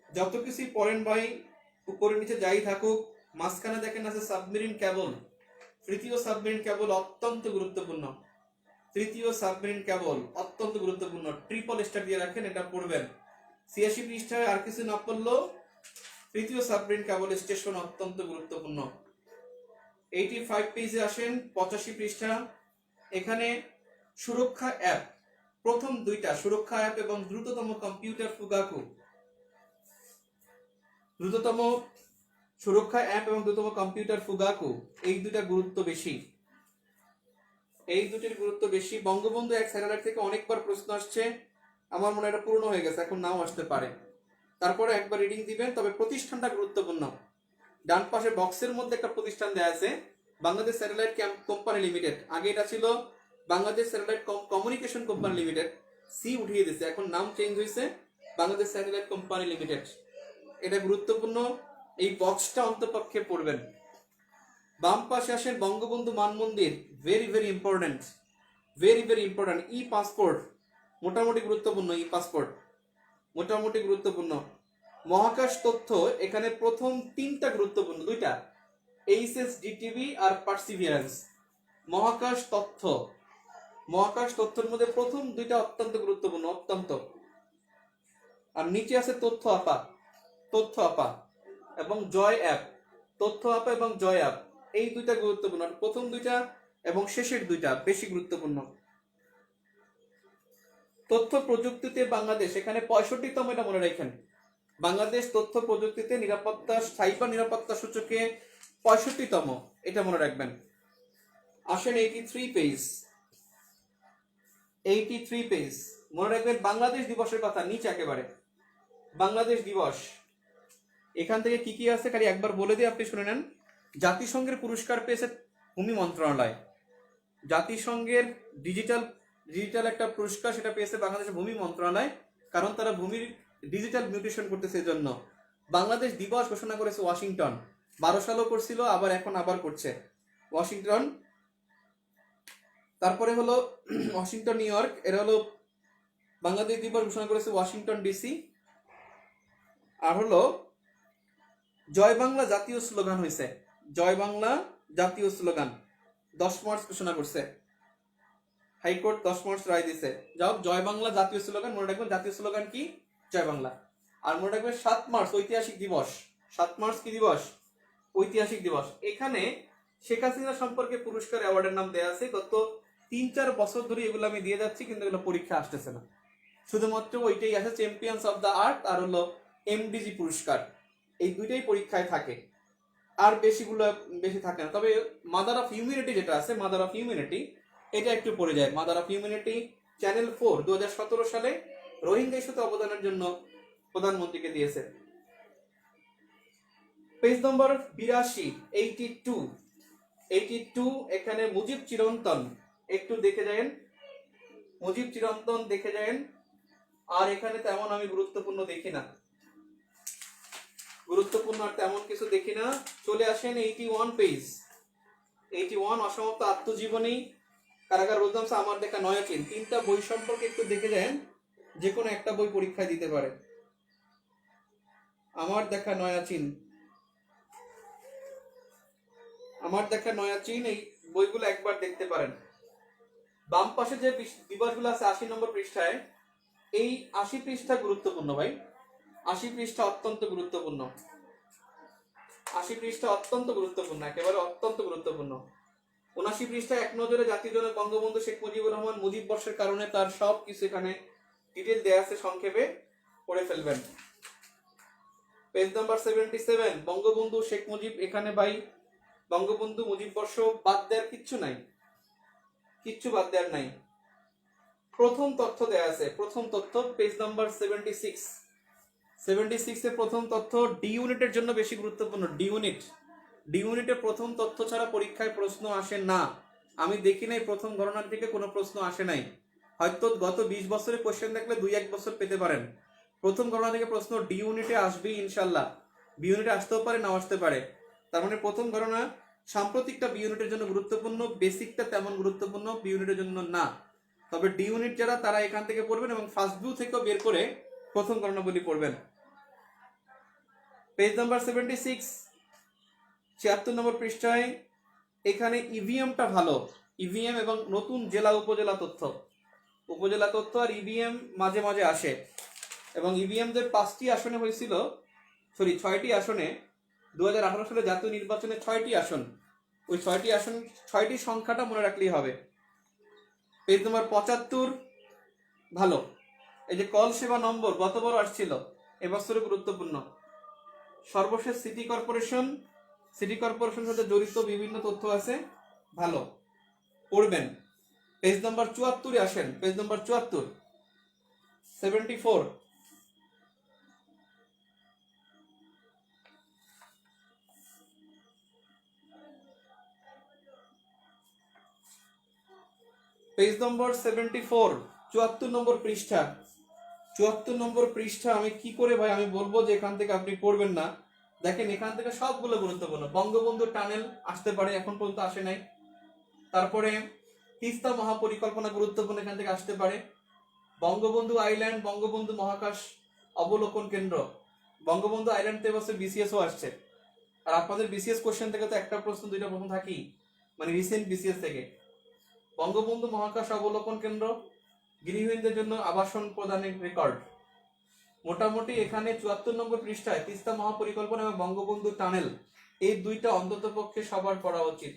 যত কিছুই পড়েন ভাই, উপরে নিচে যাই থাকুক, মাঝখানে দেখেন আছে সাবমেরিন কেবল। তৃতীয় সাবমেরিন কেবল অত্যন্ত গুরুত্বপূর্ণ, তৃতীয় সাবমেরিন কেবল অত্যন্ত গুরুত্বপূর্ণ, ট্রিপল স্টার দিয়ে রাখেন, এটা পড়বেন। 86 পৃষ্ঠায় আর কিছু না পড়লেও তৃতীয় সাবমেরিন কেবল স্টেশন অত্যন্ত গুরুত্বপূর্ণ। 85 পেজে আসেন, 85 পৃষ্ঠা। এখানে সুরক্ষা অ্যাপ, প্রথম দুইটা সুরক্ষা অ্যাপ এবং দ্রুততম কম্পিউটার ফুগাকু, দ্রুততম সুরক্ষা অ্যাপ এবং দ্রুততম কম্পিউটার ফুগাকু, এই দুইটা গুরুত্ব বেশি, এই দুটির গুরুত্ব বেশি। বঙ্গবন্ধু 1 স্যাটেলাইট থেকে অনেকবার প্রশ্ন আসছে, আমার মনে হয় এটা পূর্ণ হয়ে গেছে, এখন নাও আসতে পারে। তারপরে একবার রিডিং দিবেন, তবে প্রতিষ্ঠানটা গুরুত্বপূর্ণ। ডান পাশে বক্সের মধ্যে একটা প্রতিষ্ঠান দেয়া আছে, বাংলাদেশ স্যাটেলাইট কোম্পানি লিমিটেড। আগে এটা ছিল Bangladesh satellite communication company limited, C উঠিয়ে দিয়েছে, এখন নাম চেঞ্জ হয়েছে বাংলাদেশ স্যাটেলাইট কোম্পানি লিমিটেড। এটা গুরুত্বপূর্ণ, এই বক্সটা অন্তপক্ষে পড়বেন। বাম পাশে আসেন বঙ্গবন্ধু মানমন্দির, very very important, very very important. E passport মোটামুটি গুরুত্বপূর্ণ, ই পাসপোর্ট মোটামুটি গুরুত্বপূর্ণ। মহাকাশ তথ্য, এখানে প্রথম 3টা গুরুত্বপূর্ণ, 2টা এইচএস ডিটিভি আর পারসিভিয়ারেন্স। মহাকাশ তথ্য, মহাকাশ তথ্যের মধ্যে প্রথম 2টা অত্যন্ত গুরুত্বপূর্ণ, অত্যন্ত। আর নিচে আছে তথ্য আপা, তথ্য আপা এবং জয় অ্যাপ, তথ্য আপা এবং জয় অ্যাপ, এই 2টা গুরুত্বপূর্ণ। প্রথম 2টা এবং শেষের 2টা বেশি গুরুত্বপূর্ণ। তথ্য প্রযুক্তিতে বাংলাদেশ, এখানে 65তম, এটা মনে রাখেন। বাংলাদেশ তথ্য প্রযুক্তিতে নিরাপত্তা, সাইবার নিরাপত্তা সূচকে 65তম, এটা মনে রাখবেন। আসেন 83 পেজ, 83 পেজ মনে রাখবেন। বাংলাদেশ দিবসের কথা নিচে একেবারে, বাংলাদেশ দিবস, এখান থেকে কি কি আছে খালি একবার বলে দিয়ে আপনি শুনে নেন। জাতিসংঘের পুরস্কার পেয়েছে ভূমি মন্ত্রণালয়, জাতিসংঘের ডিজিটাল একটা পুরস্কার, সেটা পেয়েছে বাংলাদেশের ভূমি মন্ত্রণালয়, কারণ তারা ভূমির ডিজিটাল মিউটেশন করতেছে এজন্য। বাংলাদেশ দিবস ঘোষণা করেছে ওয়াশিংটন, 12 সালও করছিল, এখন আবার করছে ওয়াশিংটন। তারপরে হলো ওয়াশিংটন, নিউ ইয়র্ক, এরা হলো বাংলাদেশ দিবস ঘোষণা করেছে ওয়াশিংটন ডিসি। আর হলো জয় বাংলা জাতীয় স্লোগান হয়েছে, জয় বাংলা জাতীয় স্লোগান 10 মার্চ ঘোষণা করছে হাইকোর্ট, 10 মার্চ রায় দিছে। যাও, জয় বাংলা জাতীয় স্লোগান মনে রাখবেন, জাতীয় স্লোগান কি? জয় বাংলা। আর মনে রাখবে 7 মার্চ ঐতিহাসিক দিবস। 7 মার্চ কি দিবস? ঐতিহাসিক দিবস। এখানে শেখ হাসিনা সম্পর্কে পুরস্কার অ্যাওয়ার্ডের নাম দেওয়া আছে। গত 3-4 বছর ধরে এগুলো আমি দিয়ে যাচ্ছি, কিন্তু এগুলো পরীক্ষা আসতেছে না। শুধুমাত্র ওইটাই আছে, চ্যাম্পিয়ন্স অফ দ্য আর্থ আর হলো এমডিজি পুরস্কার, এই দুইটাই পরীক্ষায় থাকে, আর বেশি থাকে না। তবে মাদার অফ হিউম্যানিটি যেটা আছে, মাদার অফ হিউম্যানিটি, এটা একটু পড়ে যায়। মাদার অফ হিউম্যানিটি চ্যানেল 4 2017 সালে রোহিঙ্গা ইস্যুতে অবদানের জন্য প্রধানমন্ত্রীকে দিয়েছে। পেজ নম্বর 82 এখানে মুজিব চিরন্তন, একটু দেখে যাবেন, মুজিব চিরন্তন দেখে যাবেন। আর এখানে তেমন আমি গুরুত্বপূর্ণ দেখি না, গুরুত্বপূর্ণ আর তেমন কিছু দেখি না। চলে আসেন 81 পেজ, 81 অসমাপ্ত আত্মজীবনী, কারাগার রোজনামসা, আমার দেখা নয়াচিন। 3টা বই সম্পর্কে একটু দেখে যান, যে কোনো একটা বই পরীক্ষায় দিতে পারে। আমার দেখা নয়াচিন, আমার দেখা নয়াচিন, এই বইগুলো একবার দেখতে পারেন। বাম পাশে যে দিবসগুলো আছে 80 নম্বর পৃষ্ঠায়, এই 80 পৃষ্ঠা গুরুত্বপূর্ণ ভাই, 80 পৃষ্ঠা অত্যন্ত গুরুত্বপূর্ণ, 80 পৃষ্ঠা অত্যন্ত গুরুত্বপূর্ণ, একেবারে অত্যন্ত গুরুত্বপূর্ণ। 79 পৃষ্ঠা এক নজরে জাতির জনক বঙ্গবন্ধু শেখ মুজিবুর রহমান মুজিব বর্ষের কারণে তার সব কিছু এখানে ডিটেল দেয়া আছে, সংক্ষেপে পড়ে ফেলবেন। পেজ নাম্বার 77 বঙ্গবন্ধু শেখ মুজিব, এখানে ভাই বঙ্গবন্ধু মুজিব বর্ষ বাদ দেওয়ার কিচ্ছু নাই, কিচ্ছু বাদ দেওয়ার নাই। প্রথম তথ্য দেয়া আছে, প্রথম তথ্য পেজ নাম্বার 76 এর প্রথম তথ্য ডি ইউনিটের জন্য বেশি গুরুত্বপূর্ণ। ডি ইউনিটে প্রথম তথ্য ছাড়া পরীক্ষায় প্রশ্ন আসে না। আমি দেখি নাই প্রথম গণনার থেকে কোনো প্রশ্ন আসে নাই। হয়তো গত 20 বছরে কোশ্চেন দেখলে 2-1 বছর পেতে পারেন। প্রথম গণনা থেকে প্রশ্ন ডি ইউনিটে আসবেই ইনশাল্লাহ। বি ইউনিটে আসতেও পারে, নাও আসতে পারে। তার মানে প্রথম গণনা সাম্প্রতিকটা বি ইউনিটের জন্য গুরুত্বপূর্ণ, বেসিকটা তেমন গুরুত্বপূর্ণ বি ইউনিটের জন্য না। তবে ডি ইউনিট যারা, তারা এখান থেকে পড়বেন এবং ফার্স্ট ভিউ থেকেও বের করে প্রথম গণনাগুলি পড়বেন। পেজ নাম্বার 76 76 নম্বর পৃষ্ঠায় এখানে ইভিএমটা ভালো, ইভিএম এবং নতুন জেলা উপজেলা তথ্য, উপজেলা তথ্য আর ইভিএম মাঝে মাঝে আসে। এবং ইভিএমদের 5টি আসনে হয়েছিল, 6টি আসনে 2018 সালে জাতীয় নির্বাচনে 6টি আসন, ওই 6টি আসন 6টি সংখ্যাটা মনে রাখলেই হবে। পেজ নম্বর 75 ভালো, এই যে কল সেবা নম্বর গতবার আসছিল, এবছরে গুরুত্বপূর্ণ। সর্বশেষ সিটি কর্পোরেশন সাথে জড়িত বিভিন্ন তথ্য আছে, ভালো পড়বেন। পেজ নাম্বার 74 আসেন, পেজ নাম্বার 74 74 পেজ নম্বর 74 74 নম্বর পৃষ্ঠা, 74 নম্বর পৃষ্ঠা। আমি কি করে ভাই আমি বলবো যে এখান থেকে আপনি পড়বেন না? দেখেন এখান থেকে সবগুলো গুরুত্বপূর্ণ। বঙ্গবন্ধু টানেল আসতে পারে, এখন পর্যন্ত আসে নাই। তারপরে তিস্তা মহাপরিকল্পনা গুরুত্বপূর্ণ, এখান থেকে আসতে পারে। বঙ্গবন্ধু আইল্যান্ড, বঙ্গবন্ধু মহাকাশ অবলোকন কেন্দ্র, বঙ্গবন্ধু আইল্যান্ড থেকে বছর বিসিএসও আসছে। আর আপনাদের বিসিএস কোশ্চেন থেকে তো একটা প্রশ্ন 2টা প্রশ্ন থাকি, মানে রিসেন্ট বিসিএস থেকে। বঙ্গবন্ধু মহাকাশ অবলোকন কেন্দ্র, গৃহহীনদের জন্য আবাসন প্রদানের রেকর্ড। মোটামুটি এখানে 74 নম্বর পৃষ্ঠায় তিস্তা মহাপরিকল্পনা এবং বঙ্গবন্ধু টানেল, এই দুইটা অন্তত পক্ষে সবার পড়া উচিত।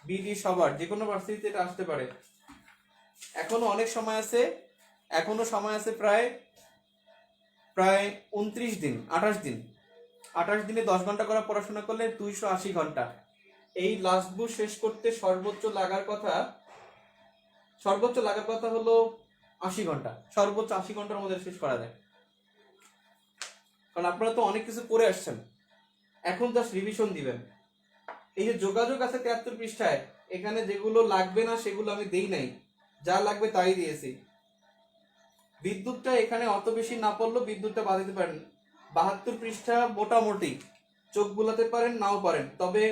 বিডি সবার, যে কোনো ভার্সিটিতে এটা আসতে পারে। এখনো অনেক সময় আছে, এখনো সময় আছে প্রায় 29 দিন, 28 দিন। 28 দিনে 10 ঘন্টা করে পড়াশোনা করলে 280 ঘন্টা। এই লাস্ট বুক শেষ করতে সর্বোচ্চ লাগার কথা হলো 80 ঘন্টা, সর্বোচ্চ 80 ঘন্টার মধ্যে শেষ করা যায়। কারণ আপনারা তো অনেক কিছু পড়ে আসছেন, এখন জাস্ট রিভিশন দিবেন। এই যে যোগাযোগ আছে 73 পৃষ্ঠায়, এখানে যেগুলো লাগবে না সেগুলো আমি দেই নাই, যা লাগবে তাই দিয়েছি। বিদ্যুৎটা এখানে অত বেশি না পড়লেও বিদ্যুৎটা বাদ দিতে পারেন। 72 পৃষ্ঠা মোটামুটি চোখ বুলাতে পারেন, নাও পারেন। তবে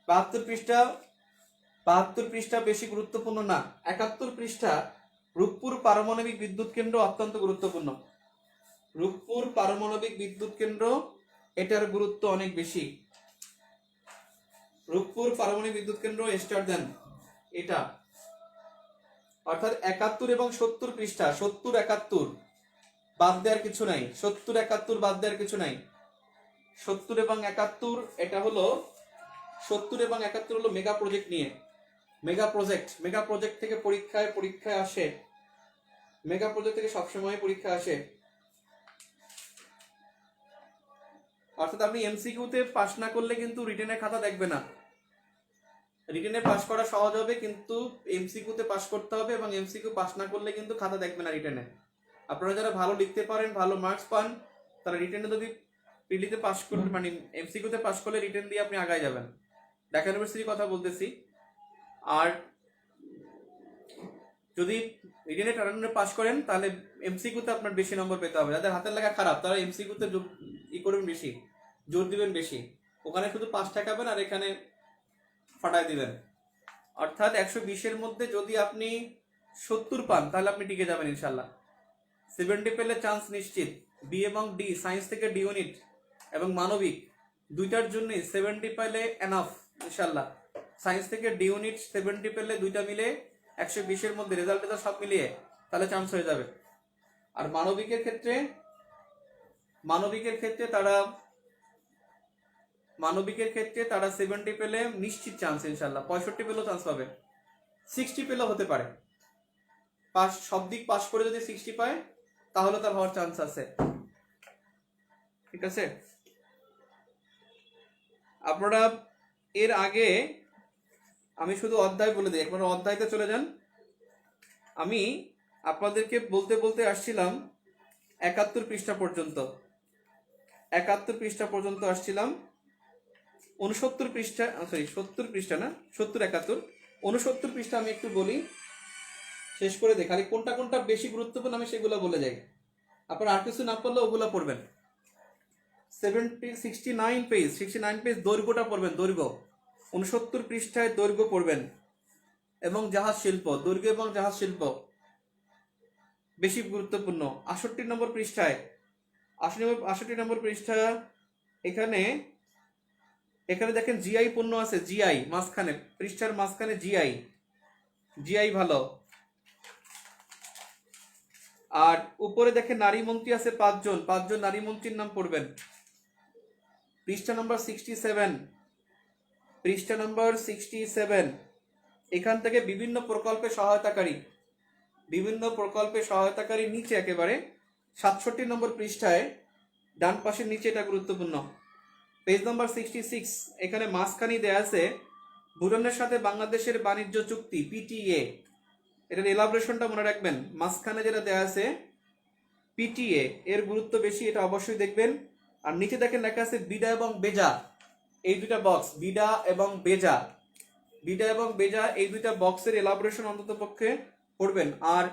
72 পৃষ্ঠা বেশি গুরুত্বপূর্ণ না। 71 পৃষ্ঠা রূপপুর পারমাণবিক বিদ্যুৎ কেন্দ্র অত্যন্ত গুরুত্বপূর্ণ। রূপপুর পারমাণবিক বিদ্যুৎ কেন্দ্র, এটার গুরুত্ব অনেক বেশি। রূপপুর পারমাণবিক বিদ্যুৎ কেন্দ্র স্টার দেন এটা, অর্থাৎ 71 এবং 70 পৃষ্ঠা, 70 71 বাদ দেওয়ার কিছু নাই, 70-71 বাদ দেওয়ার কিছু নাই। 70 এবং 71 এটা হলো 70 এবং 71 হলো মেগা প্রজেক্ট নিয়ে। মেগা প্রজেক্ট থেকে পরীক্ষায় আসে। মেগা প্রজেক্ট থেকে সবসময় পরীক্ষা আসে। অর্থাৎ আপনি এমসিকিউতে পাস না করলে কিন্তু রিটেনের খাতা দেখবে না। রিটেনে পাস করা সহজ হবে, কিন্তু এমসিকিউতে পাস করতে হবে, এবং এমসিকিউ পাস না করলে কিন্তু খাতা দেখবে না রিটেনে। আপনারা যারা ভালো লিখতে পারেন, ভালো মার্কস পান, তারা রিটেনে যদি পিলিতে পাস করলে, মানে এমসিকিউতে পাস করলে রিটেন দিয়ে আপনি আগায় যাবেন। ঢাকা ইউনিভার্সিটির কথা বলতেছি। আর যদি রিটেনে টার্মিনালে পাস করেন তাহলে এমসিকিউতে আপনার বেশি নম্বর পেতে হবে। যাদের হাতের লেখা খারাপ তারা এমসিকিউতে করবেন বেশি, জোর দিবেন বেশি। ওখানে শুধু 5 টাকাবেন আর এখানে ফাটাই দিবেন। অর্থাৎ 120-এর মধ্যে যদি আপনি 70 পান তাহলে আপনি টিকে যাবেন ইনশাল্লাহ। 70 পেলে চান্স নিশ্চিত। বি এবং ডি, সায়েন্স থেকে ডি ইউনিট এবং মানবিক দুইটার জন্য 70 পেলে এনাফ ইনশাল্লাহ। সায়েন্স থেকে ডি ইউনিট 70 পেলে দুইটা মিলে 120-এর মধ্যে রেজাল্ট সব মিলিয়ে তাহলে চান্স হয়ে যাবে। আর মানবিকের ক্ষেত্রে তারা 70 পেলে নিশ্চিত চান্স ইনশাল্লাহ। 65 পেলেও চান্স পাবে, 60 পেলেও হতে পারে। সব দিক পাস করে যদি 60 পায় তাহলে তার হওয়ার চান্স আছে। ঠিক আছে, আপনারা এর আগে আমি শুধু অধ্যায় বলে দিই, একবার অধ্যায়তে চলে যান। আমি আপনাদেরকে বলতে বলতে আসছিলাম 71 পৃষ্ঠা পর্যন্ত। 71 পৃষ্ঠা পর্যন্ত আসছিলাম। 69 পৃষ্ঠা, সরি 70 পৃষ্ঠা না, 70-71, 69 পৃষ্ঠা আমি একটু বলি, শেষ করে দেখ। খালি কোনটা কোনটা বেশি গুরুত্বপূর্ণ আমি সেগুলো বলে যাই। আপনার আর কিছু না পড়লে ওগুলো পড়বেন। 69 পেজ দৈর্ঘ্যটা পড়বেন, দৈর্ঘ্য 69 পৃষ্ঠায় দৈর্ঘ্য পড়বেন। এবং জাহাজ শিল্প, দৈর্ঘ্য এবং জাহাজ শিল্প বেশি গুরুত্বপূর্ণ। 68 নম্বর পৃষ্ঠায়, 68 নম্বর পৃষ্ঠা, এখানে দেখেন জিআই পণ্য আছে, জিআই মাঝখানে, পৃষ্ঠার মাঝখানে জিআই ভালো। আর উপরে দেখেন নারী মন্ত্রী আছে 5 জন নারী মন্ত্রীর নাম পড়বেন। পৃষ্ঠা নাম্বার 67, এখান থেকে বিভিন্ন প্রকল্পে সহায়তাকারী নিচে একেবারে 67 নম্বর পৃষ্ঠায় ডান পাশের নিচে, এটা গুরুত্বপূর্ণ। পেজ নাম্বার 66, এখানে মাঝখানে দেয়া আছে ভুটানের সাথে বাংলাদেশের বাণিজ্য চুক্তি, পিটিএ। এটার এলাবোরেশনটা মনে রাখবেন। মাঝখানে যেটা দেয়া আছে পিটিএ, এর গুরুত্ব বেশি, এটা অবশ্যই দেখবেন। আর নিচে দেখেন লেখা আছে বিডা এবং বেজা, এই দুইটা বক্স, বিডা এবং বেজা এই দুইটা বক্সের এলাবোরেশন অন্তত পক্ষে পড়বেন। আর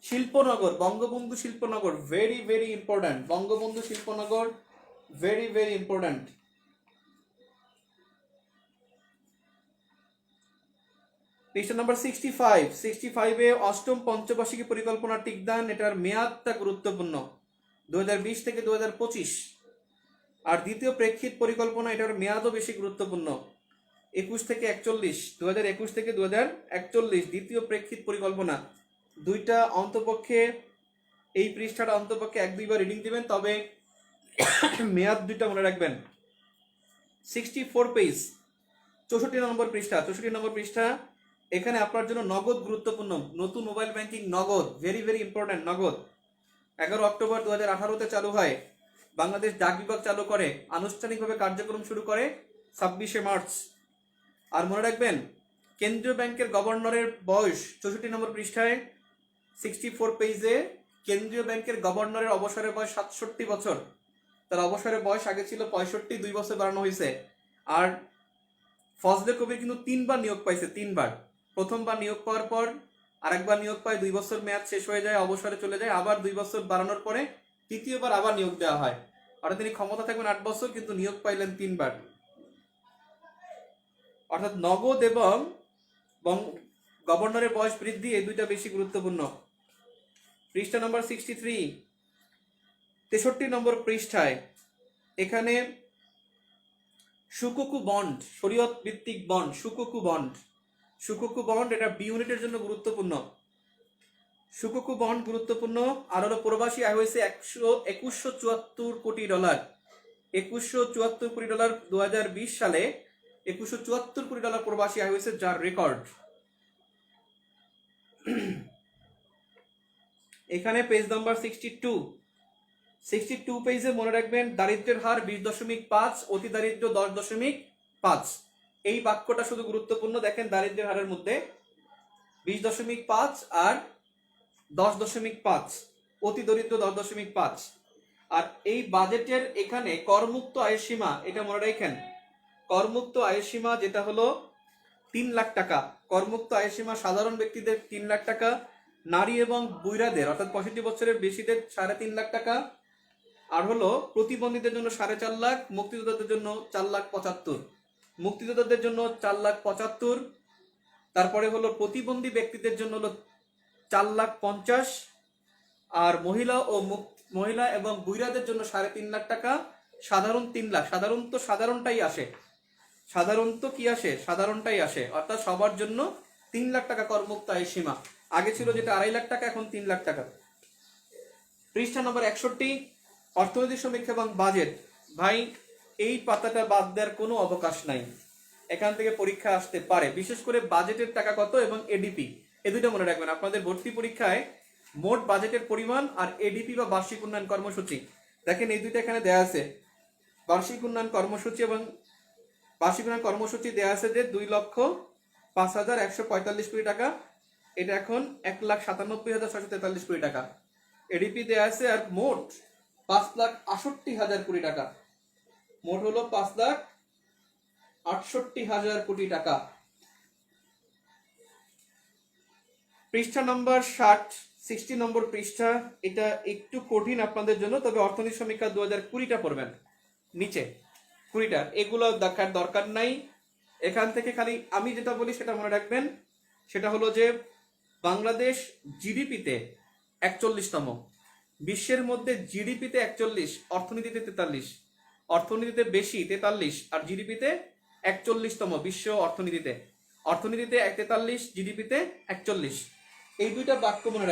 Shilpanagar, Bangabandhu Shilpanagar, very very important. Bangabandhu Shilpanagar very very important. পৃষ্ঠা নাম্বার 65-এ অষ্টম পঞ্চবার্ষিকী পরিকল্পনা টিকদান, এটার মেয়াদটা গুরুত্বপূর্ণ, 2020 থেকে 2025। আর দ্বিতীয় প্রেক্ষিত পরিকল্পনা, এটার মেয়াদও বেশি গুরুত্বপূর্ণ, 2021 থেকে 2041, দ্বিতীয় প্রেক্ষিত পরিকল্পনা। দুইটা অন্তপক্ষে, এই পৃষ্ঠাটা অন্তপক্ষে 1-2 বার রিডিং দিবেন, তবে মেয়াদ দুইটা মনে রাখবেন। 64 পেজ, 64 নম্বর পৃষ্ঠা, এখানে আপনার জন্য নগদ গুরুত্বপূর্ণ। নতুন মোবাইল ব্যাংকিং নগদ, ভেরি ভেরি ইম্পর্ট্যান্ট। নগদ 11 অক্টোবর 2018-তে চালু হয়। বাংলাদেশ ডাক বিভাগ চালু করে, আনুষ্ঠানিকভাবে কার্যক্রম শুরু করে 26শে মার্চ। আর মনে রাখবেন কেন্দ্রীয় ব্যাংকের গভর্নরের বয়স, 64 নম্বর পৃষ্ঠায় 64 পেজে, কেন্দ্রীয় ব্যাংকের গভর্নরের অবসরের বয়স 67 বছর। তার অবসরের বয়স আগে ছিল 65, 2 বছর বাড়ানো হয়েছে। আর ফজলে কবির কিন্তু 3 বার নিয়োগ পাইছে, 3 বার। প্রথমবার নিয়োগ পাওয়ার পর আরেকবার নিয়োগ পায়, 2 বছর মেয়াদ শেষ হয়ে যায়, অবসরে চলে যায়, আবার 2 বছর বাড়ানোর পরে তৃতীয়বার আবার নিয়োগ দেওয়া হয়। অর্থাৎ তিনি ক্ষমতা থাকবেন 8 বছর, কিন্তু নিয়োগ পাইলেন 3 বার। অর্থাৎ নগদ এবং গভর্নরের বয়স বৃদ্ধি, এই দুইটা বেশি গুরুত্বপূর্ণ। পৃষ্ঠা নম্বর 63, 63 নম্বর পৃষ্ঠায় এখানে সুকুকু বন্ড, শরীয়ত ভিত্তিক বন্ড, সুকুকু বন্ড, এটা বি ইউনিটের জন্য গুরুত্বপূর্ণ। সুকুকু বন্ড গুরুত্বপূর্ণ। আর হলো প্রবাসী আয় হয়েছে $2174 কোটি। $2174 কোটি 2020 সালে $2174 কোটি প্রবাসী আয় হয়েছে, যার রেকর্ড। এখানে পেজ নাম্বার 62 পেজে মনে রাখবেন দারিদ্র্যের হার 20.5, অতি দারিদ্র 10.5। এই বাক্যটা শুধু গুরুত্বপূর্ণ। দেখেন দারিদ্র্যের হারের মধ্যে 20.5 আর 10.5, অতি দরিদ্র 10.5। আর এই বাজেটের এখানে করমুক্ত আয়ের সীমা, এটা মনে রাখেন, করমুক্ত আয়ের সীমা যেটা হলো 3 লাখ টাকা। করমুক্ত আয়ের সীমা সাধারণ ব্যক্তিদের 3 লাখ টাকা, নারী এবং বুইরাদের অর্থাৎ 65 বছরের বেশিদের 3.5 লাখ টাকা, আর হলো প্রতিবন্ধীদের জন্য 4.5 লাখ, মুক্তিযোদ্ধাদের জন্য 4,75,000, মুক্তিযোদ্ধাদের জন্য 4,75,000। তারপরে হলো প্রতিবন্ধী ব্যক্তিদের জন্য হলো 4,50,000, আর মহিলা এবং বুইরাদের জন্য 3.5 লাখ টাকা, সাধারণ 3 লাখ। সাধারণটাই আসে, সাধারণটাই আসে, অর্থাৎ সবার জন্য 3 লাখ টাকা করমুক্ত আয়ের সীমা। আগে ছিল যেটা 2.5 লাখ টাকা, এখন 3 লাখ টাকা। পৃষ্ঠা নম্বর 61, অর্থনৈতিক সমীক্ষা এবং বাজেট। ভাই এই পাতাটা বাদ দেওয়ার কোনো অবকাশ নাই, এখান থেকে পরীক্ষা আসতে পারে। বিশেষ করে বাজেটের টাকা কত এবং এডিপি, এই দুটো মনে রাখবেন। আপনাদের ভর্তি পরীক্ষায় মোট বাজেটের পরিমাণ আর এডিপি বা বার্ষিক উন্নয়ন কর্মসূচি, দেখেন এই দুইটা এখানে দেওয়া আছে। বার্ষিক উন্নয়ন কর্মসূচি এবং বার্ষিক উন্নয়ন কর্মসূচি দেওয়া আছে যে 2,05,145 কোটি টাকা, এটা এখন 1,97,643 কোটি টাকা। এডিপি দেওয়া আছে আর মোট 5,68,000 কোটি টাকা, মোট হলো 5,68,000 কোটি টাকা। পৃষ্ঠা নম্বর 60 নম্বর পৃষ্ঠা, এটা একটু কঠিন আপনাদের জন্য, তবে অর্থনীতি সমীক্ষা 2020টা পড়বেন, নিচে 20টা, এগুলো দেখার দরকার নাই। এখান থেকে খালি আমি যেটা বলি সেটা মনে রাখবেন, সেটা হলো যে বাংলাদেশ জিডিপিতে 41তম, বিশ্বের মধ্যে জিডিপিতে 41, অর্থনীতিতে 43, অর্থনীতিতে বেশি 43 আর জিডিপিতে 41তম বিশ্ব অর্থনীতিতে। অর্থনীতিতে 43, জিডিপিতে 41। এই দুইটা বাক্য মনে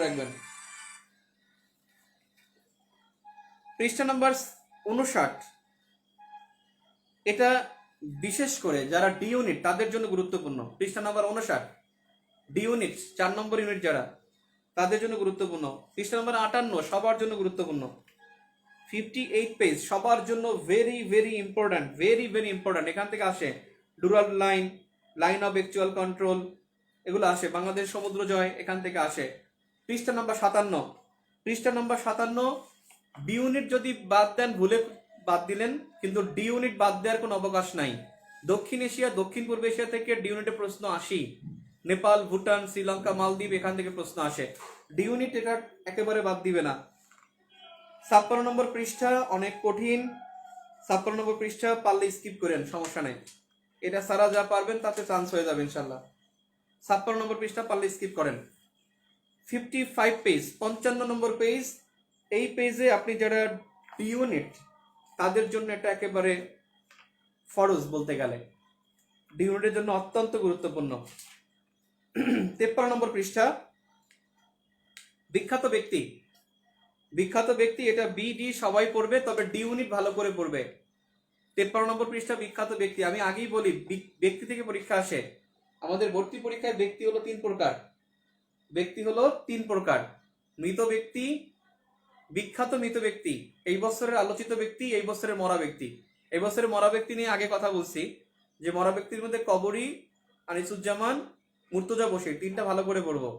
রাখবেন, পৃষ্ঠা নাম্বার 59, এটা বিশেষ করে যারা ডি ইউনিট তাদের জন্য গুরুত্বপূর্ণ। পৃষ্ঠা নাম্বার 59, ডি ইউনিট 4 নম্বর ইউনিট যারা, তাদের জন্য গুরুত্বপূর্ণ। পৃষ্ঠা নাম্বার 58 সবার জন্য গুরুত্বপূর্ণ। 58 পেজ সবার জন্য ভেরি ভেরি ইম্পর্টেন্ট। এখান থেকে আসে ডুরাল লাইন অফ অ্যাকচুয়াল কন্ট্রোল, এগুলো আসে। বাংলাদেশ সমুদ্র জয় এখান থেকে আসে। পৃষ্ঠা নাম্বার 57, ডি ইউনিট যদি বাদ দেন ভুলে বাদ দিলেন, কিন্তু ডি ইউনিট বাদ দেওয়ার কোনো অবকাশ নাই। দক্ষিণ এশিয়া, দক্ষিণ পূর্ব এশিয়া থেকে ডি ইউনিটের প্রশ্ন আসি, নেপাল, ভুটান, শ্রীলঙ্কা, মালদ্বীপ, এখান থেকে প্রশ্ন আসে। ডি ইউনিট এটা একেবারে বাদ দিবে না। 56 নম্বর পৃষ্ঠা অনেক কঠিন, 56 নম্বর পৃষ্ঠা পারলে স্কিপ করেন, সমস্যা নেই, এটা সারা যা পারবেন তাতে চান্স হয়ে যাবে ইনশাল্লাহ। 56 নম্বর পৃষ্ঠা পারলে স্কিপ করেন। 55 পেজ, 55 নম্বর পেজ, এই পেজে আপনি যারা ডি ইউনিট তাদের জন্য এটা একেবারে ফরজ বলতে গেলে, ডি ইউনিটের জন্য অত্যন্ত গুরুত্বপূর্ণ। 53 নম্বর পৃষ্ঠা, বিখ্যাত ব্যক্তি, এটা বিডি সবাই পড়বে, তবে ডি ইউনিট ভালো করে পড়বে। 53 নম্বর পৃষ্ঠা, বিখ্যাত ব্যক্তি। আমি আগেই বলি ব্যক্তি থেকে পরীক্ষা আসে। আমাদের ভর্তি পরীক্ষায় ব্যক্তি হলো 3 প্রকার। মৃত ব্যক্তি, বিখ্যাত মৃত ব্যক্তি, এই বছরের আলোচিত ব্যক্তি, এই বছরের মরা ব্যক্তি। এই বছরের মরা ব্যক্তি নিয়ে আগে কথা বলছি, যে মরা ব্যক্তির মধ্যে কবরী, আনিসুজ্জামান, মুর্তজা বশির, 3টা ভালো করে পড়বো।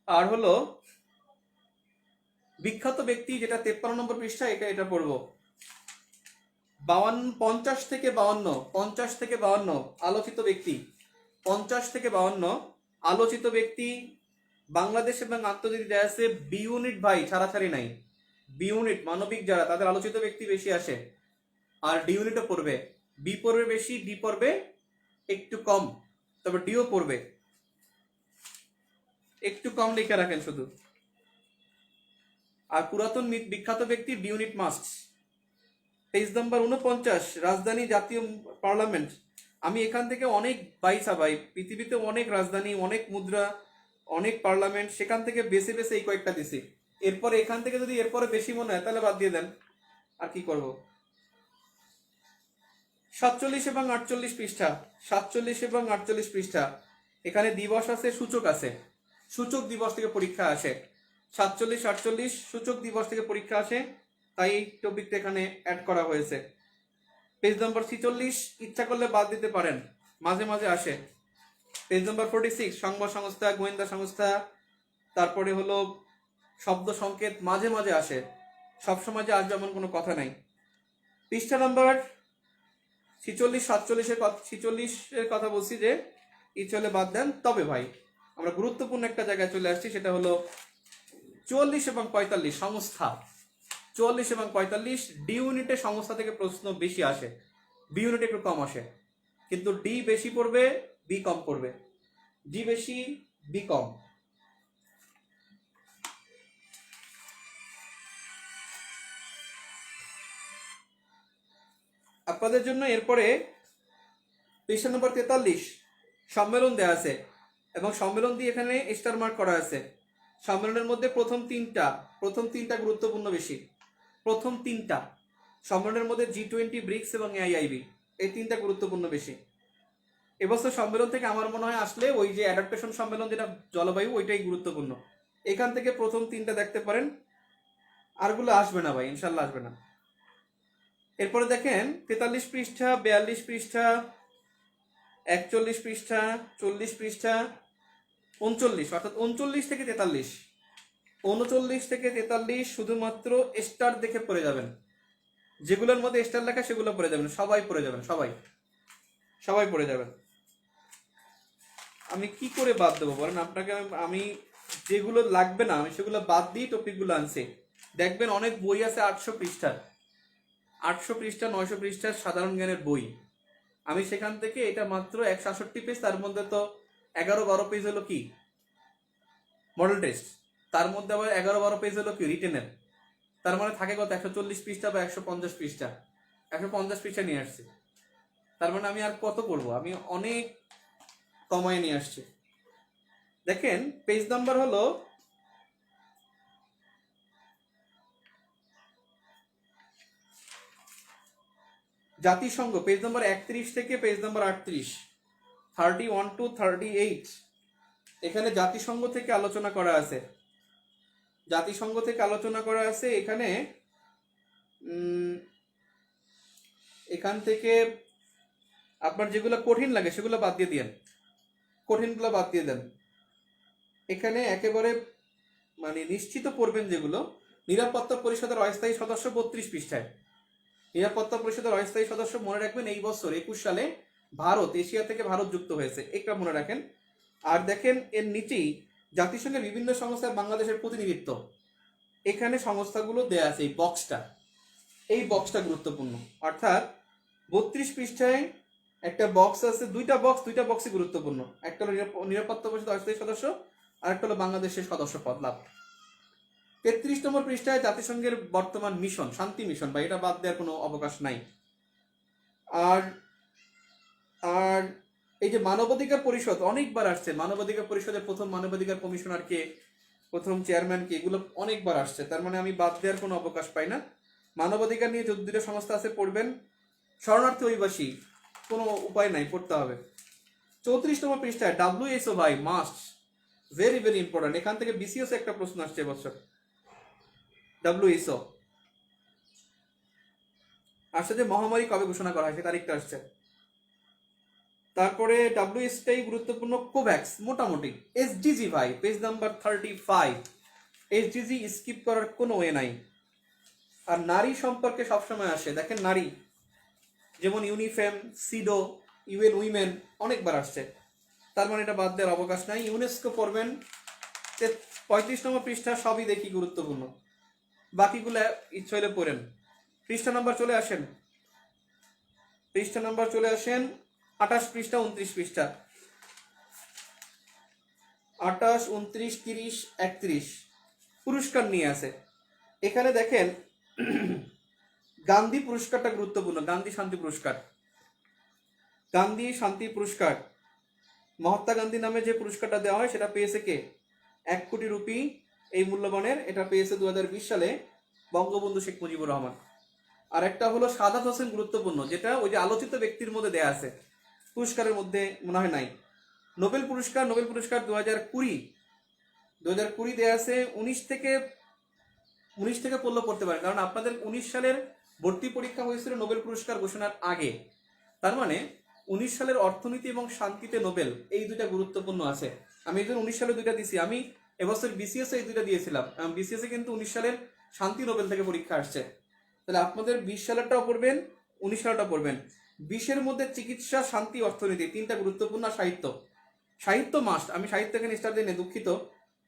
আর হলো বিখ্যাত ব্যক্তি, যেটা 53 নম্বর পৃষ্ঠা, এটা পড়বো। 50 থেকে 52 আলোচিত ব্যক্তি, 50 থেকে 52 আলোচিত ব্যক্তি বাংলাদেশ এবং আন্তর্জাতিক দেয়া আছে। বি ইউনিট ভাই ছাড়াছাড়ি নাই, বি ইউনিট মানবিক যারা, তাদের আলোচিত ব্যক্তি বেশি আসে। আর ডি ইউনিটও পড়বে, বি পড়বে বেশি, ডি পড়বে একটু কম, তবে ডিও পড়বে একটু কম, লিখে রাখেন শুধু। আর পুরাতন বিখ্যাত ব্যক্তি D unit must. Page number 49, রাজধানী জাতীয় পার্লামেন্ট, আমি এখান থেকে অনেক ভাই পৃথিবীতে অনেক রাজধানী, অনেক মুদ্রা, অনেক পার্লামেন্ট, সেখান থেকে বেছে বেছে এই কয়েকটা দিছি। এরপরে এখান থেকে যদি এরপরে বেশি মনে হয় তাহলে বাদ দিয়ে দেন, আর কি করব। 47 এবং 48 পৃষ্ঠা, 47 এবং 48 পৃষ্ঠা। এখানে দিবস আছে, সূচক আছে, সূচক দিবস থেকে পরীক্ষা আসে। 47 48 সূচক দিবস থেকে পরীক্ষা আসে, তাই এই টপিকটা এখানে অ্যাড করা হয়েছে। পেজ নম্বর 46 ইচ্ছা করলে বাদ দিতে পারেন, মাঝে মাঝে আসে। পেজ নম্বর 46 সংবাদ সংস্থা, গোয়েন্দা সংস্থা, তারপরে হলো শব্দ সংকেত, মাঝে মাঝে আসে, সবসময় যে আসবে এমন কোনো কথা নাই। পৃষ্ঠা নম্বর 46 47-46 কথা বলছি যে ইচ্ছে হলে বাদ দেন। তবে ভাই আমরা গুরুত্বপূর্ণ একটা জায়গায় চলে আসছি, সেটা হলো 44 এবং 45 সংস্থা। 44 এবং 45 ডি ইউনিটে সংস্থা থেকে প্রশ্ন বেশি আসে, বি ইউনিটে একটু কম আসে, কিন্তু ডি বেশি পড়বে, বি কম পড়বে। ডি বেশি, বি কম। আপনাদের জন্য এরপরে পৃষ্ঠা নম্বর 43 সম্মেলন দেওয়া আছে, এবং সম্মেলন দিয়ে এখানে স্টার মার্ক করা আছে। সম্মেলনের মধ্যে প্রথম তিনটা গুরুত্বপূর্ণ বেশি। প্রথম তিনটা সম্মেলনের মধ্যে G20, ব্রিক্স এবং AIIB, এই তিনটা গুরুত্বপূর্ণ বেশি। এবছর সম্মেলন থেকে আমার মনে হয় আসলে ওই যে অ্যাডাপ্টেশন সম্মেলন, যেটা জলবায়ু, ওইটাই গুরুত্বপূর্ণ। এখান থেকে প্রথম তিনটা দেখতে পারেন, আরগুলো আসবে না ভাই, ইনশাল্লাহ আসবে না। এরপরে দেখেন 43 পৃষ্ঠা, 42 পৃষ্ঠা, 41 পৃষ্ঠা, 40 পৃষ্ঠা, 39, অর্থাৎ 39 থেকে 43, 39 থেকে 43 শুধুমাত্র স্টার দেখে পড়ে যাবেন। যেগুলোর মধ্যে স্টার লেখা সেগুলো পড়ে যাবেন, সবাই পড়ে যাবেন, সবাই পড়ে যাবেন। আমি কি করে বাদ দেবো বলেন আপনাকে? আমি যেগুলো লাগবে না আমি সেগুলো বাদ দিয়ে টপিকগুলো আনছি। দেখবেন অনেক বই আছে 800 পৃষ্ঠার, 800 পৃষ্ঠা 900 পৃষ্ঠার সাধারণ জ্ঞানের বই। আমি সেখান থেকে এটা মাত্র 168 পেজ, তার মধ্যে তো 11-12 পেজ হলো কি মডেল টেস্ট, তার মধ্যে আবার 11-12 পেজ হলো কি রিটেনের। তার মানে থাকে কত, 140 পৃষ্ঠা বা 150 পৃষ্ঠা। 150 পৃষ্ঠা নিয়ে আসছি, তার মানে আমি আর কত করবো, আমি অনেক কমায় নিয়ে আসছি। দেখেন পেজ নাম্বার হলো জাতিসংঘ, পেজ নাম্বার 31 থেকে পেজ নাম্বার 38, 31 to 38। এখানে জাতিসংঘ থেকে আলোচনা করা আছে, জাতিসংঘ থেকে আলোচনা করা আছে। এখানে এখান থেকে আপনার যেগুলো কঠিন লাগে সেগুলো বাদ দিয়ে দিয়েন, কঠিনগুলো বাদ দিয়ে দেন। এখানে একেবারে মানে নিশ্চিত পড়বেন যেগুলো, নিরাপত্তা পরিষদের অস্থায়ী সদস্য 32 পৃষ্ঠায়। নিরাপত্তা পরিষদের অস্থায়ী সদস্য মনে রাখবেন এই বছর 21 সালে ভারত, এশিয়া থেকে ভারত যুক্ত হয়েছে, এটা মনে রাখেন। আর দেখেন এর নিচেই জাতিসংঘের বিভিন্ন সংস্থায় বাংলাদেশের প্রতিনিধিত্ব, এখানে সংস্থাগুলো দেয়া আছে। এই বক্সটা গুরুত্বপূর্ণ, অর্থাৎ 32 পৃষ্ঠায় একটা বক্স আছে, দুইটা বক্সই গুরুত্বপূর্ণ। একটা হলো নিরাপত্তা পরিষদ অস্থায়ী সদস্য, আর একটা হলো বাংলাদেশের সদস্য পদ লাভ। 33 নম্বর পৃষ্ঠায় জাতিসংঘের বর্তমান মিশন, শান্তি মিশন, বা এটা বাদ দেওয়ার কোনো অবকাশ নাই। আর আর এই যে মানবাধিকার পরিষদ অনেকবার আসছে, মানবাধিকার পরিষদের প্রথম মানবাধিকার কমিশনার কে, প্রথম চেয়ারম্যান কে, এগুলো অনেকবার আসছে, তার মানে আমি বাদ দেওয়ার কোনো অবকাশ পাই না। মানবাধিকার নিয়ে যদি দুটো সংস্থা আছে পড়বেন। শরণার্থী অভিবাসী, কোনো উপায় নাই, পড়তে হবে। 34 নম্বর পৃষ্ঠায় WHO ভাই মাস্ট, ভেরি ভেরি ইম্পর্টেন্ট। এখান থেকে বিসিএস একটা প্রশ্ন আসছে এবছর। WHO আসছে যে মহামারী কবে ঘোষণা করা হয় সে তারিখটা আসছে। তারপরে WHটাই গুরুত্বপূর্ণ, কোভ্যাক্স মোটামুটি। SDG ভাই পেজ নাম্বার 35, SDG স্কিপ করার কোনো ওয়ে নাই। আর নারী সম্পর্কে সবসময় আসে, দেখেন নারী, যেমন ইউনিফেম, সিডো, UN উইমেন অনেকবার আসছে, তার মানে এটা বাদ দেওয়ার অবকাশ নাই। ইউনেস্কো পড়বেন 35 নম্বর পৃষ্ঠা, সবই দেখি গুরুত্বপূর্ণ, বাকিগুলো ইচ্ছা হলে পড়েন। পৃষ্ঠা নাম্বার চলে আসেন, 28 পৃষ্ঠা 29 পৃষ্ঠা, 28, 29, 30, 31 পুরস্কার নিয়ে আছে। এখানে দেখেন গান্ধী পুরস্কারটা গুরুত্বপূর্ণ, গান্ধী শান্তি পুরস্কার। গান্ধী শান্তি পুরস্কার, মহাত্মা গান্ধী নামে যে পুরস্কারটা দেওয়া হয় সেটা পেয়েছে কে? 1 কোটি রুপি এই মূল্যবানের, এটা পেয়েছে 2020 সালে বঙ্গবন্ধু শেখ মুজিবুর রহমান। আর একটা হলো সাদাত হোসেন, গুরুত্বপূর্ণ, যেটা ওই যে আলোচিত ব্যক্তির মধ্যে দেয়া আছে, পুরস্কারের মধ্যে মনে হয় নাই। নোবেল পুরস্কার, নোবেল পুরস্কার 2020 দেয়া আছে। 19 থেকে পড়লে পড়তে পারেন, কারণ আপনাদের 19 সালের ভর্তি পরীক্ষা হয়েছিল নোবেল পুরস্কার ঘোষণার আগে। তার মানে 19 সালের অর্থনীতি এবং শান্তিতে নোবেল, এই দুইটা গুরুত্বপূর্ণ আছে। আমি এই জন্য 19 সালে দুইটা দিছি। আমি এবছর বিসিএস এই দুইটা দিয়েছিলাম। বিসিএস এ কিন্তু 19 সালের শান্তি নোবেল থেকে পরীক্ষা আসছে। তাহলে আপনাদের 20 সালেরটাও পড়বেন, 19 সালেরটাও পড়বেন। 20-এর মধ্যে চিকিৎসা, শান্তি, অর্থনীতি, তিনটা গুরুত্বপূর্ণ। সাহিত্য, সাহিত্য মাস্ট। আমি সাহিত্য এখানে স্টার দিই না, দুঃখিত।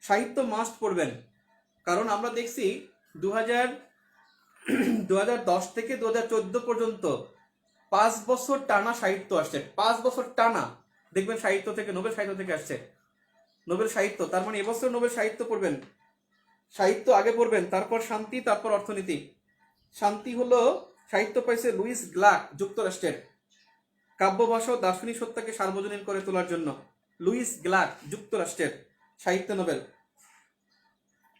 সাহিত্য মাস্ট পড়বেন, কারণ আমরা দেখছি 2010 থেকে 2014 পর্যন্ত 5 বছর টানা সাহিত্য আসছে। 5 বছর টানা দেখবেন সাহিত্য থেকে, নোবেল সাহিত্য থেকে আসছে নোবেল সাহিত্য। তার মানে এবছর নোবেল সাহিত্য পড়বেন। সাহিত্য আগে পড়বেন, তারপর শান্তি, তারপর অর্থনীতি। শান্তি হলো সাহিত্য পাইছে লুইস গ্লাক, যুক্তরাষ্ট্রের, কাব্য ভাষা ও দার্শনিক সত্তাকে সার্বজনীন করে তোলার জন্য। লুইস গ্লাক, যুক্তরাষ্ট্রের, সাহিত্য নোবেল।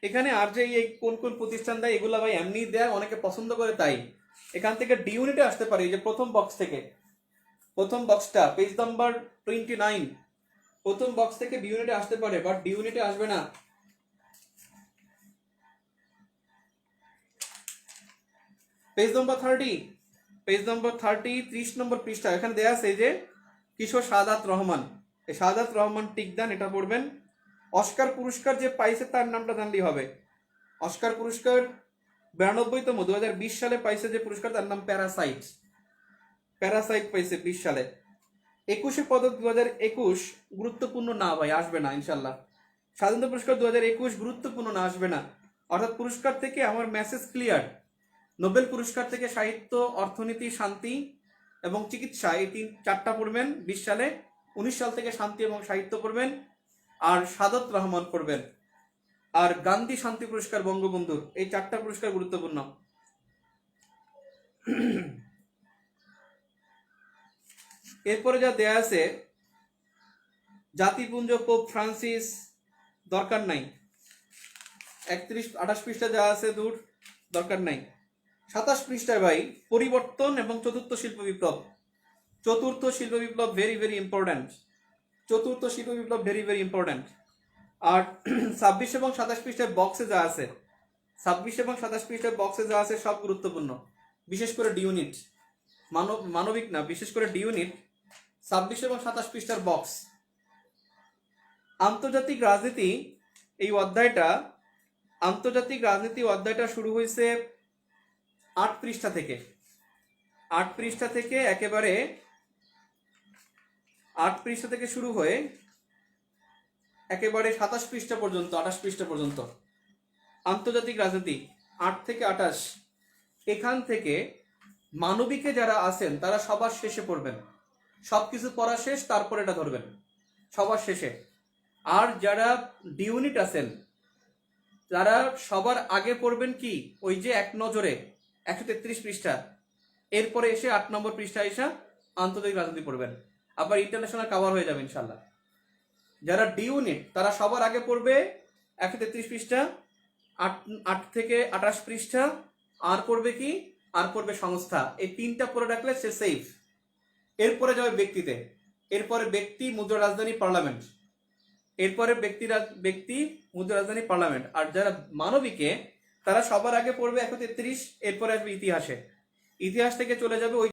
এখানে আর যে এই কোন কোন প্রতিষ্ঠান দেয় এগুলা ভাই এমনি দেয়, অনেকে পছন্দ করে তাই। এখান থেকে ডি ইউনিটে আসতে পারে, এই যে প্রথম বক্স থেকে, প্রথম বক্সটা পেজ নাম্বার 29, প্রথম বক্স থেকে ডি ইউনিটে আসতে পারে, বাট ডি ইউনিটে আসবে না। পেজ নম্বর 30 নম্বর পৃষ্ঠা, এখানে দেয়া আছে যে কিশোর সাদাত রহমান, এই সাদাত রহমান টিকদান, এটা পড়বেন। অস্কার পুরস্কার যে পাইছে তার নামটা জানলেই হবে। অস্কার পুরস্কার 92তম 2020 সালে পাইছে যে পুরস্কার, তার নাম প্যারাসাইট। প্যারাসাইট পাইছে 20 সালে। 21 পদক 2021 গুরুত্বপূর্ণ না ভাই, আসবে না ইনশাল্লাহ। স্বাধীনতা পুরস্কার 2021 গুরুত্বপূর্ণ না, আসবে না। অর্থাৎ পুরস্কার থেকে আমার মেসেজ ক্লিয়ার। নোবেল পুরস্কার থেকে সাহিত্য, অর্থনীতি, শান্তি এবং চিকিৎসা, এই 4টা পড়বেন 20 সালে। 19 সাল থেকে শান্তি এবং সাহিত্য পড়বেন, আর সাদত রহমান পড়বেন, আর গান্ধী শান্তি পুরস্কার বঙ্গবন্ধুর, এই 4টা পুরস্কার গুরুত্বপূর্ণ। এরপরে যা দেয়া আছে, জাতিপুঞ্জ, পোপ ফ্রান্সিস, দরকার নাই। 28 পৃষ্ঠা যা আছে দূর, দরকার নাই। 27 পৃষ্ঠায় ভাই পরিবর্তন এবং চতুর্থ শিল্প বিপ্লব। চতুর্থ শিল্প বিপ্লব ভেরি ভেরি ইম্পর্ট্যান্ট। চতুর্থ শিল্প বিপ্লব ভেরি ভেরি ইম্পর্ট্যান্ট। আর 26 এবং 27 পৃষ্ঠায় বক্সে যা আছে, 26 এবং 27 পৃষ্ঠায় বক্সে যা আছে সব গুরুত্বপূর্ণ, বিশেষ করে ডি ইউনিট, মানবিক না, বিশেষ করে ডি ইউনিট 26 এবং 27 পৃষ্ঠার বক্স। আন্তর্জাতিক রাজনীতি, এই অধ্যায়টা, আন্তর্জাতিক রাজনীতি অধ্যায়টা শুরু হয়েছে 8 পৃষ্ঠা থেকে। 8 পৃষ্ঠা থেকে একেবারে 8 পৃষ্ঠা থেকে শুরু হয়ে একেবারে 27 পৃষ্ঠা পর্যন্ত, 28 পৃষ্ঠা পর্যন্ত আন্তর্জাতিক রাজনীতি 8 থেকে 28। এখান থেকে মানবিকে যারা আছেন তারা সবার শেষে পড়বেন, সবকিছু পড়া শেষ, তারপর এটা ধরবেন সবার শেষে। আর যারা ডি ইউনিট আছেন তারা সবার আগে পড়বেন কি, ওই যে এক নজরে 133 পৃষ্ঠা, এরপরে এসে 8 নম্বর পৃষ্ঠা এসে আন্তর্জাতিক রাজনীতি পড়বেন, আবার ইন্টারন্যাশনাল কভার হয়ে যাবে ইনশাল্লাহ। যারা ডি ইউনিট তারা সবার আগে পড়বে 133 পৃষ্ঠা, 8 থেকে 28 পৃষ্ঠা, আর পড়বে কি, আর পড়বে সংস্থা। এই 3টা পড়ে রাখলে সে সেফ। এরপরে যাবে ব্যক্তিতে, এরপরে ব্যক্তি, মুদ্রা, রাজধানী, পার্লামেন্ট, এরপরে ব্যক্তি, মুদ্রা, রাজধানী, পার্লামেন্ট। আর যারা মানবিকে তারা সবার আগে পড়বে 133, এরপরে আসবে ইতিহাসে, ইতিহাস থেকে চলে যাবে ওই